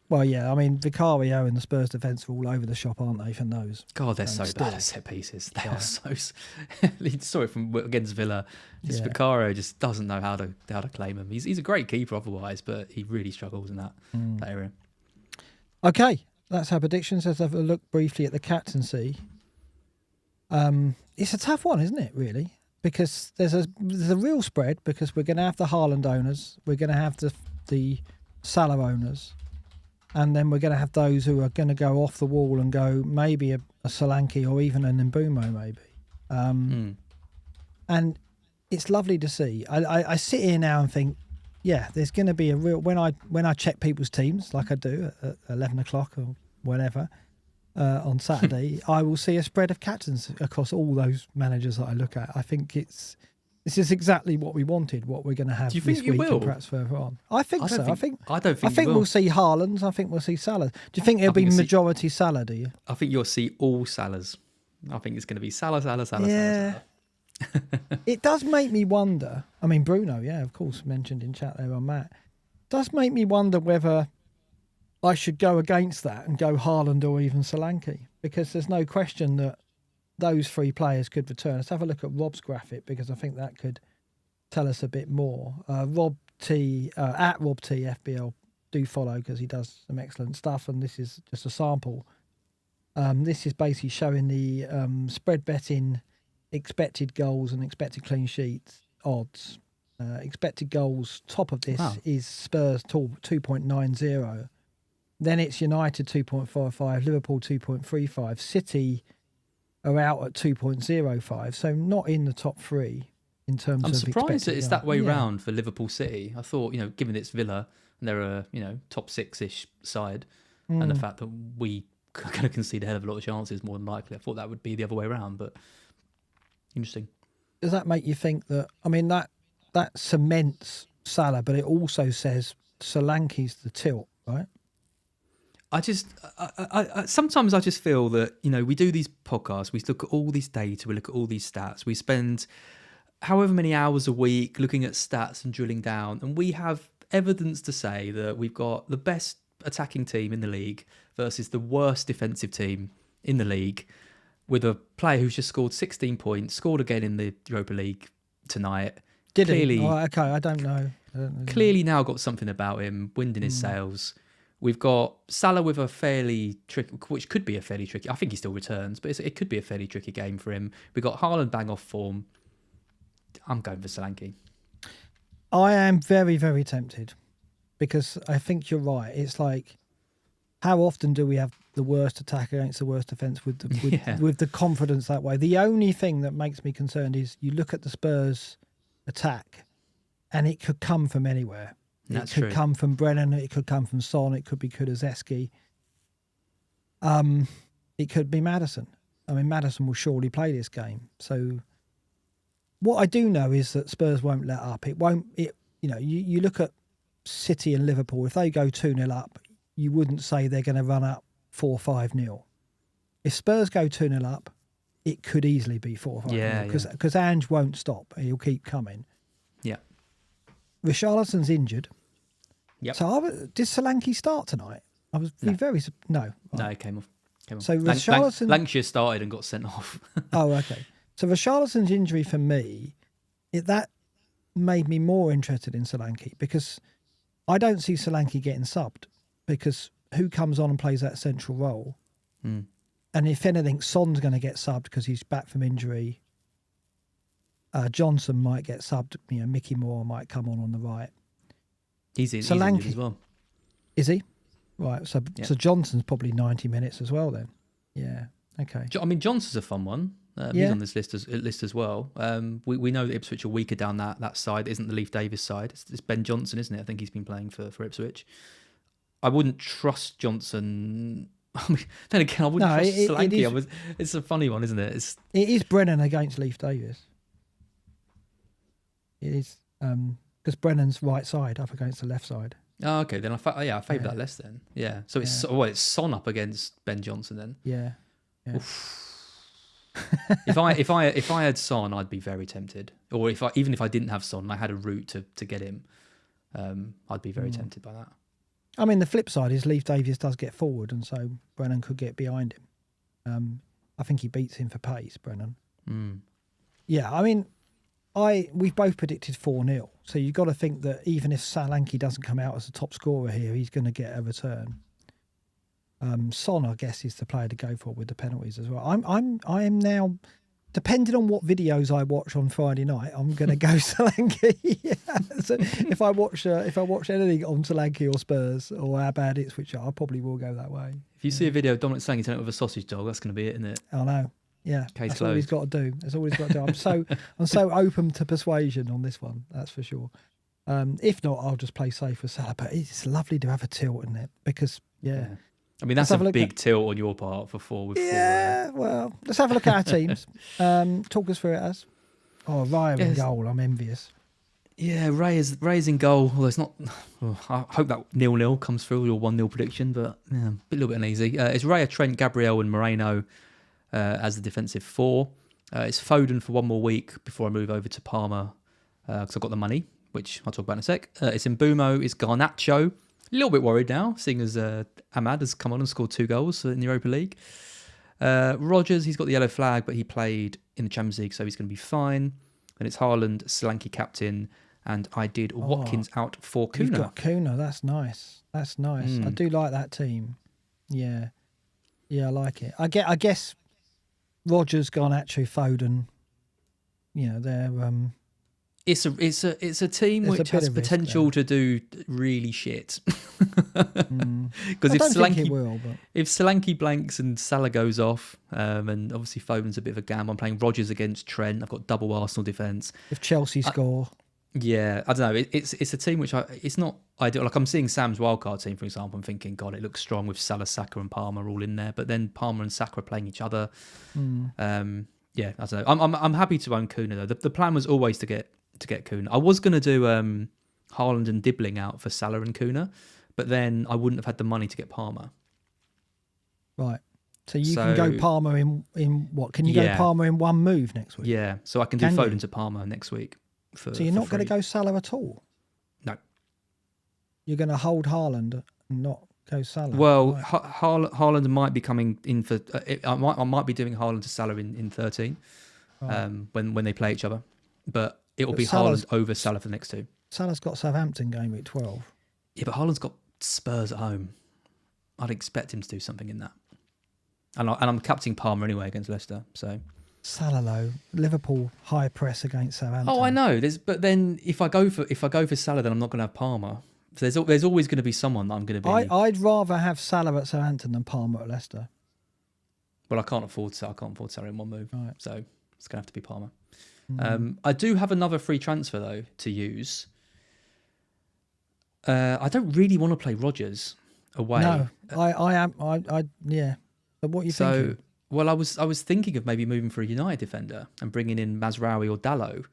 Well, yeah, I mean, Vicario and the Spurs defence are all over the shop, aren't they, for those? God, they're so bad at set pieces. They are so... Saw it from against Villa. Vicario just doesn't know how to claim him. He's a great keeper otherwise, but he really struggles in that area. Okay, that's our predictions. Let's have a look briefly at the captaincy. It's a tough one, isn't it, really? because there's a real spread, because we're going to have the Haaland owners, we're going to have the Salah owners, and then we're going to have those who are going to go off the wall and go maybe a Solanke or even an Mbeumo maybe. And it's lovely to see. I sit here now and think, yeah, there's going to be a real, when I check people's teams like I do at 11 o'clock or whenever on Saturday, I will see a spread of captains across all those managers that I look at. I think this is exactly what we wanted, what we're going to have this week and perhaps further on. I think so. I think we'll see Haaland's. I think we'll see Salah. Do you think it'll be majority Salah, do you? I think you'll see all Salahs. I think it's going to be Salah. Yeah. It does make me wonder. I mean, Bruno, yeah, of course, mentioned in chat there on Matt. Does make me wonder whether I should go against that and go Haaland or even Solanke, because there's no question that those three players could return. Let's have a look at Rob's graphic, because I think that could tell us a bit more. Rob T at Rob T FBL, do follow because he does some excellent stuff, and this is just a sample. This is basically showing the spread betting expected goals and expected clean sheets odds. Expected goals, top of this is Spurs 2.90. Then it's United 2.55, Liverpool 2.35, City are out at 2.05, so not in the top three in terms of. I'm surprised that it's that way round for Liverpool City. I thought, given it's Villa and they're a top six-ish side, and the fact that we are going to concede a hell of a lot of chances more than likely, I thought that would be the other way around, but. Interesting. Does that make you think that? I mean, that cements Salah, but it also says Solanke's the tilt, right? I sometimes I just feel that we do these podcasts, we look at all this data, we look at all these stats, we spend however many hours a week looking at stats and drilling down, and we have evidence to say that we've got the best attacking team in the league versus the worst defensive team in the league, with a player who's just scored 16 points, scored again in the Europa League tonight. Did he? Oh, okay, I don't know. Clearly now got something about him, wind in his sails. We've got Salah with a fairly tricky, which could be a fairly tricky, I think he still returns, but it could be a fairly tricky game for him. We've got Haaland bang off form. I'm going for Solanke. I am very, very tempted, because I think you're right. It's like, how often do we have the worst attack against the worst defence with the confidence that way? The only thing that makes me concerned is you look at the Spurs attack and it could come from anywhere. It could come from Brennan, it could come from Son, it could be Kulusevski. It could be Maddison. I mean, Maddison will surely play this game. So what I do know is that Spurs won't let up. You look at City and Liverpool, if they go 2-0 up, you wouldn't say they're going to run up 4-5-0. If Spurs go 2-0 up, it could easily be 4-5-0 because Ange won't stop. He'll keep coming. Yeah. Richarlison's injured. Yep. So did Solanke start tonight? I was very... No. No, he came off. So Richarlison... Lancashire started and got sent off. Oh, okay. So Richarlison's injury for me, that made me more interested in Solanke, because I don't see Solanke getting subbed, because who comes on and plays that central role? And if anything, Son's going to get subbed because he's back from injury. Johnson might get subbed. Mickey Moore might come on the right. He's injured as well. Is he? Right. So Johnson's probably 90 minutes as well then. Yeah. Okay. I mean, Johnson's a fun one. He's on this list as well. We know that Ipswich are weaker down that side. It isn't the Leif Davis side. It's Ben Johnson, isn't it? I think he's been playing for Ipswich. I wouldn't trust Johnson. I mean, then again, I wouldn't trust Solanke. It's a funny one, isn't it? It is Brennan against Leif Davis. It is because Brennan's right side up against the left side. Oh, okay. Then I favour that less then. Yeah. So it's Son up against Ben Johnson then. Yeah. If I had Son, I'd be very tempted. Or even if I didn't have Son, and I had a route to get him, I'd be very tempted by that. I mean, the flip side is Leif Davis does get forward, and so Brennan could get behind him. I think he beats him for pace, Brennan. Yeah, I mean, we've both predicted 4-0, so you've got to think that even if Solanke doesn't come out as the top scorer here, he's going to get a return. Son, I guess, is the player to go for with the penalties as well. I am now depending on what videos I watch on Friday night, I'm going to go Solanke. So if I watch anything on Solanke or Spurs or how bad it's, which I probably will go that way. If you see a video of Dominic Solanke turning up with a sausage dog, that's going to be it, isn't it? I know. Yeah, Case that's closed. all he's got to do. That's all he's got to do. I'm so open to persuasion on this one. That's for sure. If not, I'll just play safe with Salah. But it's lovely to have a tilt, isn't it? Because I mean, that's a big tilt on your part for 4 with 4. Well, let's have a look at our teams. Talk us through it as. Oh, Raya in goal. I'm envious. Yeah, Ray's in goal. Although it's not. I hope that 0-0 comes through, your 1-0 prediction, but yeah, a little bit uneasy. It's Raya, Trent, Gabriel, and Moreno as the defensive 4. It's Foden for 1 more week before I move over to Palmer because I've got the money, which I'll talk about in a sec. It's Mbumo, it's Garnacho. A little bit worried now, seeing as Ahmad has come on and scored 2 goals in the Europa League. Rodgers, he's got the yellow flag, but he played in the Champions League, so he's going to be fine. Then it's Haaland, Solanke captain, and I did Watkins out for Kuna. You've got Kuna, that's nice. That's nice. I do like that team. Yeah. Yeah, I like it. I guess Rodgers, Garnacho, Foden, they're... It's a team which has potential to do really shit. Because if Solanke blanks and Salah goes off, and obviously Foden's a bit of a gamble, I'm playing Rodgers against Trent. I've got double Arsenal defence. If Chelsea score, yeah, I don't know. It's a team which it's not ideal. Like I'm seeing Sam's wildcard team, for example. I'm thinking, God, it looks strong with Salah, Saka, and Palmer all in there. But then Palmer and Saka are playing each other. Yeah, I don't know. I'm happy to own Kuna though. The plan was always to get Kuna. I was going to do Haaland and Dibbling out for Salah and Kuna, but then I wouldn't have had the money to get Palmer. Right. So you can go Palmer in what? Can you go Palmer in one move next week? Yeah. So I can do Foden to Palmer next week. So you're not going to go Salah at all? No. You're going to hold Haaland and not go Salah? Well, right. Haaland might be coming in for... I might be doing Haaland to Salah in 13 right. When they play each other. But it'll be Haaland over Salah for the next 2. Salah's got Southampton game week 12. Yeah, but Haaland's got Spurs at home. I'd expect him to do something in that. And I'm captaining Palmer anyway against Leicester, so... Salah though, Liverpool high press against Southampton. Oh, I know. But then if I go for Salah, then I'm not going to have Palmer. So there's always going to be someone that I'm going to be. I'd rather have Salah at Southampton than Palmer at Leicester. Well, I can't afford Salah in one move, right. So it's going to have to be Palmer. I do have another free transfer though to use. I don't really want to play Rodgers away. No, I am. Yeah. But what are you thinking? Well, I was thinking of maybe moving for a United defender and bringing in Mazraoui or Dalot.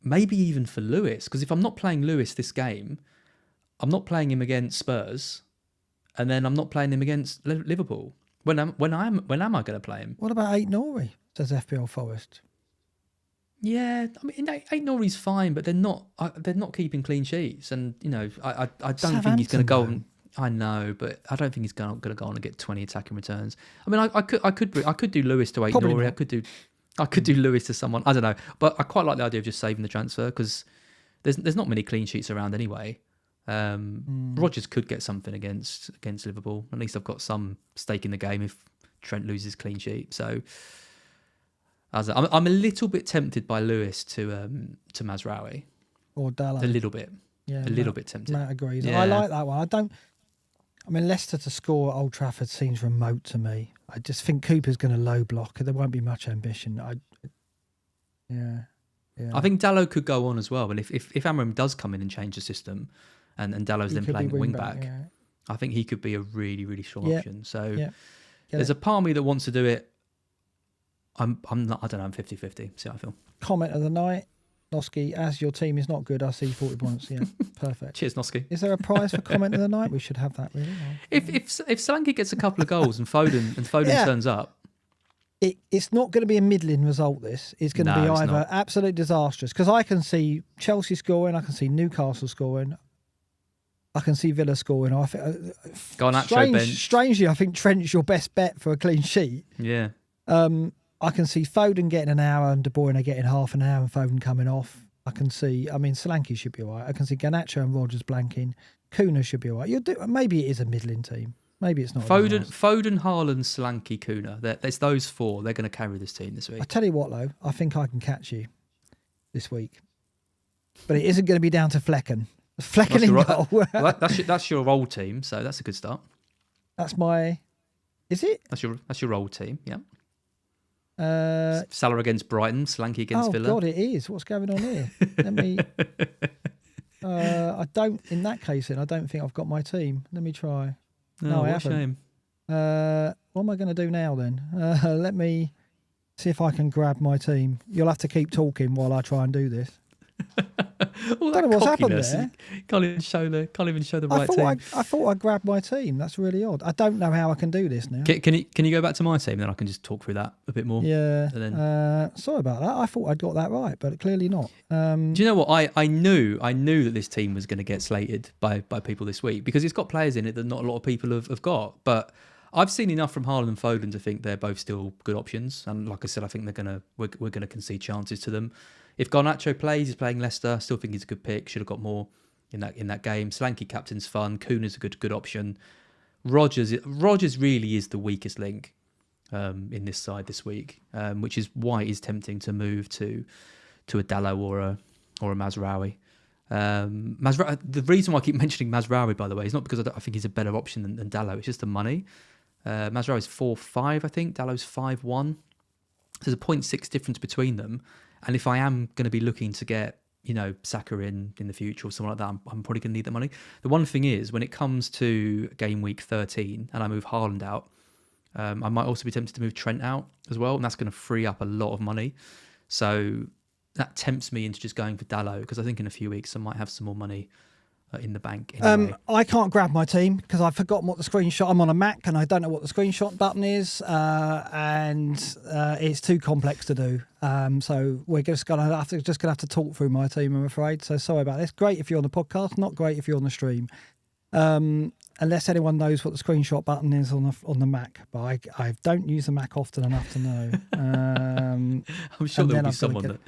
Maybe even for Lewis, because if I'm not playing Lewis this game, I'm not playing him against Spurs, and then I'm not playing him against Liverpool. When am I going to play him? What about Aït-Nouri? Says FPL Forest. Yeah, I mean Aït-Nouri's fine, but they're not keeping clean sheets, and I don't think he's going to go. I know, but I don't think he's going to go on and get 20 attacking returns. I mean, I could do Lewis to Aït-Nouri. I could do Lewis to someone. I don't know, but I quite like the idea of just saving the transfer because there's not many clean sheets around anyway. Rodgers could get something against Liverpool. At least I've got some stake in the game if Trent loses clean sheet. So I'm a little bit tempted by Lewis to Mazraoui or Dalot. A little bit. Yeah, a little bit tempted. Matt agrees. Yeah. I like that one. Leicester to score at Old Trafford seems remote to me. I just think Cooper's going to low block. There won't be much ambition. Yeah. I think Dalot could go on as well. And if Amorim does come in and change the system, and Dallow's then playing wing back, I think he could be a really, really strong option. So there's a part of me that wants to do it. I'm not. I don't know. I'm 50-50. See how I feel. Comment of the night. Noski, as your team is not good, I see 40 points. Yeah, perfect. Cheers, Noski. Is there a prize for comment of the night? We should have that, really. If Solanke gets a couple of goals and Foden turns up, it's not going to be a middling result. This is going to be either absolutely disastrous because I can see Chelsea scoring, I can see Newcastle scoring, I can see Villa scoring. I think strangely, I think Trent's your best bet for a clean sheet. Yeah. I can see Foden getting an hour and De Bruyne getting half an hour and Foden coming off. Solanke should be all right. I can see Garnacho and Rodgers blanking. Kuna should be all right. Maybe it is a middling team. Maybe it's not. Foden, Haaland, Solanke, Kuna. There's those four. They're going to carry this team this week. I tell you what, though, I think I can catch you this week, but it isn't going to be down to Flecken. Flecken in goal. Well, that's your old team, so that's a good start. That's my. Is it? That's your old team. Yeah. Salah against Brighton, Solanke against Villa. Oh God, it is. What's going on here? Let me. I don't. In that case, then I don't think I've got my team. Let me try. No, I haven't. Shame. What am I going to do now then? Let me see if I can grab my team. You'll have to keep talking while I try and do this. All I don't know what's happened there. Can't even show the right team. I thought I grabbed my team. That's really odd. I don't know how I can do this now. Can you go back to my team? Then I can just talk through that a bit more. Yeah. And then... sorry about that. I thought I'd got that right, but clearly not. Do you know what? I knew that this team was going to get slated by people this week because it's got players in it that not a lot of people have got. But I've seen enough from Haaland and Foden to think they're both still good options. And like I said, I think we're gonna concede chances to them. If Garnacho plays, he's playing Leicester. I still think he's a good pick. Should have got more in that game. Solanke captain's fun. Kuna's a good option. Rodgers really is the weakest link in this side this week, which is why it is tempting to move to a Dalot or a Mazraoui. The reason why I keep mentioning Mazraoui, by the way, is not because I think he's a better option than Dalot. It's just the money. Mazraoui's 4.5, I think. Dalot's 5.1. There's a 0.6 difference between them. And if I am going to be looking to get, Saka in the future or something like that, I'm probably going to need the money. The one thing is, when it comes to game week 13 and I move Haaland out, I might also be tempted to move Trent out as well. And that's going to free up a lot of money. So that tempts me into just going for Dalot because I think in a few weeks I might have some more money in the bank. Anyway. I can't grab my team because I've forgotten what the screenshot. I'm on a Mac and I don't know what the screenshot button is, and it's too complex to do. So we're just gonna have to talk through my team, I'm afraid. So sorry about this. Great if you're on the podcast, not great if you're on the stream. Unless anyone knows what the screenshot button is on the Mac, but I don't use the Mac often enough to know. I'm sure there'll be someone that.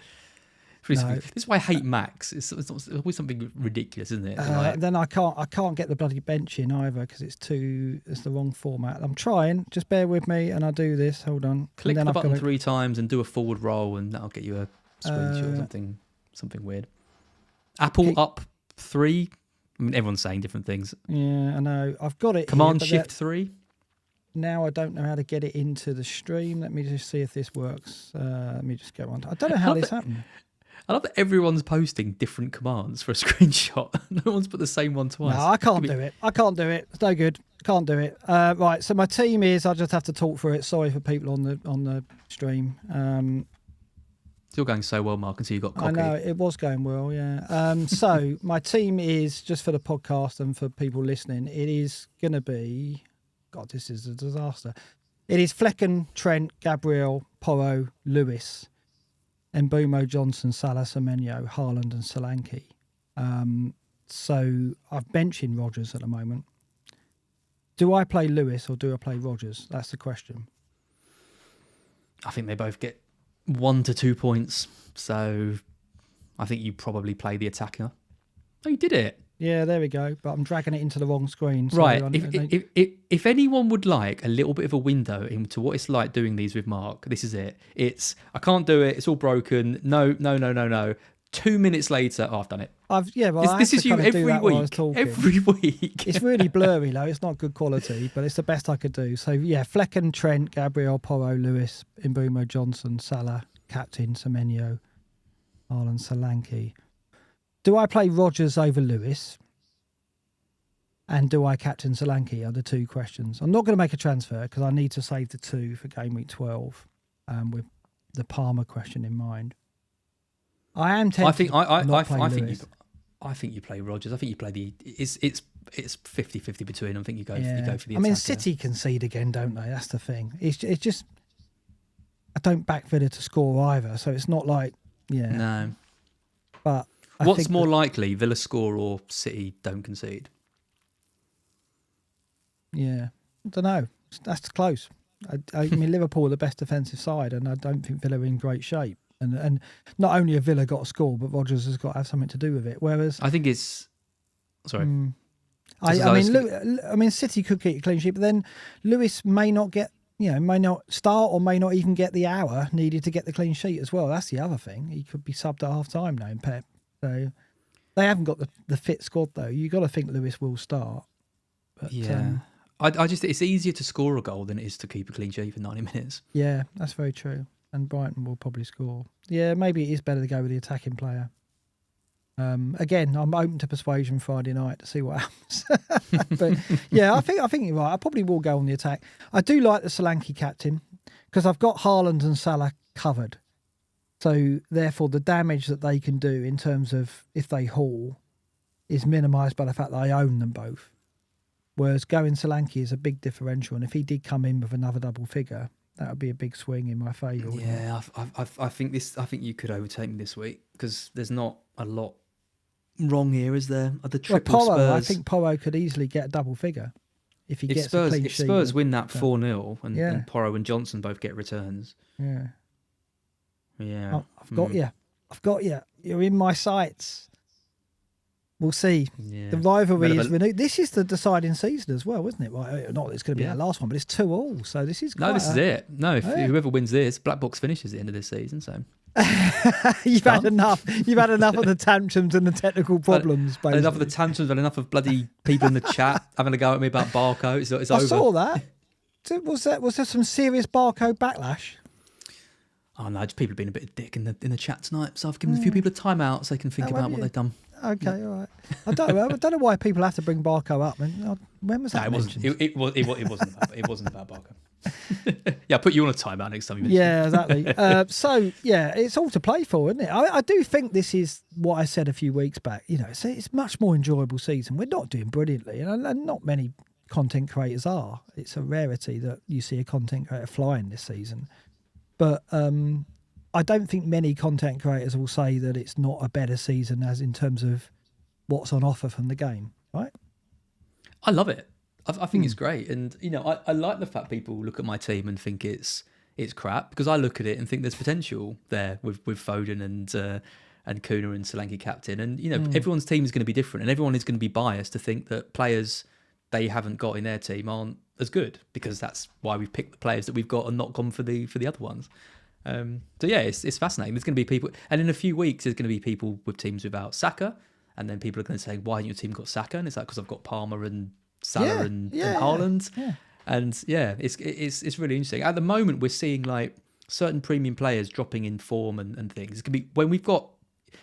No. This is why I hate Macs. It's always something ridiculous, isn't it? Then I can't get the bloody bench in either because it's the wrong format. I'm trying. Just bear with me, and I do this. Hold on. Click the button 3 times and do a forward roll, and that'll get you a screenshot or something weird. Apple up 3. I mean, everyone's saying different things. Yeah, I know. I've got it. Command Shift 3. Now I don't know how to get it into the stream. Let me just see if this works. Let me just go on. I don't know how this happened. I love that everyone's posting different commands for a screenshot. No one's put the same one twice. No, I can't do it. It's no good. Can't do it. Right, so my team is, I just have to talk through it. Sorry for people on the stream. Still going so well, Mark, until you got cocky. I know, it was going well, yeah. So my team is, just for the podcast and for people listening, it is going to be, God, this is a disaster. It is Flecken, Trent, Gabriel, Porro, Lewis, Mbeumo, Johnson, Salah, Semenyo, Haaland and Solanke. So I'm benching Rodgers at the moment. Do I play Lewis or do I play Rodgers? That's the question. I think they both get 1 to 2 points. So I think you probably play the attacker. Oh, you did it. Yeah, there we go. But I'm dragging it into the wrong screen. So right. If anyone would like a little bit of a window into what it's like doing these with Mark, this is it. I can't do it. It's all broken. No. 2 minutes later, I've done it. This is you every week. Every week. It's really blurry, though. It's not good quality, but it's the best I could do. So, yeah, Flecken, Trent, Gabriel, Porro, Lewis, Mbeumo, Johnson, Salah, Captain, Semenyo, Haaland, Solanke. Do I play Rodgers over Lewis? And do I captain Solanke are the two questions. I'm not going to make a transfer because I need to save the 2 for game week 12 with the Palmer question in mind. I am tempted I think you play Rodgers. I think you play it's 50-50 between them. I think you go for the attacker. I mean, City concede again, don't they? That's the thing. It's just I don't back Villa to score either, so it's not like No. But what's more likely, Villa score or City don't concede? Yeah, I don't know. That's close. I mean, Liverpool are the best defensive side, and I don't think Villa are in great shape. And not only have Villa got a score, but Rodgers has got to have something to do with it. Whereas I think it's... Sorry. I mean, City could keep a clean sheet, but then Lewis may not get, may not start or may not even get the hour needed to get the clean sheet as well. That's the other thing. He could be subbed at half time now in Pep. So they haven't got the fit squad though. You got to think Lewis will start. But, I just it's easier to score a goal than it is to keep a clean sheet for 90 minutes. Yeah, that's very true. And Brighton will probably score. Yeah, maybe it is better to go with the attacking player. Again, I'm open to persuasion Friday night to see what happens. But yeah, I think you're right. I probably will go on the attack. I do like the Solanke captain because I've got Haaland and Salah covered. So therefore, the damage that they can do in terms of if they haul is minimised by the fact that I own them both. Whereas going Solanke is a big differential, and if he did come in with another double figure, that would be a big swing in my favour. Yeah, I think you could overtake me this week because there's not a lot wrong here, is there? The triple Spurs. I think Porro could easily get a double figure if he gets Spurs, a clean if sheet. Spurs win that 4-0 and Porro and Johnson both get returns. Yeah. I've got you. You're in my sights. We'll see. Yeah. The rivalry is renewed. This is the deciding season as well, isn't it? Well, not that it's going to be our last one, but it's 2-2. So this is this is it. No, if whoever wins this, BlackBox finishes at the end of this season. So you've had enough. You've had enough of the tantrums and the technical problems. Basically. Enough of the tantrums. Enough of bloody people in the chat having a go at me about Barco. It's over. I saw that. Was there some serious Barco backlash? Oh no, just people being a bit of dick in the chat tonight. So I've given a few people a timeout so they can think about what they've done. Okay, all right. I don't know why people have to bring Barco up. When was that mentioned? It wasn't about Barco. Yeah, I'll put you on a timeout next time you mention exactly. So yeah, it's all to play for, isn't it? I do think this is what I said a few weeks back. It's much more enjoyable season. We're not doing brilliantly, and not many content creators are. It's a rarity that you see a content creator flying this season. But I don't think many content creators will say that it's not a better season as in terms of what's on offer from the game, right? I love it. I think it's great. And, I like the fact people look at my team and think it's crap because I look at it and think there's potential there with Foden and Kuna and Solanke captain. And, everyone's team is going to be different and everyone is going to be biased to think that players they haven't got in their team aren't as good because that's why we've picked the players that we've got and not gone for the other ones. So yeah, it's fascinating. There's going to be people, and in a few weeks there's going to be people with teams without Saka, and then people are going to say, "Why hasn't your team got Saka?" And it's like because I've got Palmer and Salah and Haaland, and it's really interesting. At the moment, we're seeing like certain premium players dropping in form and things. It's going to be when we've got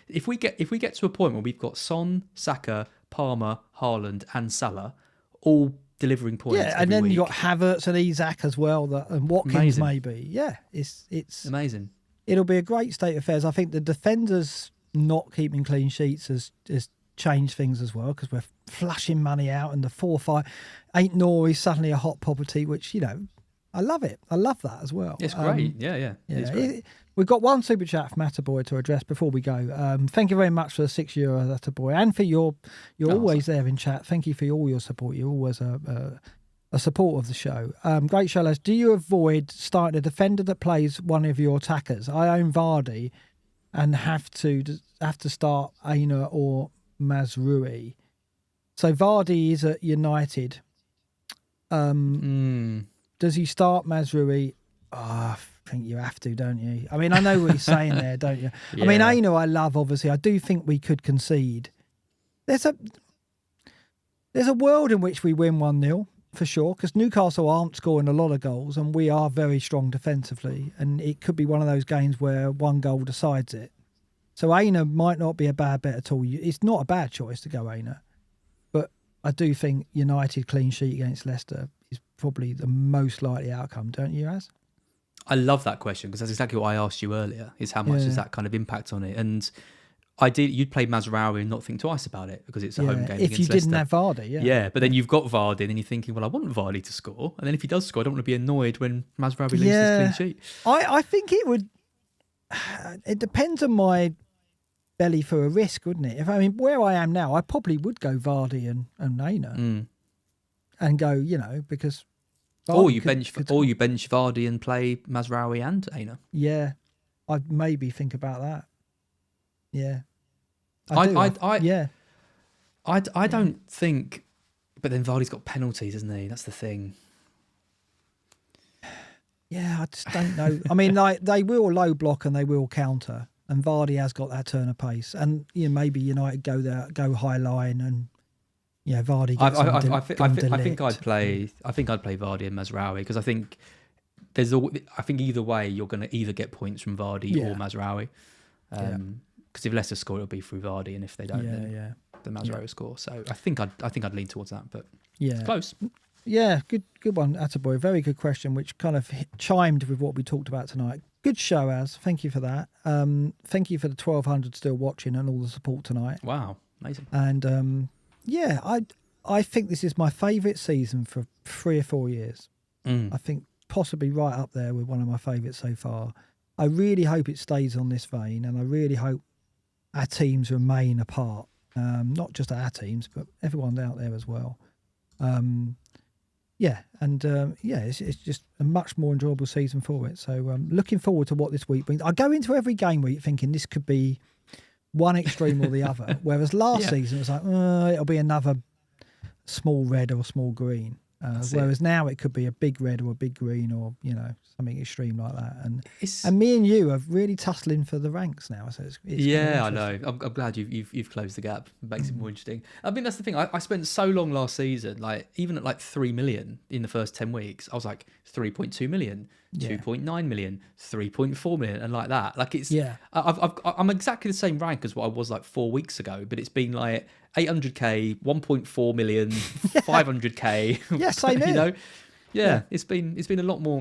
if we get to a point where we've got Son, Saka, Palmer, Haaland, and Salah all delivering points. Yeah, and then you got Havertz and Isak as well, and Watkins maybe. Yeah, it's amazing. It'll be a great state of affairs. I think the defenders not keeping clean sheets has changed things as well because we're flushing money out, and the 4-5 ain't Nori suddenly a hot property, which I love it. I love that as well. It's great. Yeah. It's great. We've got one super chat from Attaboy to address before we go. Thank you very much for the €6, Attaboy, and for you're always there in chat. Thank you for all your support. You're always a support of the show. Great show, Les. Do you avoid starting a defender that plays one of your attackers? I own Vardy and have to start Aina or Mazrui. So Vardy is at United. Does he start Mazrui? I think you have to, don't you? I mean, I know what he's saying there, don't you? Yeah. I mean, Aina I love, obviously. I do think we could concede. There's a world in which we win 1-0, for sure, because Newcastle aren't scoring a lot of goals and we are very strong defensively, and it could be one of those games where one goal decides it. So Aina might not be a bad bet at all. It's not a bad choice to go Aina, but I do think United clean sheet against Leicester is probably the most likely outcome, don't you, Az? I love that question because that's exactly what I asked you earlier, is how much does that kind of impact on it? And ideally, you'd play Mazraoui and not think twice about it because it's a home game if you didn't have Vardy, Yeah, but then you've got Vardy and then you're thinking, well, I want Vardy to score. And then if he does score, I don't want to be annoyed when Mazraoui loses his clean sheet. I think it would... It depends on my belly for a risk, wouldn't it? Where I am now, I probably would go Vardy and Aina and go, because... Or you bench Vardy and play Mazraoui and Aina. Yeah, I'd maybe think about that. Yeah, I don't think But then Vardy's got penalties, isn't he? That's the thing. Yeah, I just don't know. I mean, like they will low block and they will counter, and Vardy has got that turn of pace. And maybe United go high line, and Vardy gets I think I'd play Vardy and Mazraoui, because I think either way you're going to either get points from Vardy or Mazraoui. Because if Leicester score, it'll be through Vardy, and if they don't, then Mazraoui will score. So I think I'd lean towards that, but it's close. Yeah, good one, Attaboy. Very good question, which kind of chimed with what we talked about tonight. Good show, Az. Thank you for that. Thank you for the 1,200 still watching and all the support tonight. Wow, amazing. And I think this is my favourite season for 3 or 4 years. I think possibly right up there with one of my favourites so far. I really hope it stays on this vein, and I really hope our teams remain apart. Not just our teams, but everyone out there as well. It's just a much more enjoyable season for it. So looking forward to what this week brings. I go into every game week thinking this could be one extreme or the other, whereas last season it was like, it'll be another small red or small green. Whereas now it could be a big red or a big green, or something extreme like that. And me and you are really tussling for the ranks now. So it's I know. I'm glad you've closed the gap. It makes it more interesting. I mean, that's the thing. I spent so long last season, like even at like 3 million in the first 10 weeks, I was like 3.2 million, 2.9 million, 3.4 million, and like that. Like it's I'm exactly the same rank as what I was like 4 weeks ago, but it's been like 800k, 1.4 million, 500k. Yeah, same here. It's been a lot more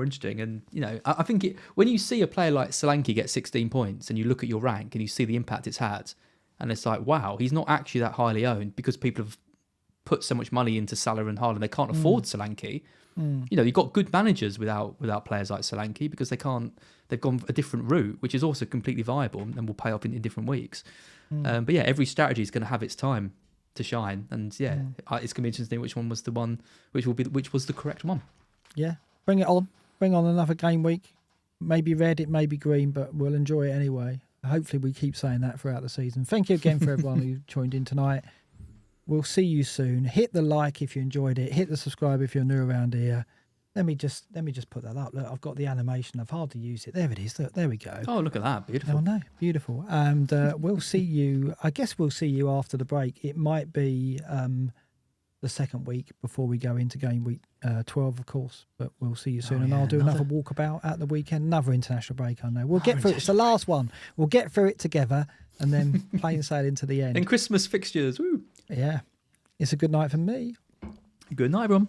interesting. And I think when you see a player like Solanke get 16 points and you look at your rank and you see the impact it's had, and it's like, wow, he's not actually that highly owned because people have put so much money into Salah and Haaland, they can't afford Solanke. You've got good managers without players like Solanke because they've gone a different route, which is also completely viable and will pay off in different weeks. But every strategy is going to have its time to shine, and it's going to be interesting which one was the correct one. Yeah, bring it on. Bring on another game week. Maybe red, it may be green, but we'll enjoy it anyway. Hopefully we keep saying that throughout the season. Thank you again for everyone who joined in tonight. We'll see you soon. Hit the like if you enjoyed it. Hit the subscribe if you're new around here. Let me just put that up. Look, I've got the animation. I've hardly used it. There it is. Look, there we go. Oh, look at that. Beautiful. Oh, no. Beautiful. And we'll see you. I guess we'll see you after the break. It might be the second week before we go into game week 12, of course. But we'll see you soon. And I'll do another walkabout at the weekend. Another international break, I know. We'll get through it. It's the last one. We'll get through it together and then plain sail into the end. And Christmas fixtures. Woo. Yeah. It's a good night for me. Good night, everyone.